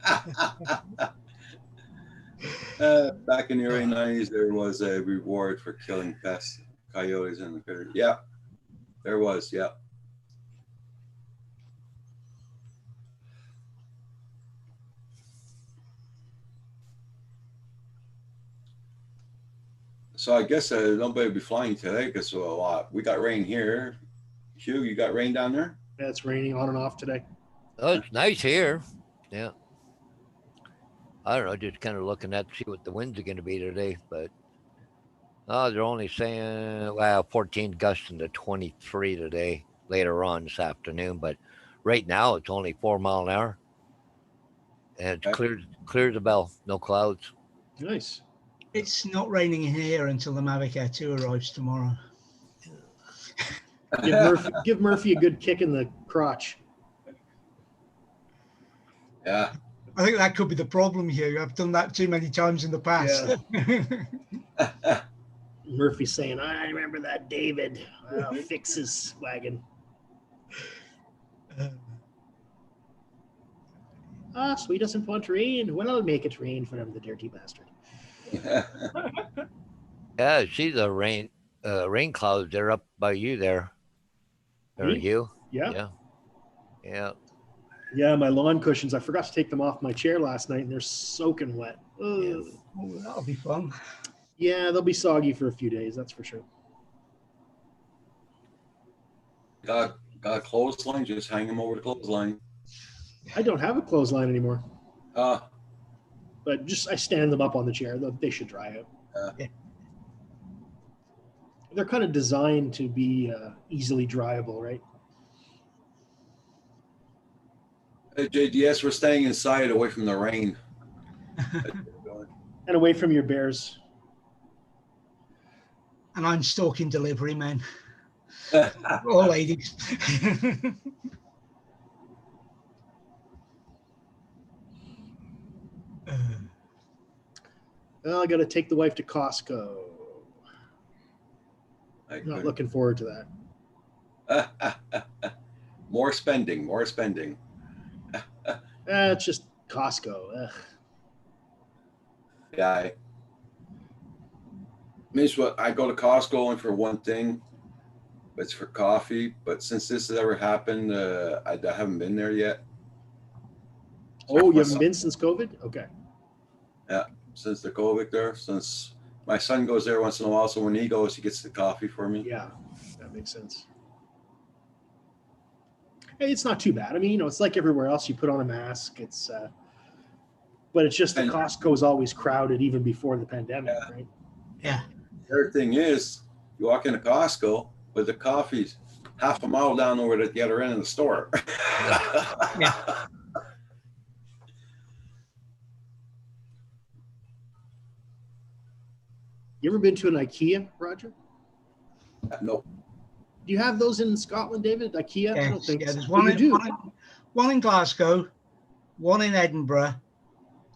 in the early 90s, there was a reward for killing pests, coyotes, and the critters. Yeah, there was. Yeah. So I guess nobody will be flying today because we got rain here. Hugh, you got rain down there? Yeah, it's raining on and off today. Oh, it's nice here. Yeah. I don't know, just kind of looking at to see what the winds are going to be today, but they're only saying 14 gusts into 23 today later on this afternoon, but right now it's only 4 mile an hour, and it's Okay. clear as a bell, no clouds. Nice. It's not raining in here until the Mavic Air 2 arrives tomorrow. Give Murphy a good kick in the crotch. Yeah. I think that could be the problem here. I've done that too many times in the past. Murphy saying, I remember that David. I'll fix his wagon. So he doesn't want rain. Well, I'll make it rain for him, the dirty bastard. Yeah, see the rain clouds. They're up by you there. Or Me? you? Yeah. Yeah. Yeah, my lawn cushions. I forgot to take them off my chair last night, and they're soaking wet. Ugh. Oh, that'll be fun. Yeah, they'll be soggy for a few days. That's for sure. Got a clothesline, just hang them over the clothesline. I don't have a clothesline anymore, Uh, but I stand them up on the chair. They should dry out. Yeah. They're kind of designed to be easily dryable, right? JDS, we're staying inside away from the rain. And away from your bears. And I'm stalking delivery men. Or ladies. Well, I got to take the wife to Costco. I Not looking forward to that. More spending. It's just Costco. Ugh. Yeah. I go to Costco only for one thing. It's for coffee. But since this has ever happened, I haven't been there yet. Oh, you haven't been since COVID? Okay. Since the COVID there, since my son goes there once in a while, so when he goes, he gets the coffee for me. Yeah, that makes sense. Hey, it's not too bad. I mean, it's like everywhere else. You put on a mask. But it's just that And- Costco is always crowded even before the pandemic, right? Yeah. The other thing is, you walk into Costco, but the coffee's half a mile down over at the other end of the store. Yeah. You ever been to an IKEA, Roger? Nope. Do you have those in Scotland, David? IKEA? I don't think so. There's But one you do. one in Glasgow, one in Edinburgh,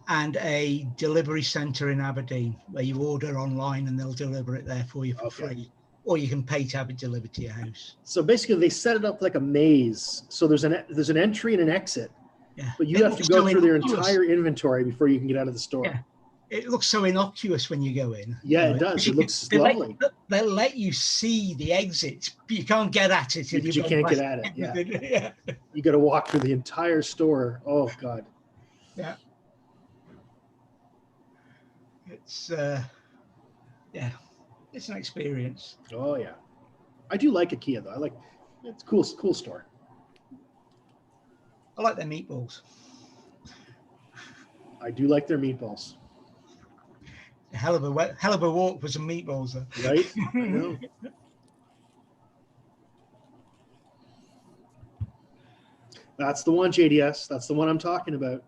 and a delivery centre in Aberdeen where you order online and they'll deliver it there for you for Okay. free. Or you can pay to have it delivered to your house. So basically, they set it up like a maze. So there's an entry and an exit, Yeah. but you It have to looks go so through their innocuous. entire inventory before you can get out of the store. Yeah. It looks so innocuous when you go in. Yeah, You it know, does. you It can- looks they lovely. They'll let you see the exit, but you can't get at it. till But you've you gone can't get past at it, yeah. everything. Yeah. You got to walk through the entire store. Oh God. It's it's an experience. Oh yeah. I do like IKEA though. It's cool store. I like their meatballs. I do like their meatballs. A hell of a walk for some meatballs though. Right? I know. That's the one, JDS. That's the one I'm talking about.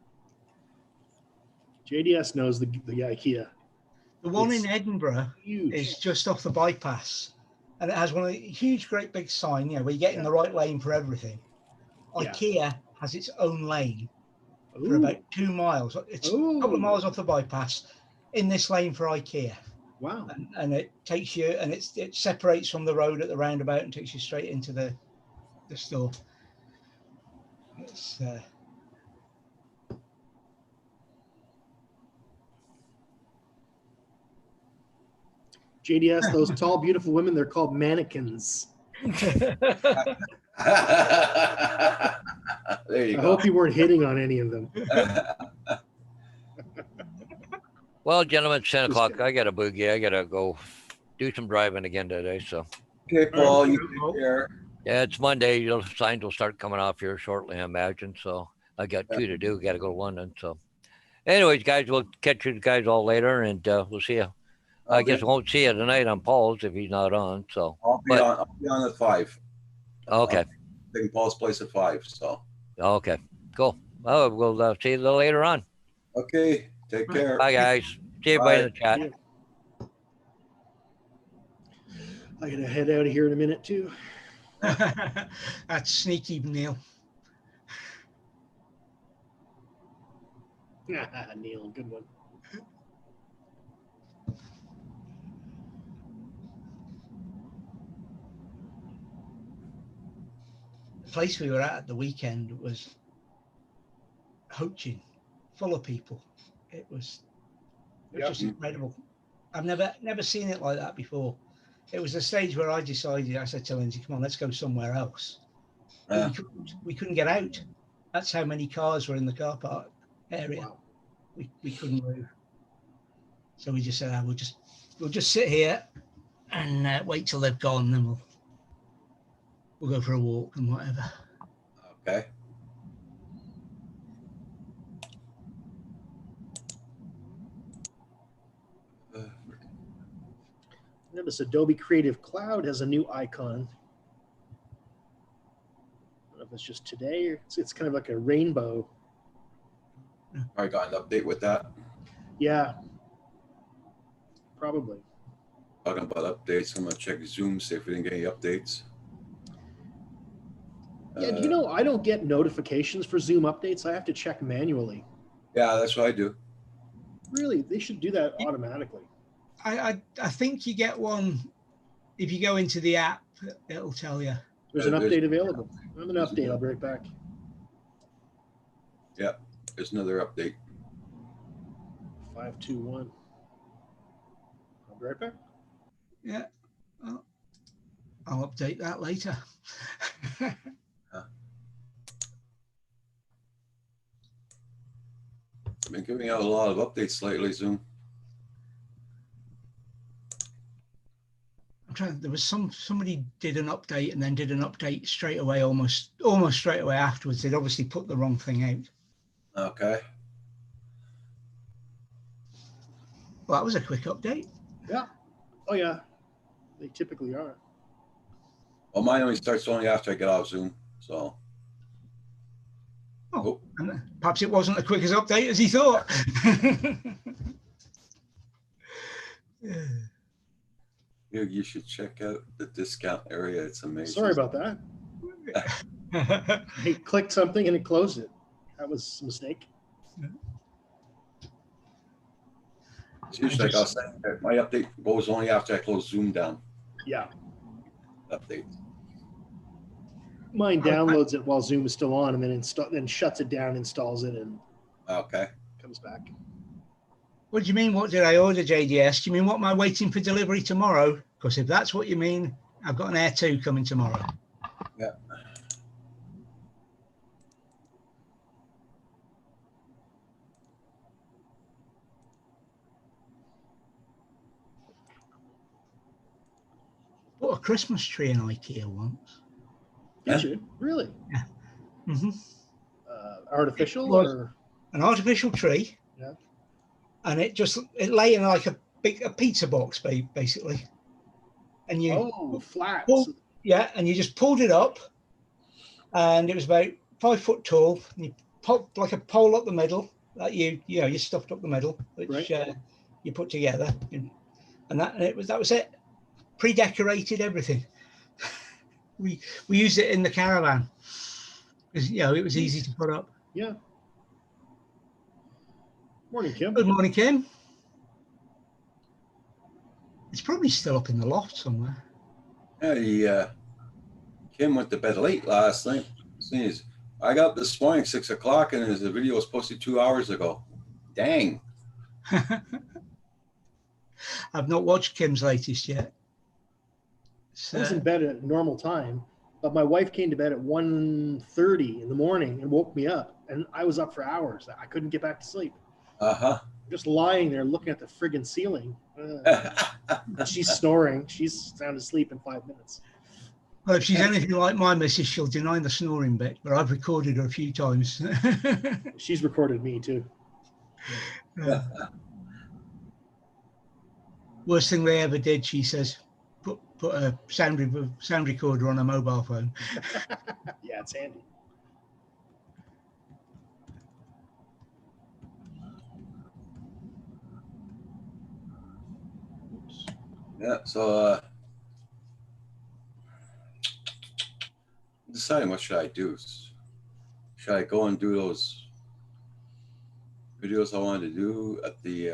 JDS knows the IKEA. The one It's in Edinburgh Huge. is just off the bypass, and it has one of the huge, great big sign, where you get in the right lane for everything. Yeah. IKEA has its own lane for Ooh. about 2 miles. It's a couple Ooh. of miles off the bypass in this lane for IKEA, Wow. and it takes you, and it separates from the road at the roundabout and takes you straight into the store. It's JDS, those tall, beautiful women, they're called mannequins. There you I go. hope you weren't hitting on any of them. Well, gentlemen, it's 10 Just o'clock. kidding. I got to boogie. I got to go do some driving again today. So Okay, Paul, you take care. Yeah, it's Monday. Signs will start coming off here shortly, I imagine. So I got 2 to do. Got to go to London. So, anyways, guys, we'll catch you guys all later, and we'll see you. I guess we won't see you tonight on Paul's if he's not on. So, I'll be on at 5. okay, Taking Paul's place at 5. So okay, cool. Oh, we'll see you a little later on. okay, take care. Bye, guys. See everybody in the chat. Yeah. I gotta head out of here in a minute too. That's sneaky, Neil. Neil, good one. The place we were at the weekend was Hoaching, full of people. It was just incredible. I've never seen it like that before. It was a stage where I decided, I said to Lindsay, come on, let's go somewhere else. But we couldn't get out. That's how many cars were in the car park area. Wow. We couldn't move. So we just said, we'll just sit here and wait till they've gone, then we'll go for a walk and whatever. Okay. Now this Adobe Creative Cloud has a new icon. I don't know if it's just today or it's kind of like a rainbow. I got an update with that. Yeah, probably. Talking about updates, I'm gonna check Zoom, see if we didn't get any updates. Yeah, do you know I don't get notifications for Zoom updates? I have to check manually. Yeah, that's what I do. Really, they should do that automatically. I think you get one if you go into the app. It'll tell you. There's an update available. I'm an update. I'll be right back. Yeah, there's another update. 521. I'll be right back. Yeah, I'll update that later. I've been giving out a lot of updates lately, Zoom. I'm trying. There was somebody did an update and then did an update straight away, almost straight away afterwards. They'd obviously put the wrong thing out. Okay. Well, that was a quick update. Yeah. Oh, yeah. They typically are. Well, mine only starts only after I get off Zoom, so. Oh, and perhaps it wasn't as quick as update as he thought. Yeah. You should check out the discount area. It's amazing. Sorry about that. I clicked something and it closed it. That was a mistake. It's usually like I was saying, my update goes only after I close Zoom down. Yeah. Update. Mine downloads it while Zoom is still on and then shuts it down, installs it, and Okay. comes back. What do you mean? What did I order, JDS? Do you mean what am I waiting for delivery tomorrow? Because if that's what you mean, I've got an Air 2 coming tomorrow. Yeah. Bought a Christmas tree in IKEA once. Did you? Really? Mm-hmm. Artificial Well, or? An artificial tree. Yeah. And it lay in like a pizza box, basically. And you flat. yeah, and you just pulled it up, and it was about 5 foot tall. And you popped like a pole up the middle that you stuffed up the middle, which Right. You put together, and that was it. Pre-decorated everything. we used it in the caravan because it was easy to put up. Yeah. Morning, Kim. Good morning, Kim. It's probably still up in the loft somewhere. Yeah, Kim went to bed late last night. Sneeze. I got up this morning 6 o'clock, and the video was posted 2 hours ago. Dang. I've not watched Kim's latest yet. I was in bed at normal time, but my wife came to bed at 1:30 in the morning and woke me up, and I was up for hours. I couldn't get back to sleep. Uh-huh. Just lying there looking at the friggin' ceiling. She's snoring. She's sound asleep in 5 minutes. Well, if she's anything like my missus, she'll deny the snoring bit, but I've recorded her a few times. She's recorded me too. Worst thing they ever did, she says, put a sound recorder on a mobile phone. Yeah, it's handy. Oops. Yeah, so deciding what should I do. Should I go and do those videos I wanted to do at the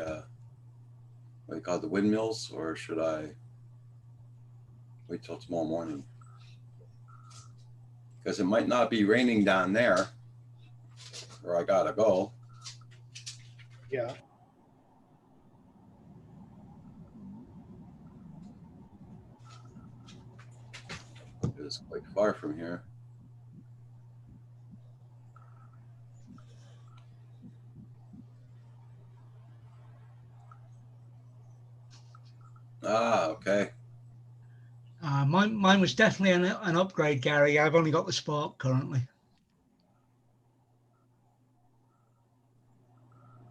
what do you call it, the windmills, or should I wait till tomorrow morning? Because it might not be raining down there where I gotta go. Yeah. It's quite far from here. Ah, okay. Mine was definitely an upgrade, Gary. I've only got the Spark currently.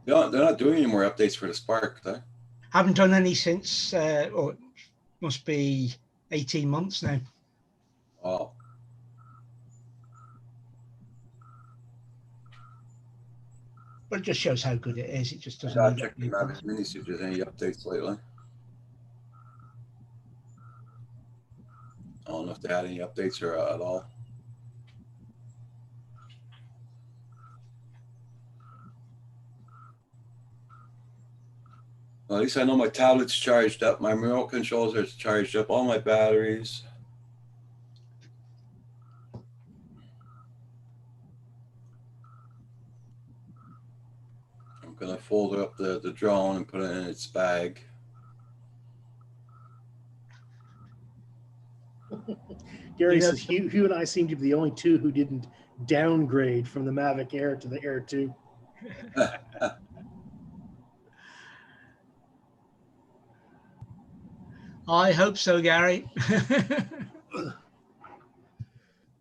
They're not doing any more updates for the Spark, huh? Haven't done any since, or it must be 18 months now. Oh, But it just shows how good it is. It just I doesn't gotta need check the updates. Mavic Mini, see if there's any updates lately. I don't know if they had any updates or at all. Well, at least I know my tablet's charged up, my remote controls are charged up, all my batteries. I'm gonna fold up the drone and put it in its bag. Gary You know, says Hugh and I seem to be the only two who didn't downgrade from the Mavic Air to the Air 2. I hope so, Gary.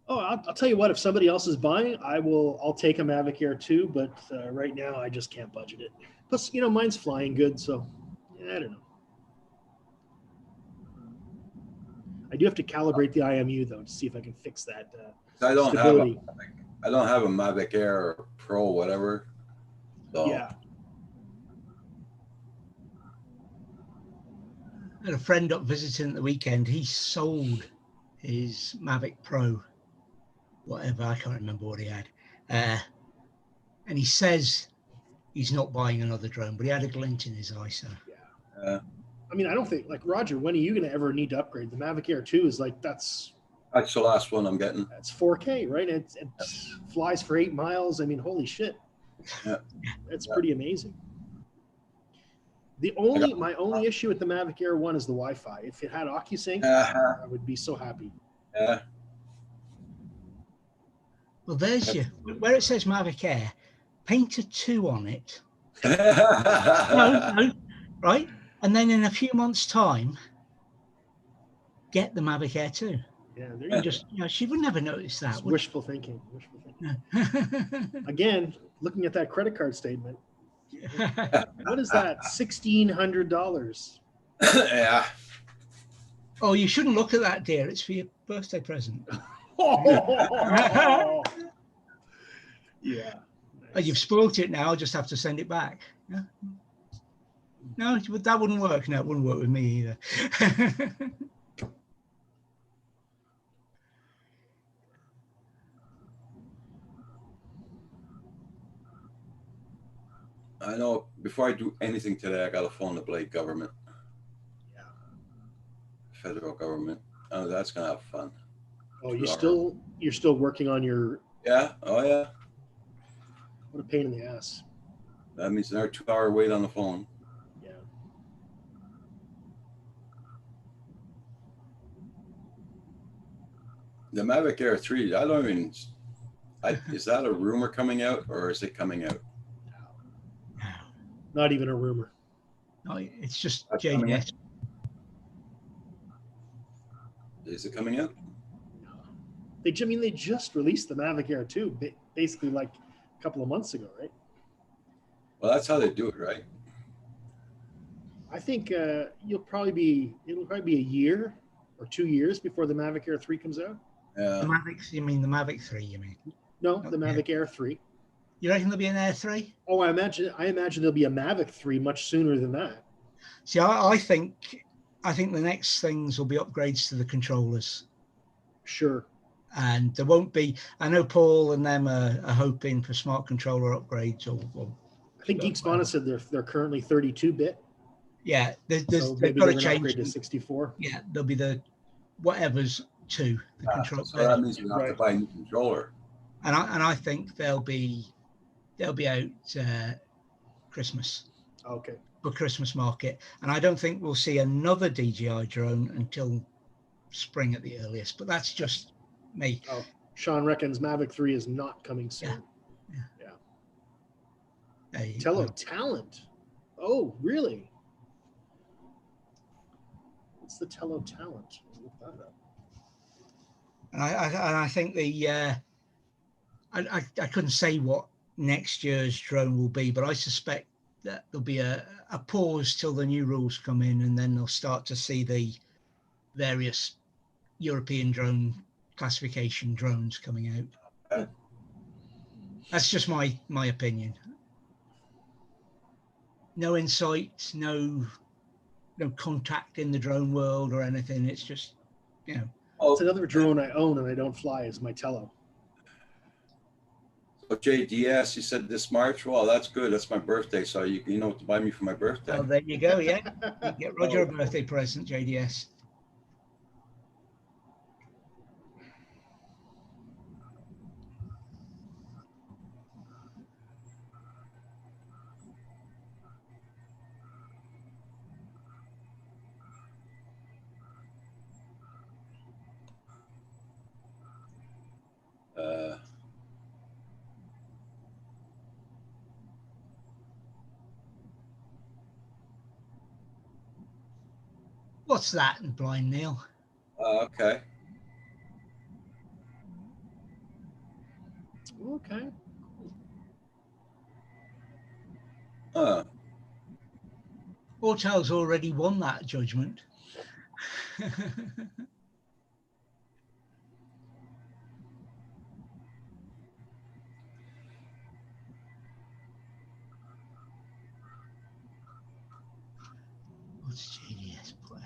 Oh, I'll tell you what. If somebody else is buying, I'll take a Mavic Air 2. But right now, I just can't budget it. Plus, mine's flying good, so I don't know. I do have to calibrate the IMU though to see if I can fix that I don't stability. I don't have a Mavic Air or Pro, whatever. So Yeah. I had a friend up visiting at the weekend. He sold his Mavic Pro, whatever, I can't remember what he had. And he says he's not buying another drone, but he had a glint in his eye. So I mean, I don't think, like, Roger, when are you going to ever need to upgrade? The Mavic Air 2 is like, that's that's the last one I'm getting. 4K, right? It flies for 8 miles. I mean, holy shit. Yeah. That's pretty amazing. I My only issue with the Mavic Air 1 is the Wi-Fi. If it had OcuSync, I would be so happy. Yeah. well, there's you. Where it says Mavic Air, paint a 2 on it. No, right? And then in a few months' time, get the Mavic Air 2. Yeah, there You you just, she would never notice go. that. It's would wishful thinking. Wishful thinking. she? Again, looking at that credit card statement, what is that? $1,600. Yeah. Oh, you shouldn't look at that, dear. It's for your birthday present. Oh, yeah. Oh, you've spoilt it now. I'll just have to send it back. Yeah. No, that wouldn't work. No, it wouldn't work with me either. I know before I do anything today, I got to phone the Blade government. Yeah. Federal government. Oh, that's going to have fun. Oh, you're still working on your, Yeah. Oh, yeah. what a pain in the ass. That means another 2-hour wait on the phone. Yeah. The Mavic Air 3, I don't even, is that a rumor coming out or is it coming out? Not even a rumor. No, it's just That's coming JDS. Is it coming out? They just released the Mavic Air 2, basically like a couple of months ago, right? Well, that's how they do it, right? I think it'll probably be a year or 2 years before the Mavic Air 3 comes out. The Mavic, you mean the Mavic 3, you mean? No, the Mavic Air 3. You reckon there'll be an Air 3? Oh, I imagine there'll be a Mavic 3 much sooner than that. See, I think the next things will be upgrades to the controllers. Sure. And there won't be, I know Paul and them are hoping for smart controller upgrades or I think Geekspawn said they're currently 32-bit. yeah, So they've maybe got they're to going to change upgrade to them. 64. Yeah, there'll be the whatever's to the control. So that means you have to Right. buy a new controller. And I think they'll be out Christmas Okay. for Christmas market. And I don't think we'll see another DJI drone until spring at the earliest. But that's just me. Oh, Sean reckons Mavic 3 is not coming soon. Tello Talent. Oh, really? What's the Tello Talent? Look that up. And I think I couldn't say what next year's drone will be, but I suspect that there'll be a pause till the new rules come in, and then they'll start to see the various European drone classification drones coming out. That's just my opinion. No insight, no contact in the drone world or anything. It's just, Oh, It's another drone I own and I don't fly is my Tello. so JDS, you said this March. Well, that's good. That's my birthday. So you know what to buy me for my birthday. oh, there you go. Yeah, you get Roger a birthday present, JDS. What's that in Blind Neil? Okay. Okay. Autel's already won that judgment. What's JDS play?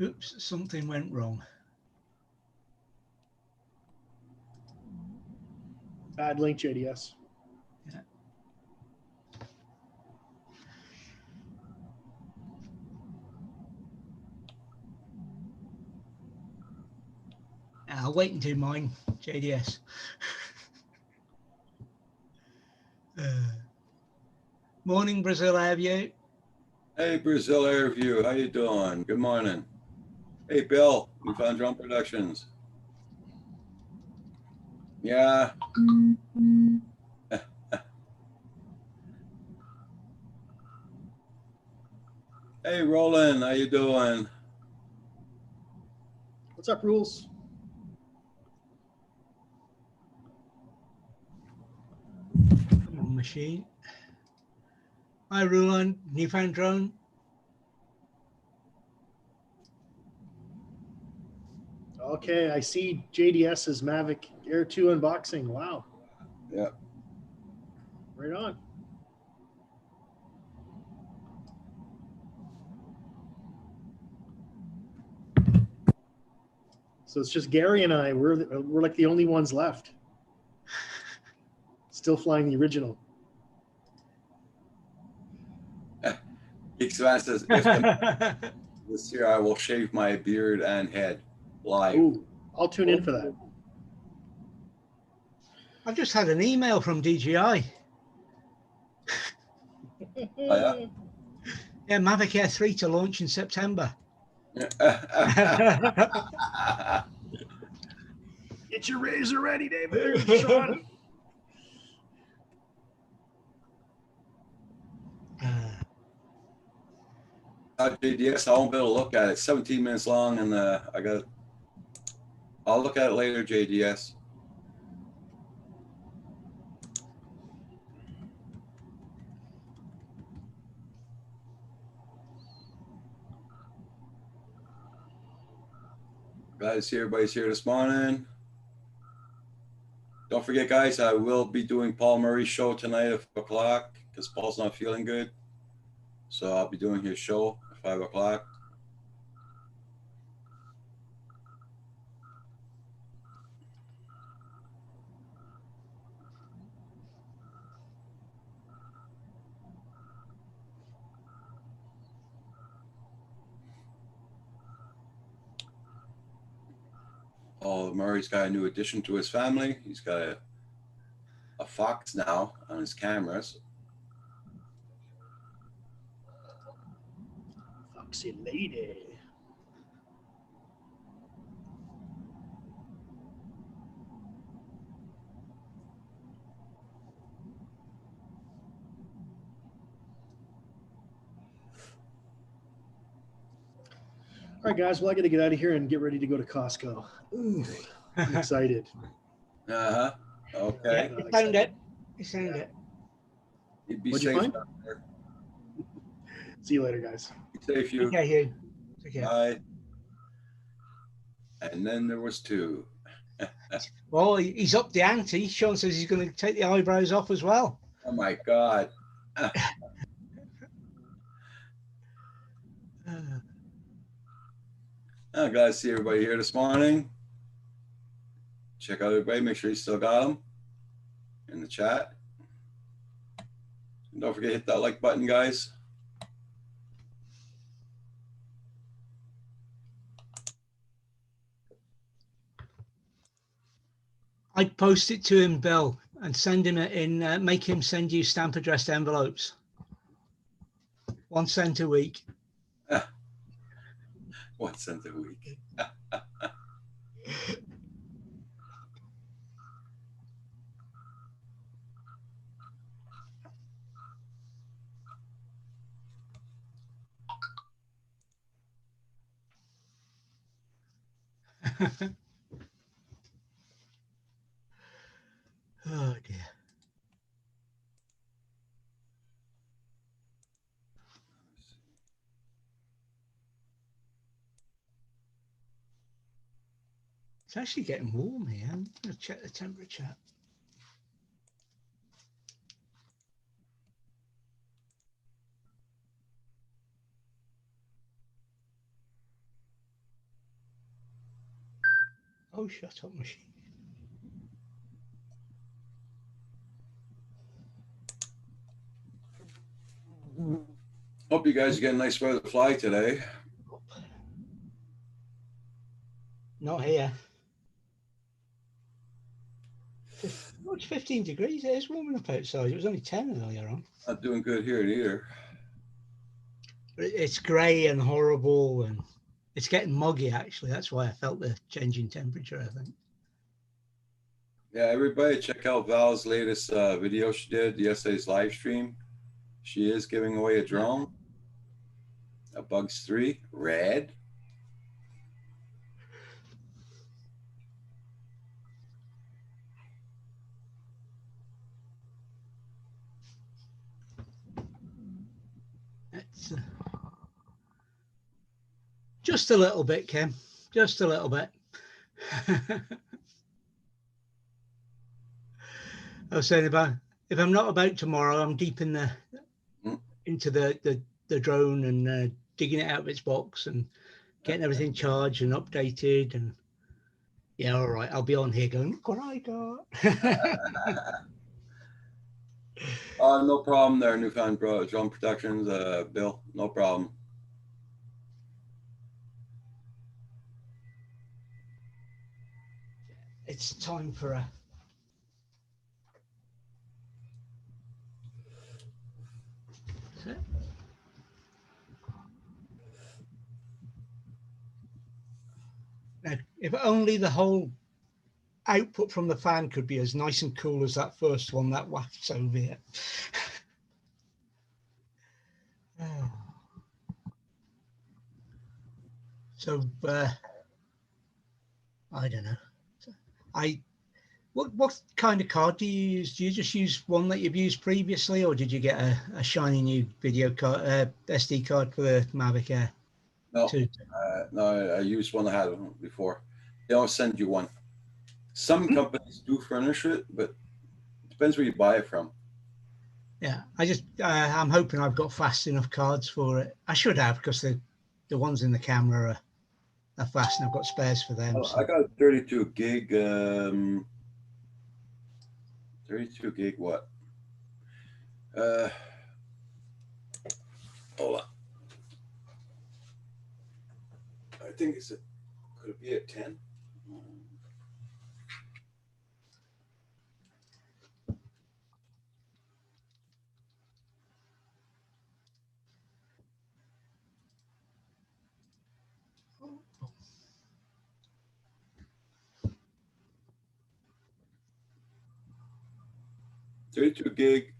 Oops, something went wrong. Bad link, JDS. Yeah. I'll wait until mine, JDS. Morning, Brazil Airview. Hey, Brazil Airview. How you doing? Good morning. Hey, Bill. Newfound Drone Productions. Yeah. Hey, Roland. How you doing? What's up, Rules? Come on, machine. Hi, Roland. Newfound drone. Okay, I see JDS's Mavic Air 2 unboxing. Wow. Yeah. Right on. So it's just Gary and I. We're like the only ones left. Still flying the original. Geeksman says, if this year I will shave my beard and head live. Ooh, I'll tune in for that. I've just had an email from DJI. Oh, yeah? Yeah, Mavic Air 3 to launch in September. Get your razor ready, David. Sean. JDS, I won't be able to look at it. 17 minutes long, and I'll look at it later, JDS. Glad to see everybody's here this morning. Don't forget, guys, I will be doing Paul Murray's show tonight at 5 o'clock because Paul's not feeling good. So I'll be doing his show at 5 o'clock. Paul Murray's got a new addition to his family. He's got a fox now on his cameras. Foxy lady. All right, guys. Well, I got to get out of here and get ready to go to Costco. Ooh, I'm excited. Uh-huh. Okay. Yeah, you found it. You found it. You be What'd you safe find? down there. See you later, guys. Be safe, you. Okay, Hugh. Take care. Bye. And then there was two. Well, he's up the ante. Sean says he's going to take the eyebrows off as well. Oh my God. I'm glad to see everybody here this morning. Check out everybody. Make sure you still got them in the chat. And don't forget to hit that like button, guys. I'd post it to him, Bill, and send him it in, make him send you stamp addressed envelopes. 1 cent a week. 1 cent a week. Oh dear. It's actually getting warm here. I'm going to check the temperature. Oh, shut up, machine. Hope you guys get a nice weather to fly today. Not here. Oh, it's 15 degrees. It is warm enough outside. It was only 10 earlier on. Not doing good here either. But it's grey and horrible, and it's getting muggy, actually. That's why I felt the change in temperature, I think. Yeah, everybody check out Val's latest video she did, yesterday's live stream. She is giving away a drone, a Bugs 3, red. It's just a little bit, Kim. Just a little bit. I was saying about if I'm not about tomorrow, I'm deep in the into the drone and digging it out of its box and getting everything charged and updated, and yeah, all right, I'll be on here going, look what I got. No problem there, Newfound Drone Productions, Bill, no problem. It's time for a now, if only the whole output from the fan could be as nice and cool as that first one that wafts over here. Oh. So I don't know. What kind of card do you use? Do you just use one that you've used previously, or did you get a shiny new video card, SD card for the Mavic Air? No, Two. no, I used one I had before. They'll send you one. Some companies do furnish it, but it depends where you buy it from. Yeah, I'm hoping I've got fast enough cards for it. I should have, because the ones in the camera are fast, and I've got spares for them. Well, So. I got a 32 gig. 32 gig what? Hold on. I think it's could it be a 10? Thirty-two gig,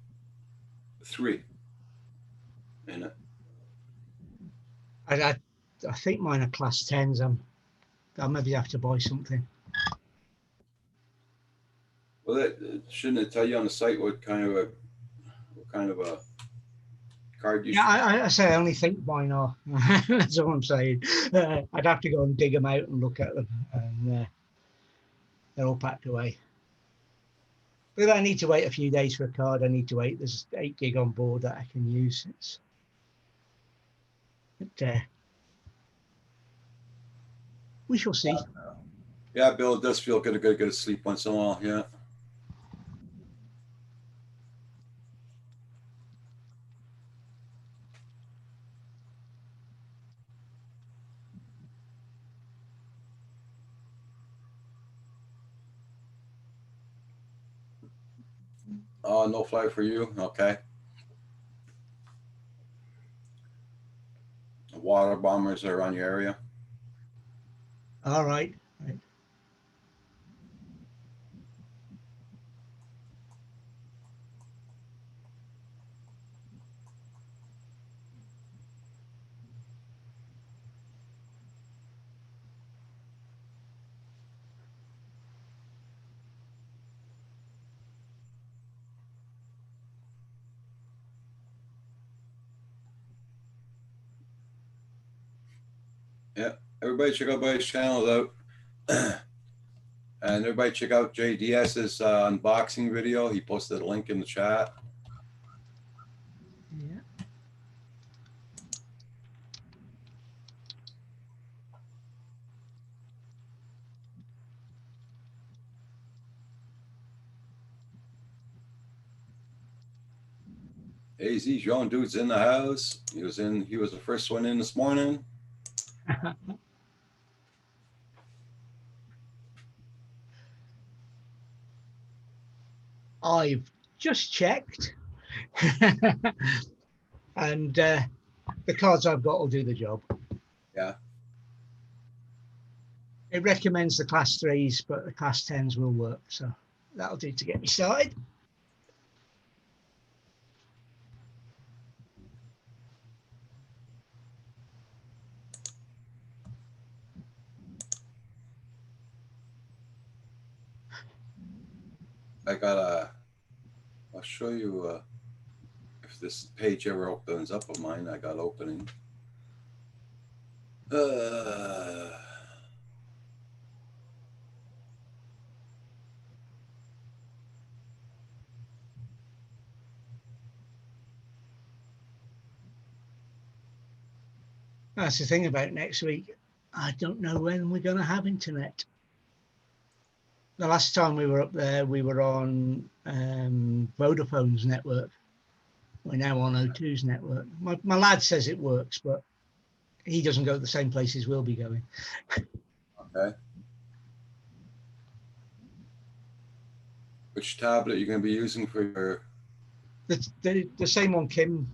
3 in it. I think mine are class 10s. I'll maybe have to buy something. Well, shouldn't it tell you on the site what kind of a card you Yeah, I say I only think mine are. That's all I'm saying. I'd have to go and dig them out and look at them, and they're all packed away. But if I need to wait a few days for a card, I need to wait. There's 8 gig on board that I can use. We shall see. Yeah, Bill, it does feel good to go to sleep once in a while. Yeah. Oh, no fly for you. Okay. Water bombers are around your area. All right. Right. Yeah. Everybody check out Buddy's channel out. And everybody check out JDS's unboxing video. He posted a link in the chat. Yeah. AZ John Dude's in the house. He was the first one in this morning. I've just checked, and the cards I've got will do the job. Yeah. It recommends the class 3s, but the class 10s will work. So that'll do to get me started. I'll show you if this page ever opens up of mine. I got opening. That's the thing about next week. I don't know when we're going to have internet. The last time we were up there, we were on Vodafone's network. We're now on O2's network. My lad says it works, but he doesn't go to the same places we'll be going. Okay. Which tablet are you going to be using for your? The same one Kim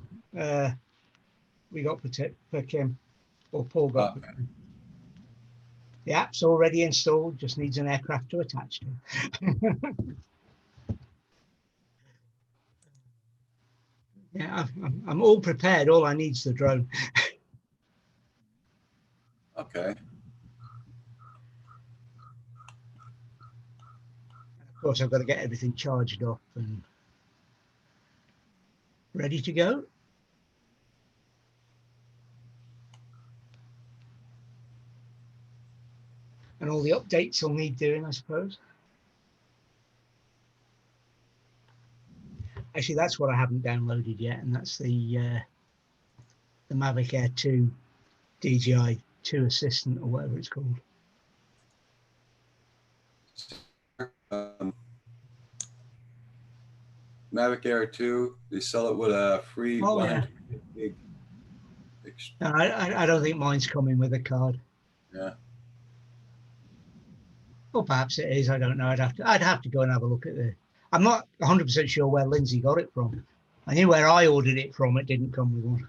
we got for Kim, or Paul got. Okay. The app's already installed, just needs an aircraft to attach to. Yeah, I'm all prepared. All I need is the drone. Okay. Of course, I've got to get everything charged up and ready to go. And all the updates will need doing, I suppose. Actually, that's what I haven't downloaded yet, and that's the Mavic Air 2 DJI 2 Assistant or whatever it's called. Mavic Air 2, they sell it with a free Oh, 100 gig. No, I don't think mine's coming with a card. Yeah. Or perhaps it is. I don't know. I'd have to go and have a look at the. I'm not 100% sure where Lindsay got it from. I knew where I ordered it from. It didn't come with one.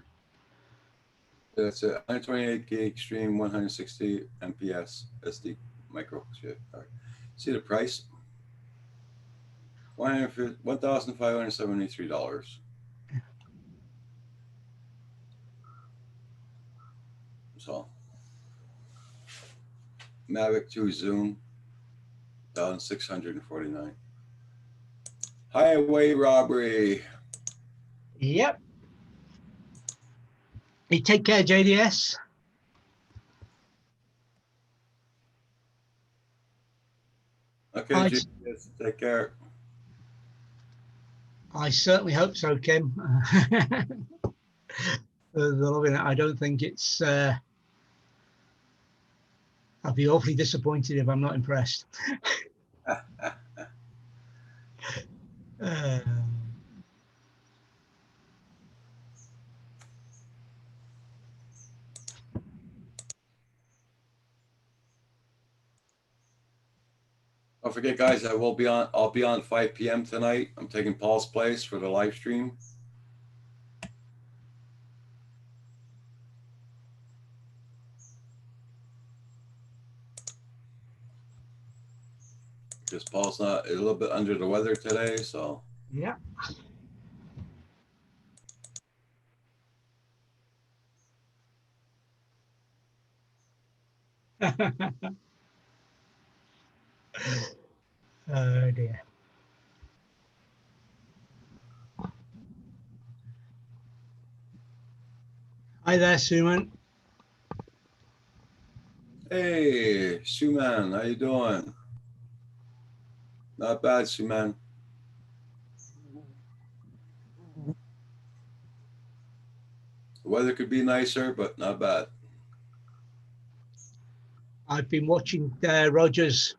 It's a 128 gig stream, 160 MPS SD micro chip. All right. See the price? $1,573. So Mavic 2 Zoom, 1,649. Highway robbery. Yep. You take care, JDS. Okay, Hi. Jesus, take care. I certainly hope so, Kim. I don't think it's. I'll be awfully disappointed if I'm not impressed. Don't forget, guys, I'll be on 5 p.m. tonight. I'm taking Paul's place for the live stream. Because Paul's not a little bit under the weather today, so Yeah. Oh dear. Hi there, Suman. hey, Suman, how you doing? Not bad, Suman. The weather could be nicer, but not bad. I've been watching Roger's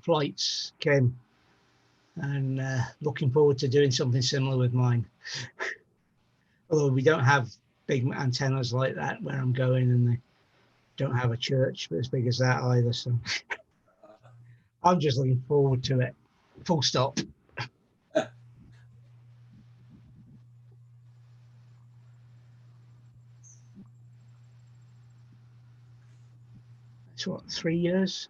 flights, Kim, and looking forward to doing something similar with mine. Although we don't have big antennas like that where I'm going, and they don't have a church as big as that either. So I'm just looking forward to it. Full stop. It's what, 3 years?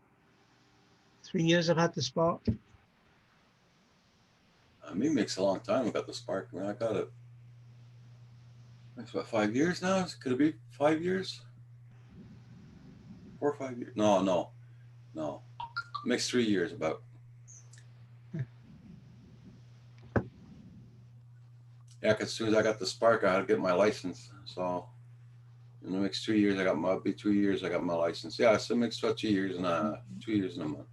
3 years I've had the Spark. Me makes a long time I got the Spark. I mean, I got it. It's about 5 years now. Could it be 5 years? 4 or 5 years? No. Makes 3 years about. Yeah, because as soon as I got the Spark, I had to get my license. So in the next 2 years, it'll be 2 years I got my license. Yeah, so it makes about 2 years and 2 years and a month.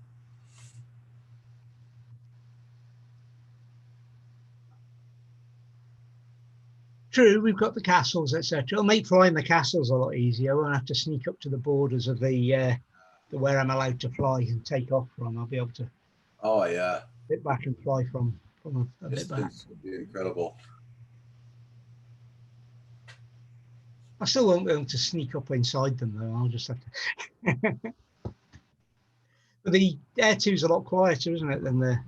True, we've got the castles, etc. It'll make flying the castles a lot easier. I won't have to sneak up to the borders of the where I'm allowed to fly and take off from. I'll be able to Oh yeah, sit back and fly from a bit back. distance would be incredible. I still won't be able to sneak up inside them though. I'll just have to. But the Air 2 is a lot quieter, isn't it, than the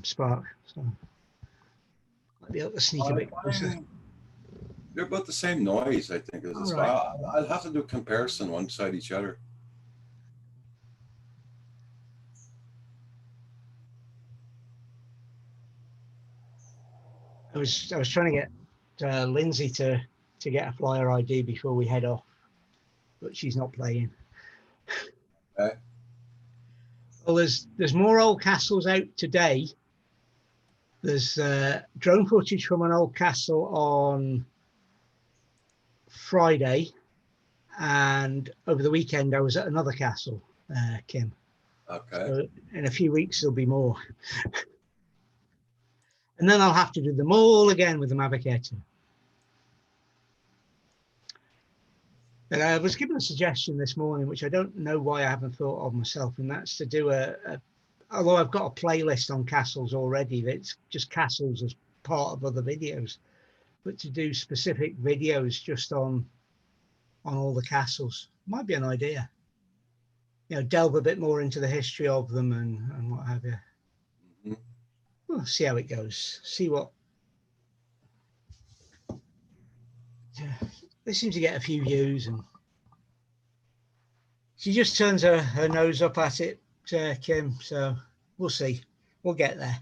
Spark? So might be able to sneak a bit closer. They're about the same noise, I think, as the Spark. Right. I'd have to do a comparison one beside each other. I was trying to get Lindsay to get a flyer ID before we head off. but she's not playing. Okay. Well, there's more old castles out today. There's drone footage from an old castle on Friday, and over the weekend I was at another castle, Kim. Okay. So in a few weeks there'll be more. And then I'll have to do them all again with the Mavic Air 2. But I was given a suggestion this morning, which I don't know why I haven't thought of myself, and that's to do although I've got a playlist on castles already, that's just castles as part of other videos, but to do specific videos just on all the castles might be an idea. You know, delve a bit more into the history of them and what have you. Mhm. We'll see how it goes. See what. They seem to get a few views, and she just turns her nose up at it, Kim. So we'll see. We'll get there.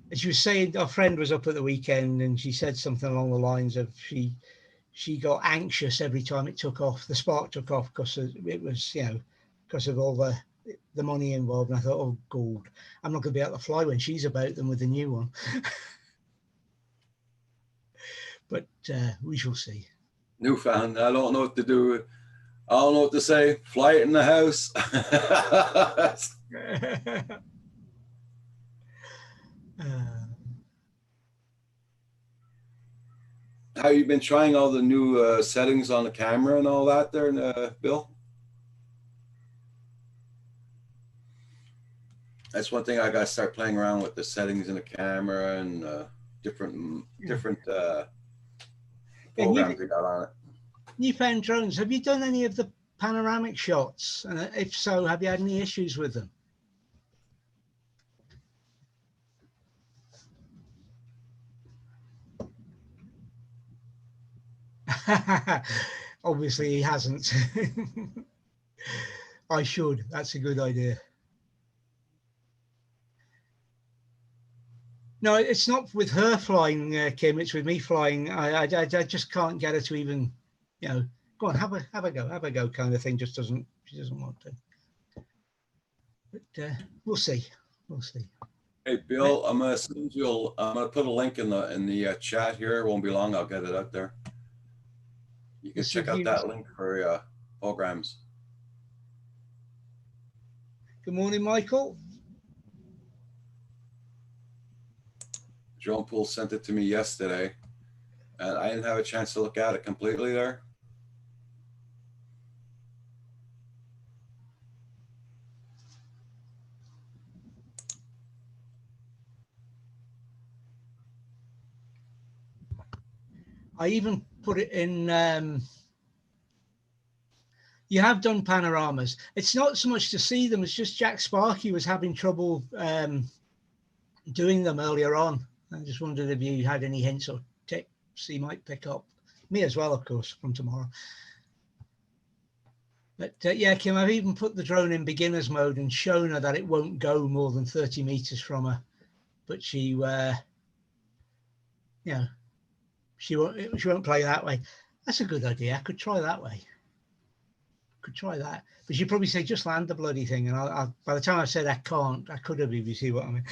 And she was saying our friend was up at the weekend, and she said something along the lines of she got anxious every time it took off. The spark took off because it was, you know, because of all the money involved. And I thought, oh God, I'm not going to be able to fly when she's about them with the new one. But we shall see. Newfound. I don't know what to do. I don't know what to say. Fly it in the house. How you been trying all the new settings on the camera and all that there, Bill? That's one thing I got to start playing around with, the settings in the camera and different programs we got on it. Newfound drones, have you done any of the panoramic shots? And if so, have you had any issues with them? Obviously he hasn't. I should. That's a good idea. No, it's not with her flying, Kim. It's with me flying. I just can't get her to even, you know, go on, have a go, kind of thing. She doesn't want to. But we'll see. We'll see. Hey Bill, I'm gonna put a link in the chat here. It won't be long. I'll get it out there. You can check out that link for programs. Good morning, Michael. Drone Pool sent it to me yesterday, and I didn't have a chance to look at it completely there. I even put it in. You have done panoramas. It's not so much to see them. It's just Jack Sparky was having trouble doing them earlier on. I just wondered if you had any hints or tips he might pick up. Me as well, of course, from tomorrow. But yeah, Kim, I've even put the drone in beginner's mode and shown her that it won't go more than 30 meters from her. But she, you know, she won't play that way. That's a good idea. I could try that way. Could try that. But she'd probably say, just land the bloody thing. And by the time I said I can't, I could have, if you see what I mean.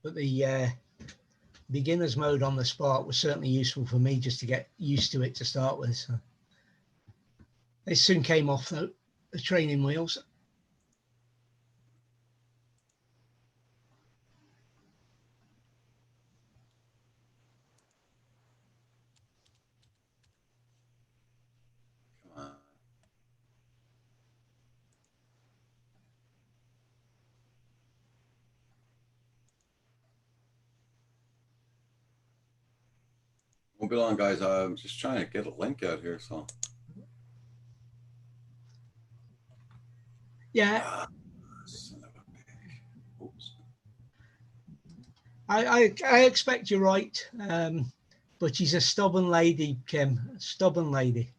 But the beginner's mode on the Spark was certainly useful for me just to get used to it to start with. So they soon came off the training wheels. Come on. Won't be long, guys. I'm just trying to get a link out here. So Yeah, Ah, son of a bitch. Oops. I expect you're right. But she's a stubborn lady, Kim. A stubborn lady.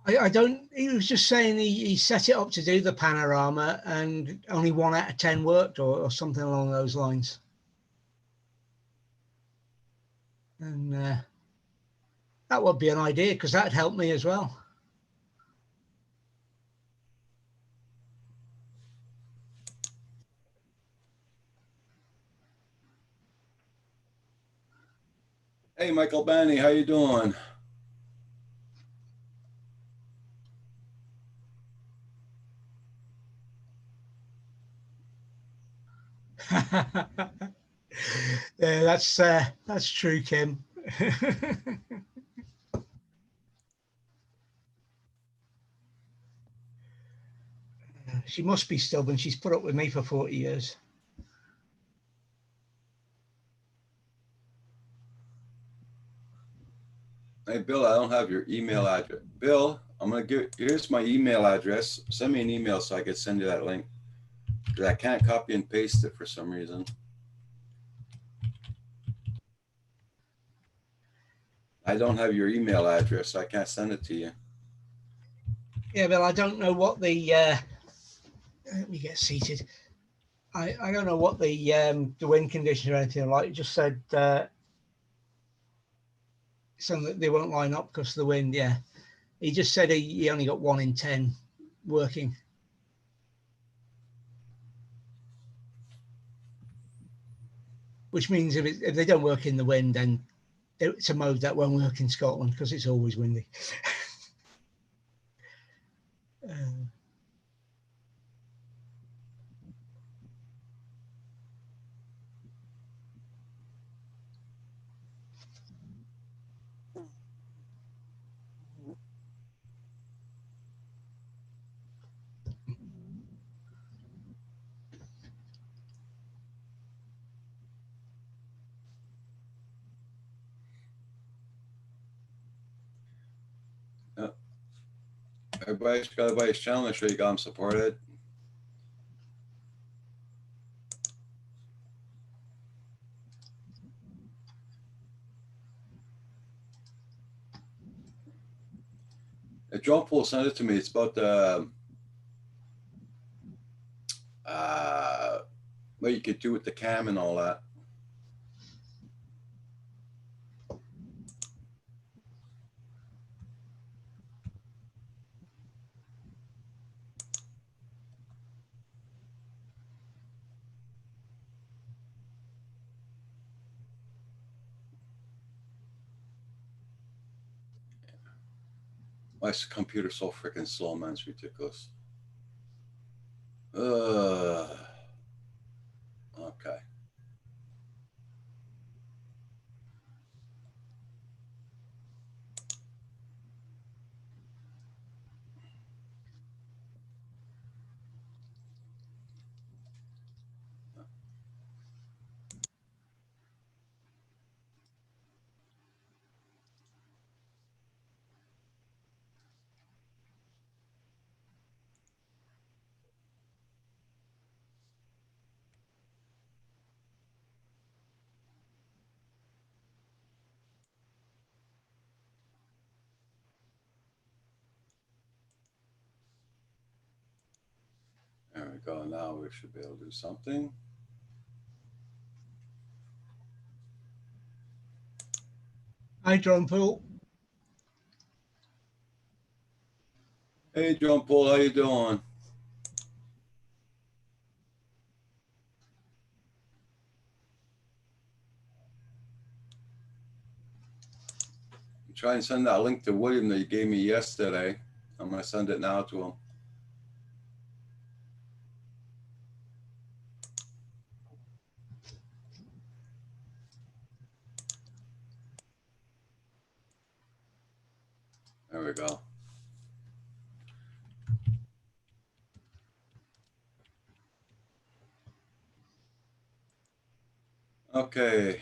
I don't. He was just saying he set it up to do the panorama, and only 1 out of 10 worked, or something along those lines. And that would be an idea, because that'd help me as well. Hey, Michael Benny, how you doing? Yeah, that's true, Kim. She must be stubborn. She's put up with me for 40 years. Hey, Bill, I don't have your email address. Bill, I'm gonna here's my email address. Send me an email so I can send you that link. Because I can't copy and paste it for some reason. I don't have your email address, so I can't send it to you. Yeah, Bill, I don't know what the let me get seated. I don't know what the wind conditions or anything are like. It just said something that they won't line up because of the wind. Yeah, he just said he only got 1 in 10 working. Which means if they don't work in the wind, then it's a mode that won't work in Scotland because it's always windy. Everybody's channel. Make sure you got them supported. John Paul sent it to me. It's about the what you could do with the cam and all that. My computer's so freaking slow, man. It's ridiculous. Okay. There we go. Now we should be able to do something. Hi, John Paul. Hey, John Paul, how you doing? Try and send that link to William that you gave me yesterday. I'm going to send it now to him. There we go. Okay.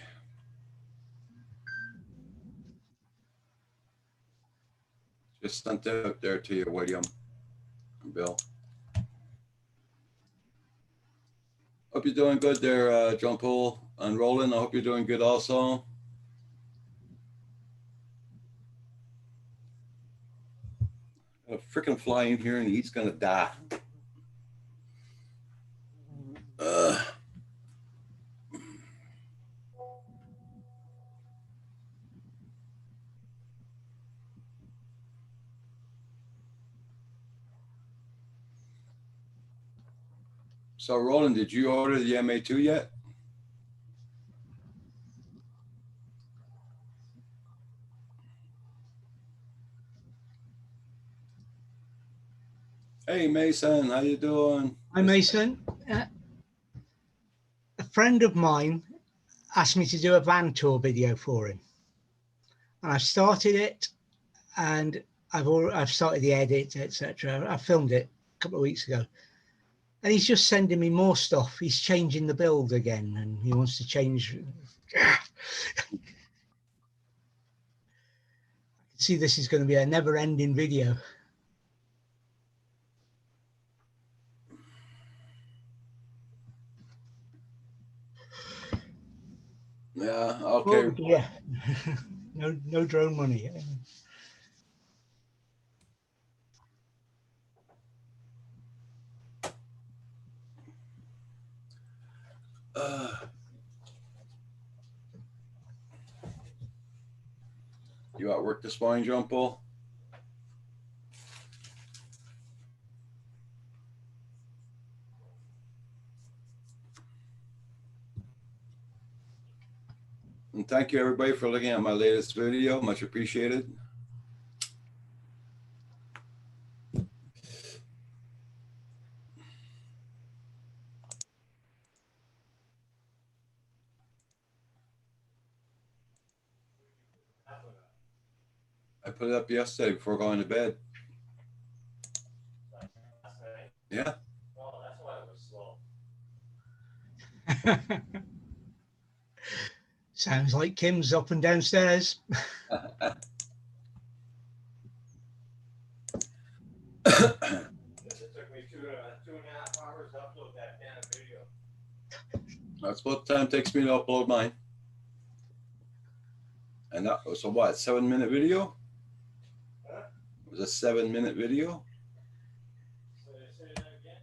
Just sent it out there to you, William and Bill. Hope you're doing good there, John Paul and Roland. I hope you're doing good also. A freaking fly in here and he's gonna die. So Roland, did you order the MA2 yet? Hey Mason, how you doing? Hi, Mason. A friend of mine asked me to do a van tour video for him, and I've started it, and I've started the edit, etc. I filmed it a couple of weeks ago, and he's just sending me more stuff. He's changing the build again, and he wants to change. I can see this is going to be a never-ending video. Yeah, okay. Oh, yeah. No drone money. You at work this morning, John Paul? And thank you everybody for looking at my latest video. Much appreciated. I put it up yesterday before going to bed. Yeah. Well, that's why it was slow. Sounds like Kim's up and downstairs. It took me 2.5 hours to upload that damn video. That's what time it takes me to upload mine. And that was a what, 7-minute video? Huh? It was a 7-minute video? Say that again?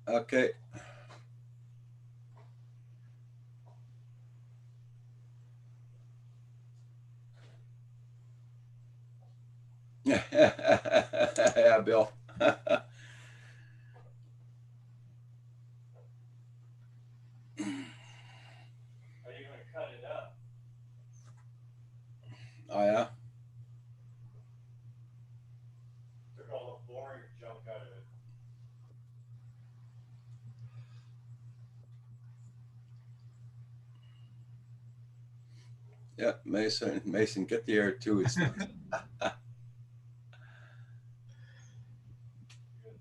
Okay. Yeah, Bill. Are you gonna cut it up? Oh yeah. Took all the boring junk out of it. Yeah, Mason, get the air too. It's Even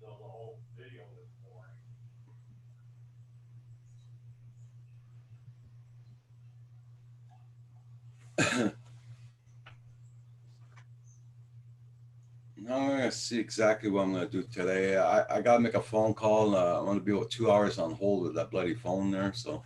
though the whole video was boring. I'm gonna see exactly what I'm gonna do today. I gotta make a phone call. I'm gonna be about 2 hours on hold with that bloody phone there. So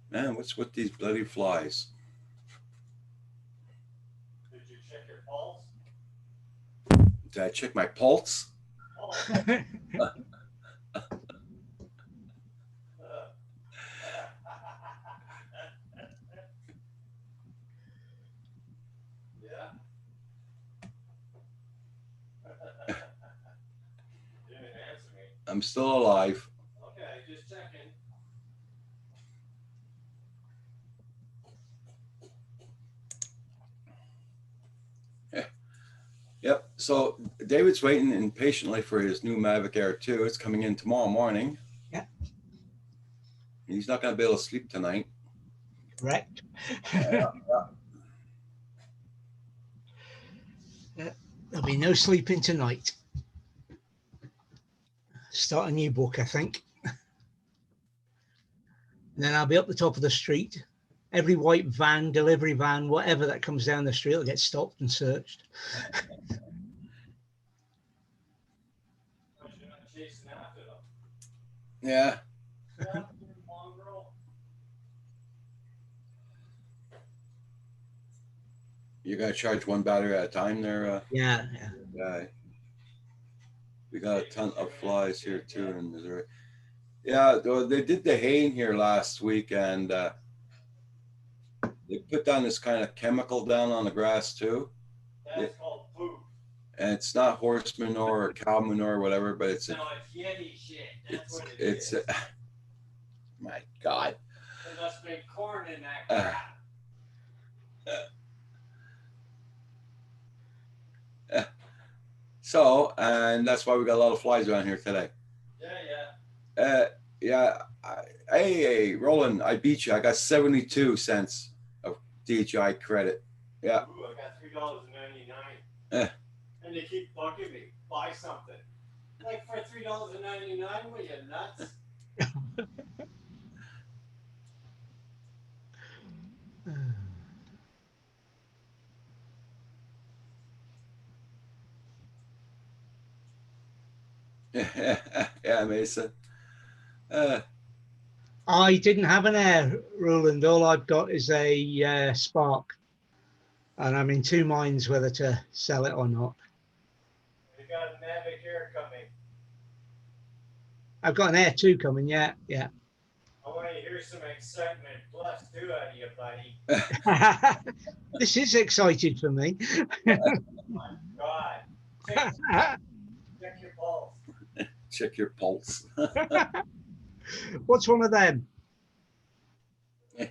man, what's with these bloody flies? Did you check your pulse? Did I check my pulse? Yeah. You didn't answer me. I'm still alive. Okay, just checking. Yep. So David's waiting impatiently for his new Mavic Air 2. It's coming in tomorrow morning. Yeah. He's not going to be able to sleep tonight. Correct. Yeah. There'll be no sleeping tonight. Start a new book, I think. And then I'll be up the top of the street. Every white van, delivery van, whatever that comes down the street will get stopped and searched. Yeah. You got to charge one battery at a time there. Yeah. Guy. We got a ton of flies here too in Missouri. Yeah, they did the haying here last week, and they put down this kind of chemical down on the grass too. That's called poop. And it's not horse manure or cow manure or whatever, but it's No, it's Yeti shit. That's what it is. My God. There must be corn in that crap. So, and that's why we got a lot of flies around here today. Yeah. Hey, Roland, I beat you. I got 72 cents of DHI credit. Yeah. Ooh, I got $3.99. Eh. And they keep bugging me. Buy something. Like for $3.99, were you nuts? Yeah, Mason. I didn't have an Air, Roland. All I've got is a Spark. And I'm in two minds whether to sell it or not. We got a Mavic Air coming. I've got an Air 2 coming, yeah. I want to hear some excitement plus two out of you, buddy. This is excited for me. Oh my God. Check your pulse. Check your pulse. What's one of them? Eh.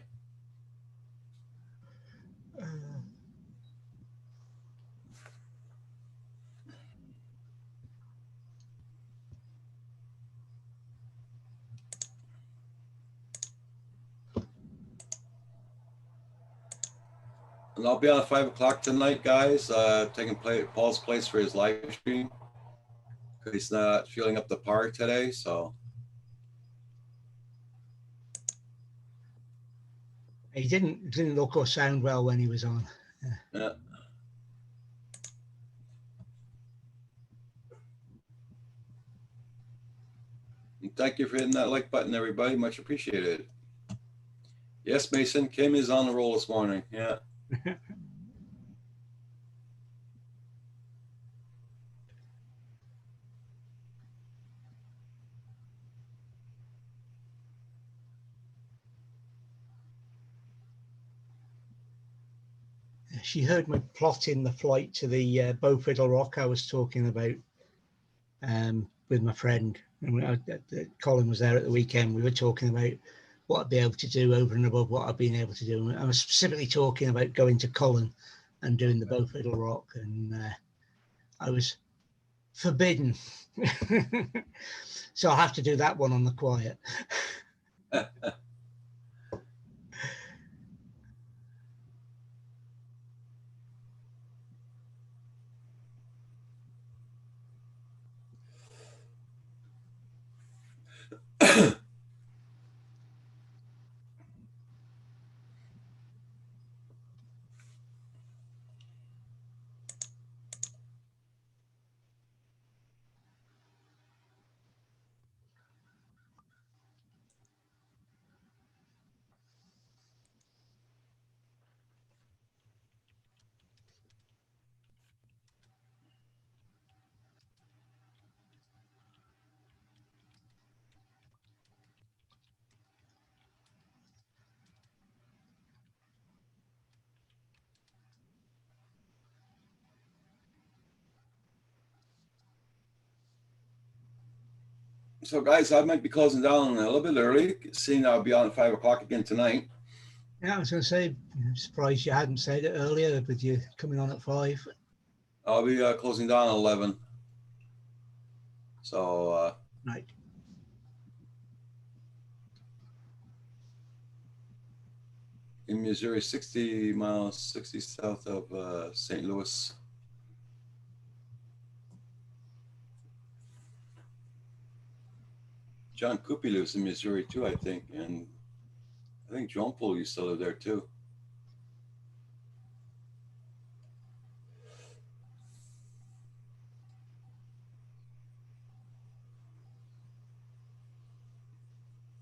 And I'll be on at 5 o'clock tonight, guys. Taking Paul's place for his live stream. He's not feeling up the par today, so. He didn't look or sound well when he was on. Yeah. And thank you for hitting that like button, everybody. Much appreciated. Yes, Mason. Kim is on the roll this morning. Yeah. She heard me plotting the flight to the Beaufiddle Rock I was talking about with my friend. And Colin was there at the weekend. We were talking about what I'd be able to do over and above what I've been able to do. And I was specifically talking about going to Colin and doing the Beaufiddle Rock. And I was forbidden. So I'll have to do that one on the quiet. So, guys, I might be closing down a little bit early, seeing I'll be on at 5 o'clock again tonight. Yeah, I was going to say, I'm surprised you hadn't said it earlier with you coming on at 5. I'll be closing down at 11. So Right. in Missouri, 60 miles, 60 south of St. Louis. John Coopy lives in Missouri too, I think, and I think John Paul used to live there too.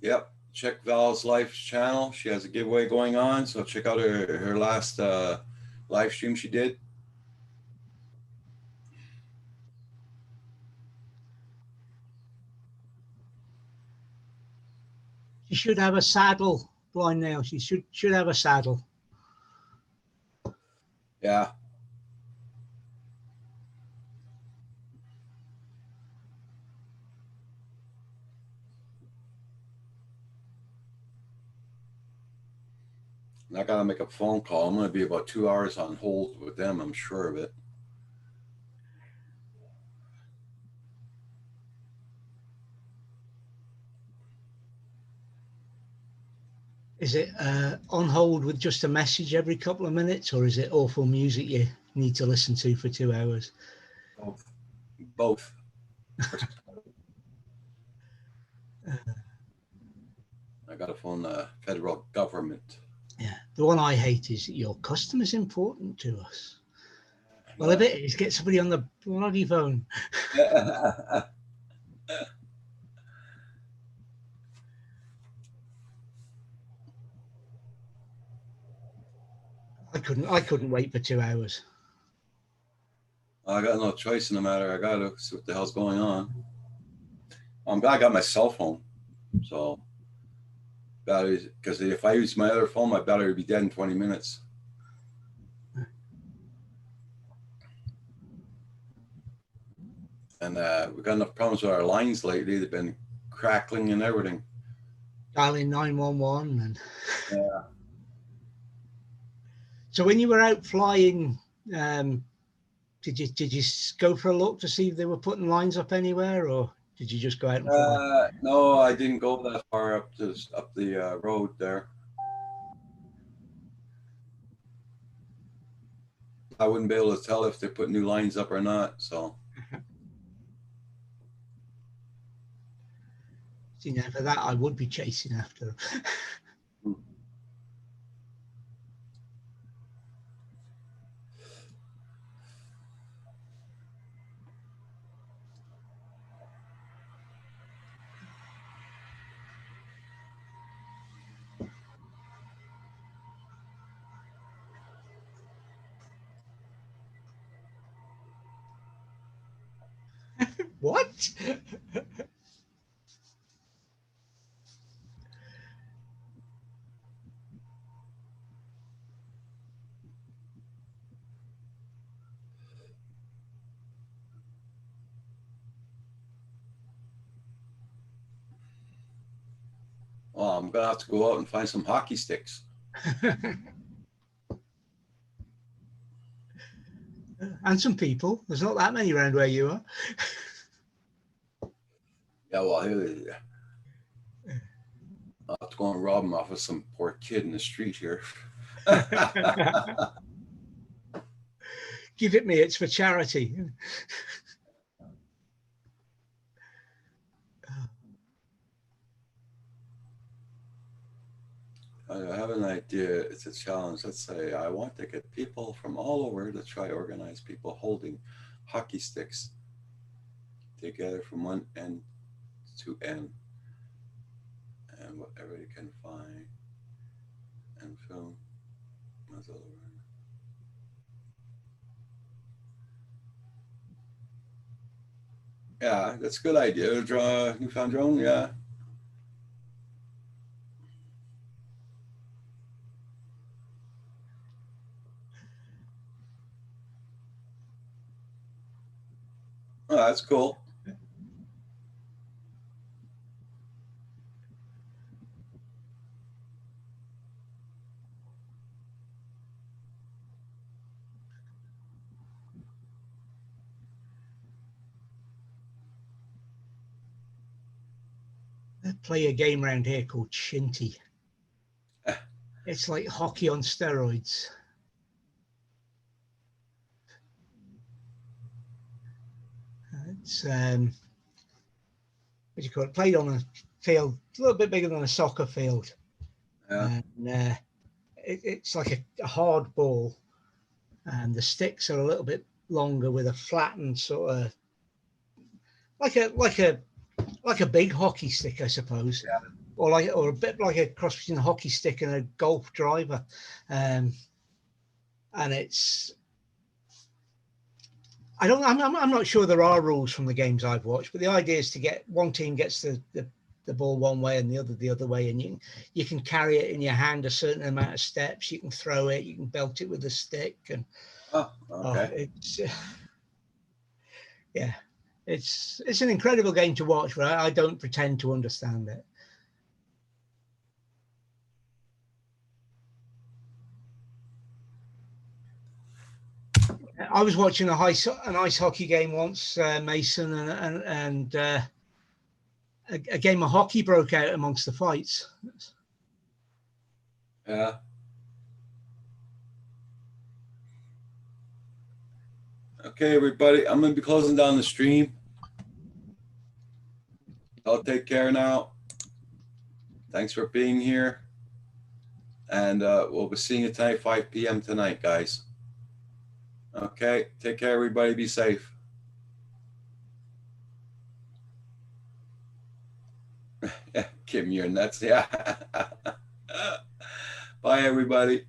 Yep. Check Val's Life channel. She has a giveaway going on, so check out her last live stream she did. She should have a saddle. Blind now. She should have a saddle. Yeah. And I gotta make a phone call. I'm gonna be about 2 hours on hold with them. I'm sure of it. Is it on hold with just a message every couple of minutes, or is it awful music you need to listen to for 2 hours? Both. I gotta phone the federal government. Yeah. The one I hate is your customer's important to us. Well, if it is, get somebody on the bloody phone. I couldn't wait for 2 hours. I got no choice in the matter. I gotta see what the hell's going on. I got my cell phone, so batteries. Because if I use my other phone, my battery would be dead in 20 minutes. And we've got enough problems with our lines lately. They've been crackling and everything. Dialing 911 and. Yeah. So when you were out flying, did you go for a look to see if they were putting lines up anywhere, or did you just go out and fly? No, I didn't go that far up the road there. I wouldn't be able to tell if they put new lines up or not. So. See, now for that I would be chasing after. What? Well, I'm gonna have to go out and find some hockey sticks. And some people. There's not that many around where you are. Yeah, well, I'll have to go and rob them off of some poor kid in the street here. Give it me. It's for charity. I have an idea. It's a challenge. Let's say I want to get people from all over to try organize people holding hockey sticks together from one end to end, and whatever you can find and film. Yeah, that's a good idea. Draw a newfound drone. Yeah. Oh, that's cool. play a game around here called Shinty. It's like hockey on steroids. It's what do you call it? Played on a field a little bit bigger than a soccer field. Yeah. And it's like a hard ball, and the sticks are a little bit longer with a flattened sort of like a big hockey stick, I suppose. Yeah. Or a bit like a cross between a hockey stick and a golf driver. And it's I'm not sure there are rules from the games I've watched, but the idea is to get one team gets the ball one way and the other way, and you can carry it in your hand a certain amount of steps. You can throw it, you can belt it with a stick, and Oh, okay. it's an incredible game to watch, but I don't pretend to understand it. I was watching an ice hockey game once, Mason, and a game of hockey broke out amongst the fights. Yeah. Okay, everybody, I'm gonna be closing down the stream. I'll take care now. Thanks for being here. And we'll be seeing you tonight, 5 p.m. tonight, guys. Okay, take care, everybody. Be safe. Kim, you're nuts. Yeah. Bye, everybody.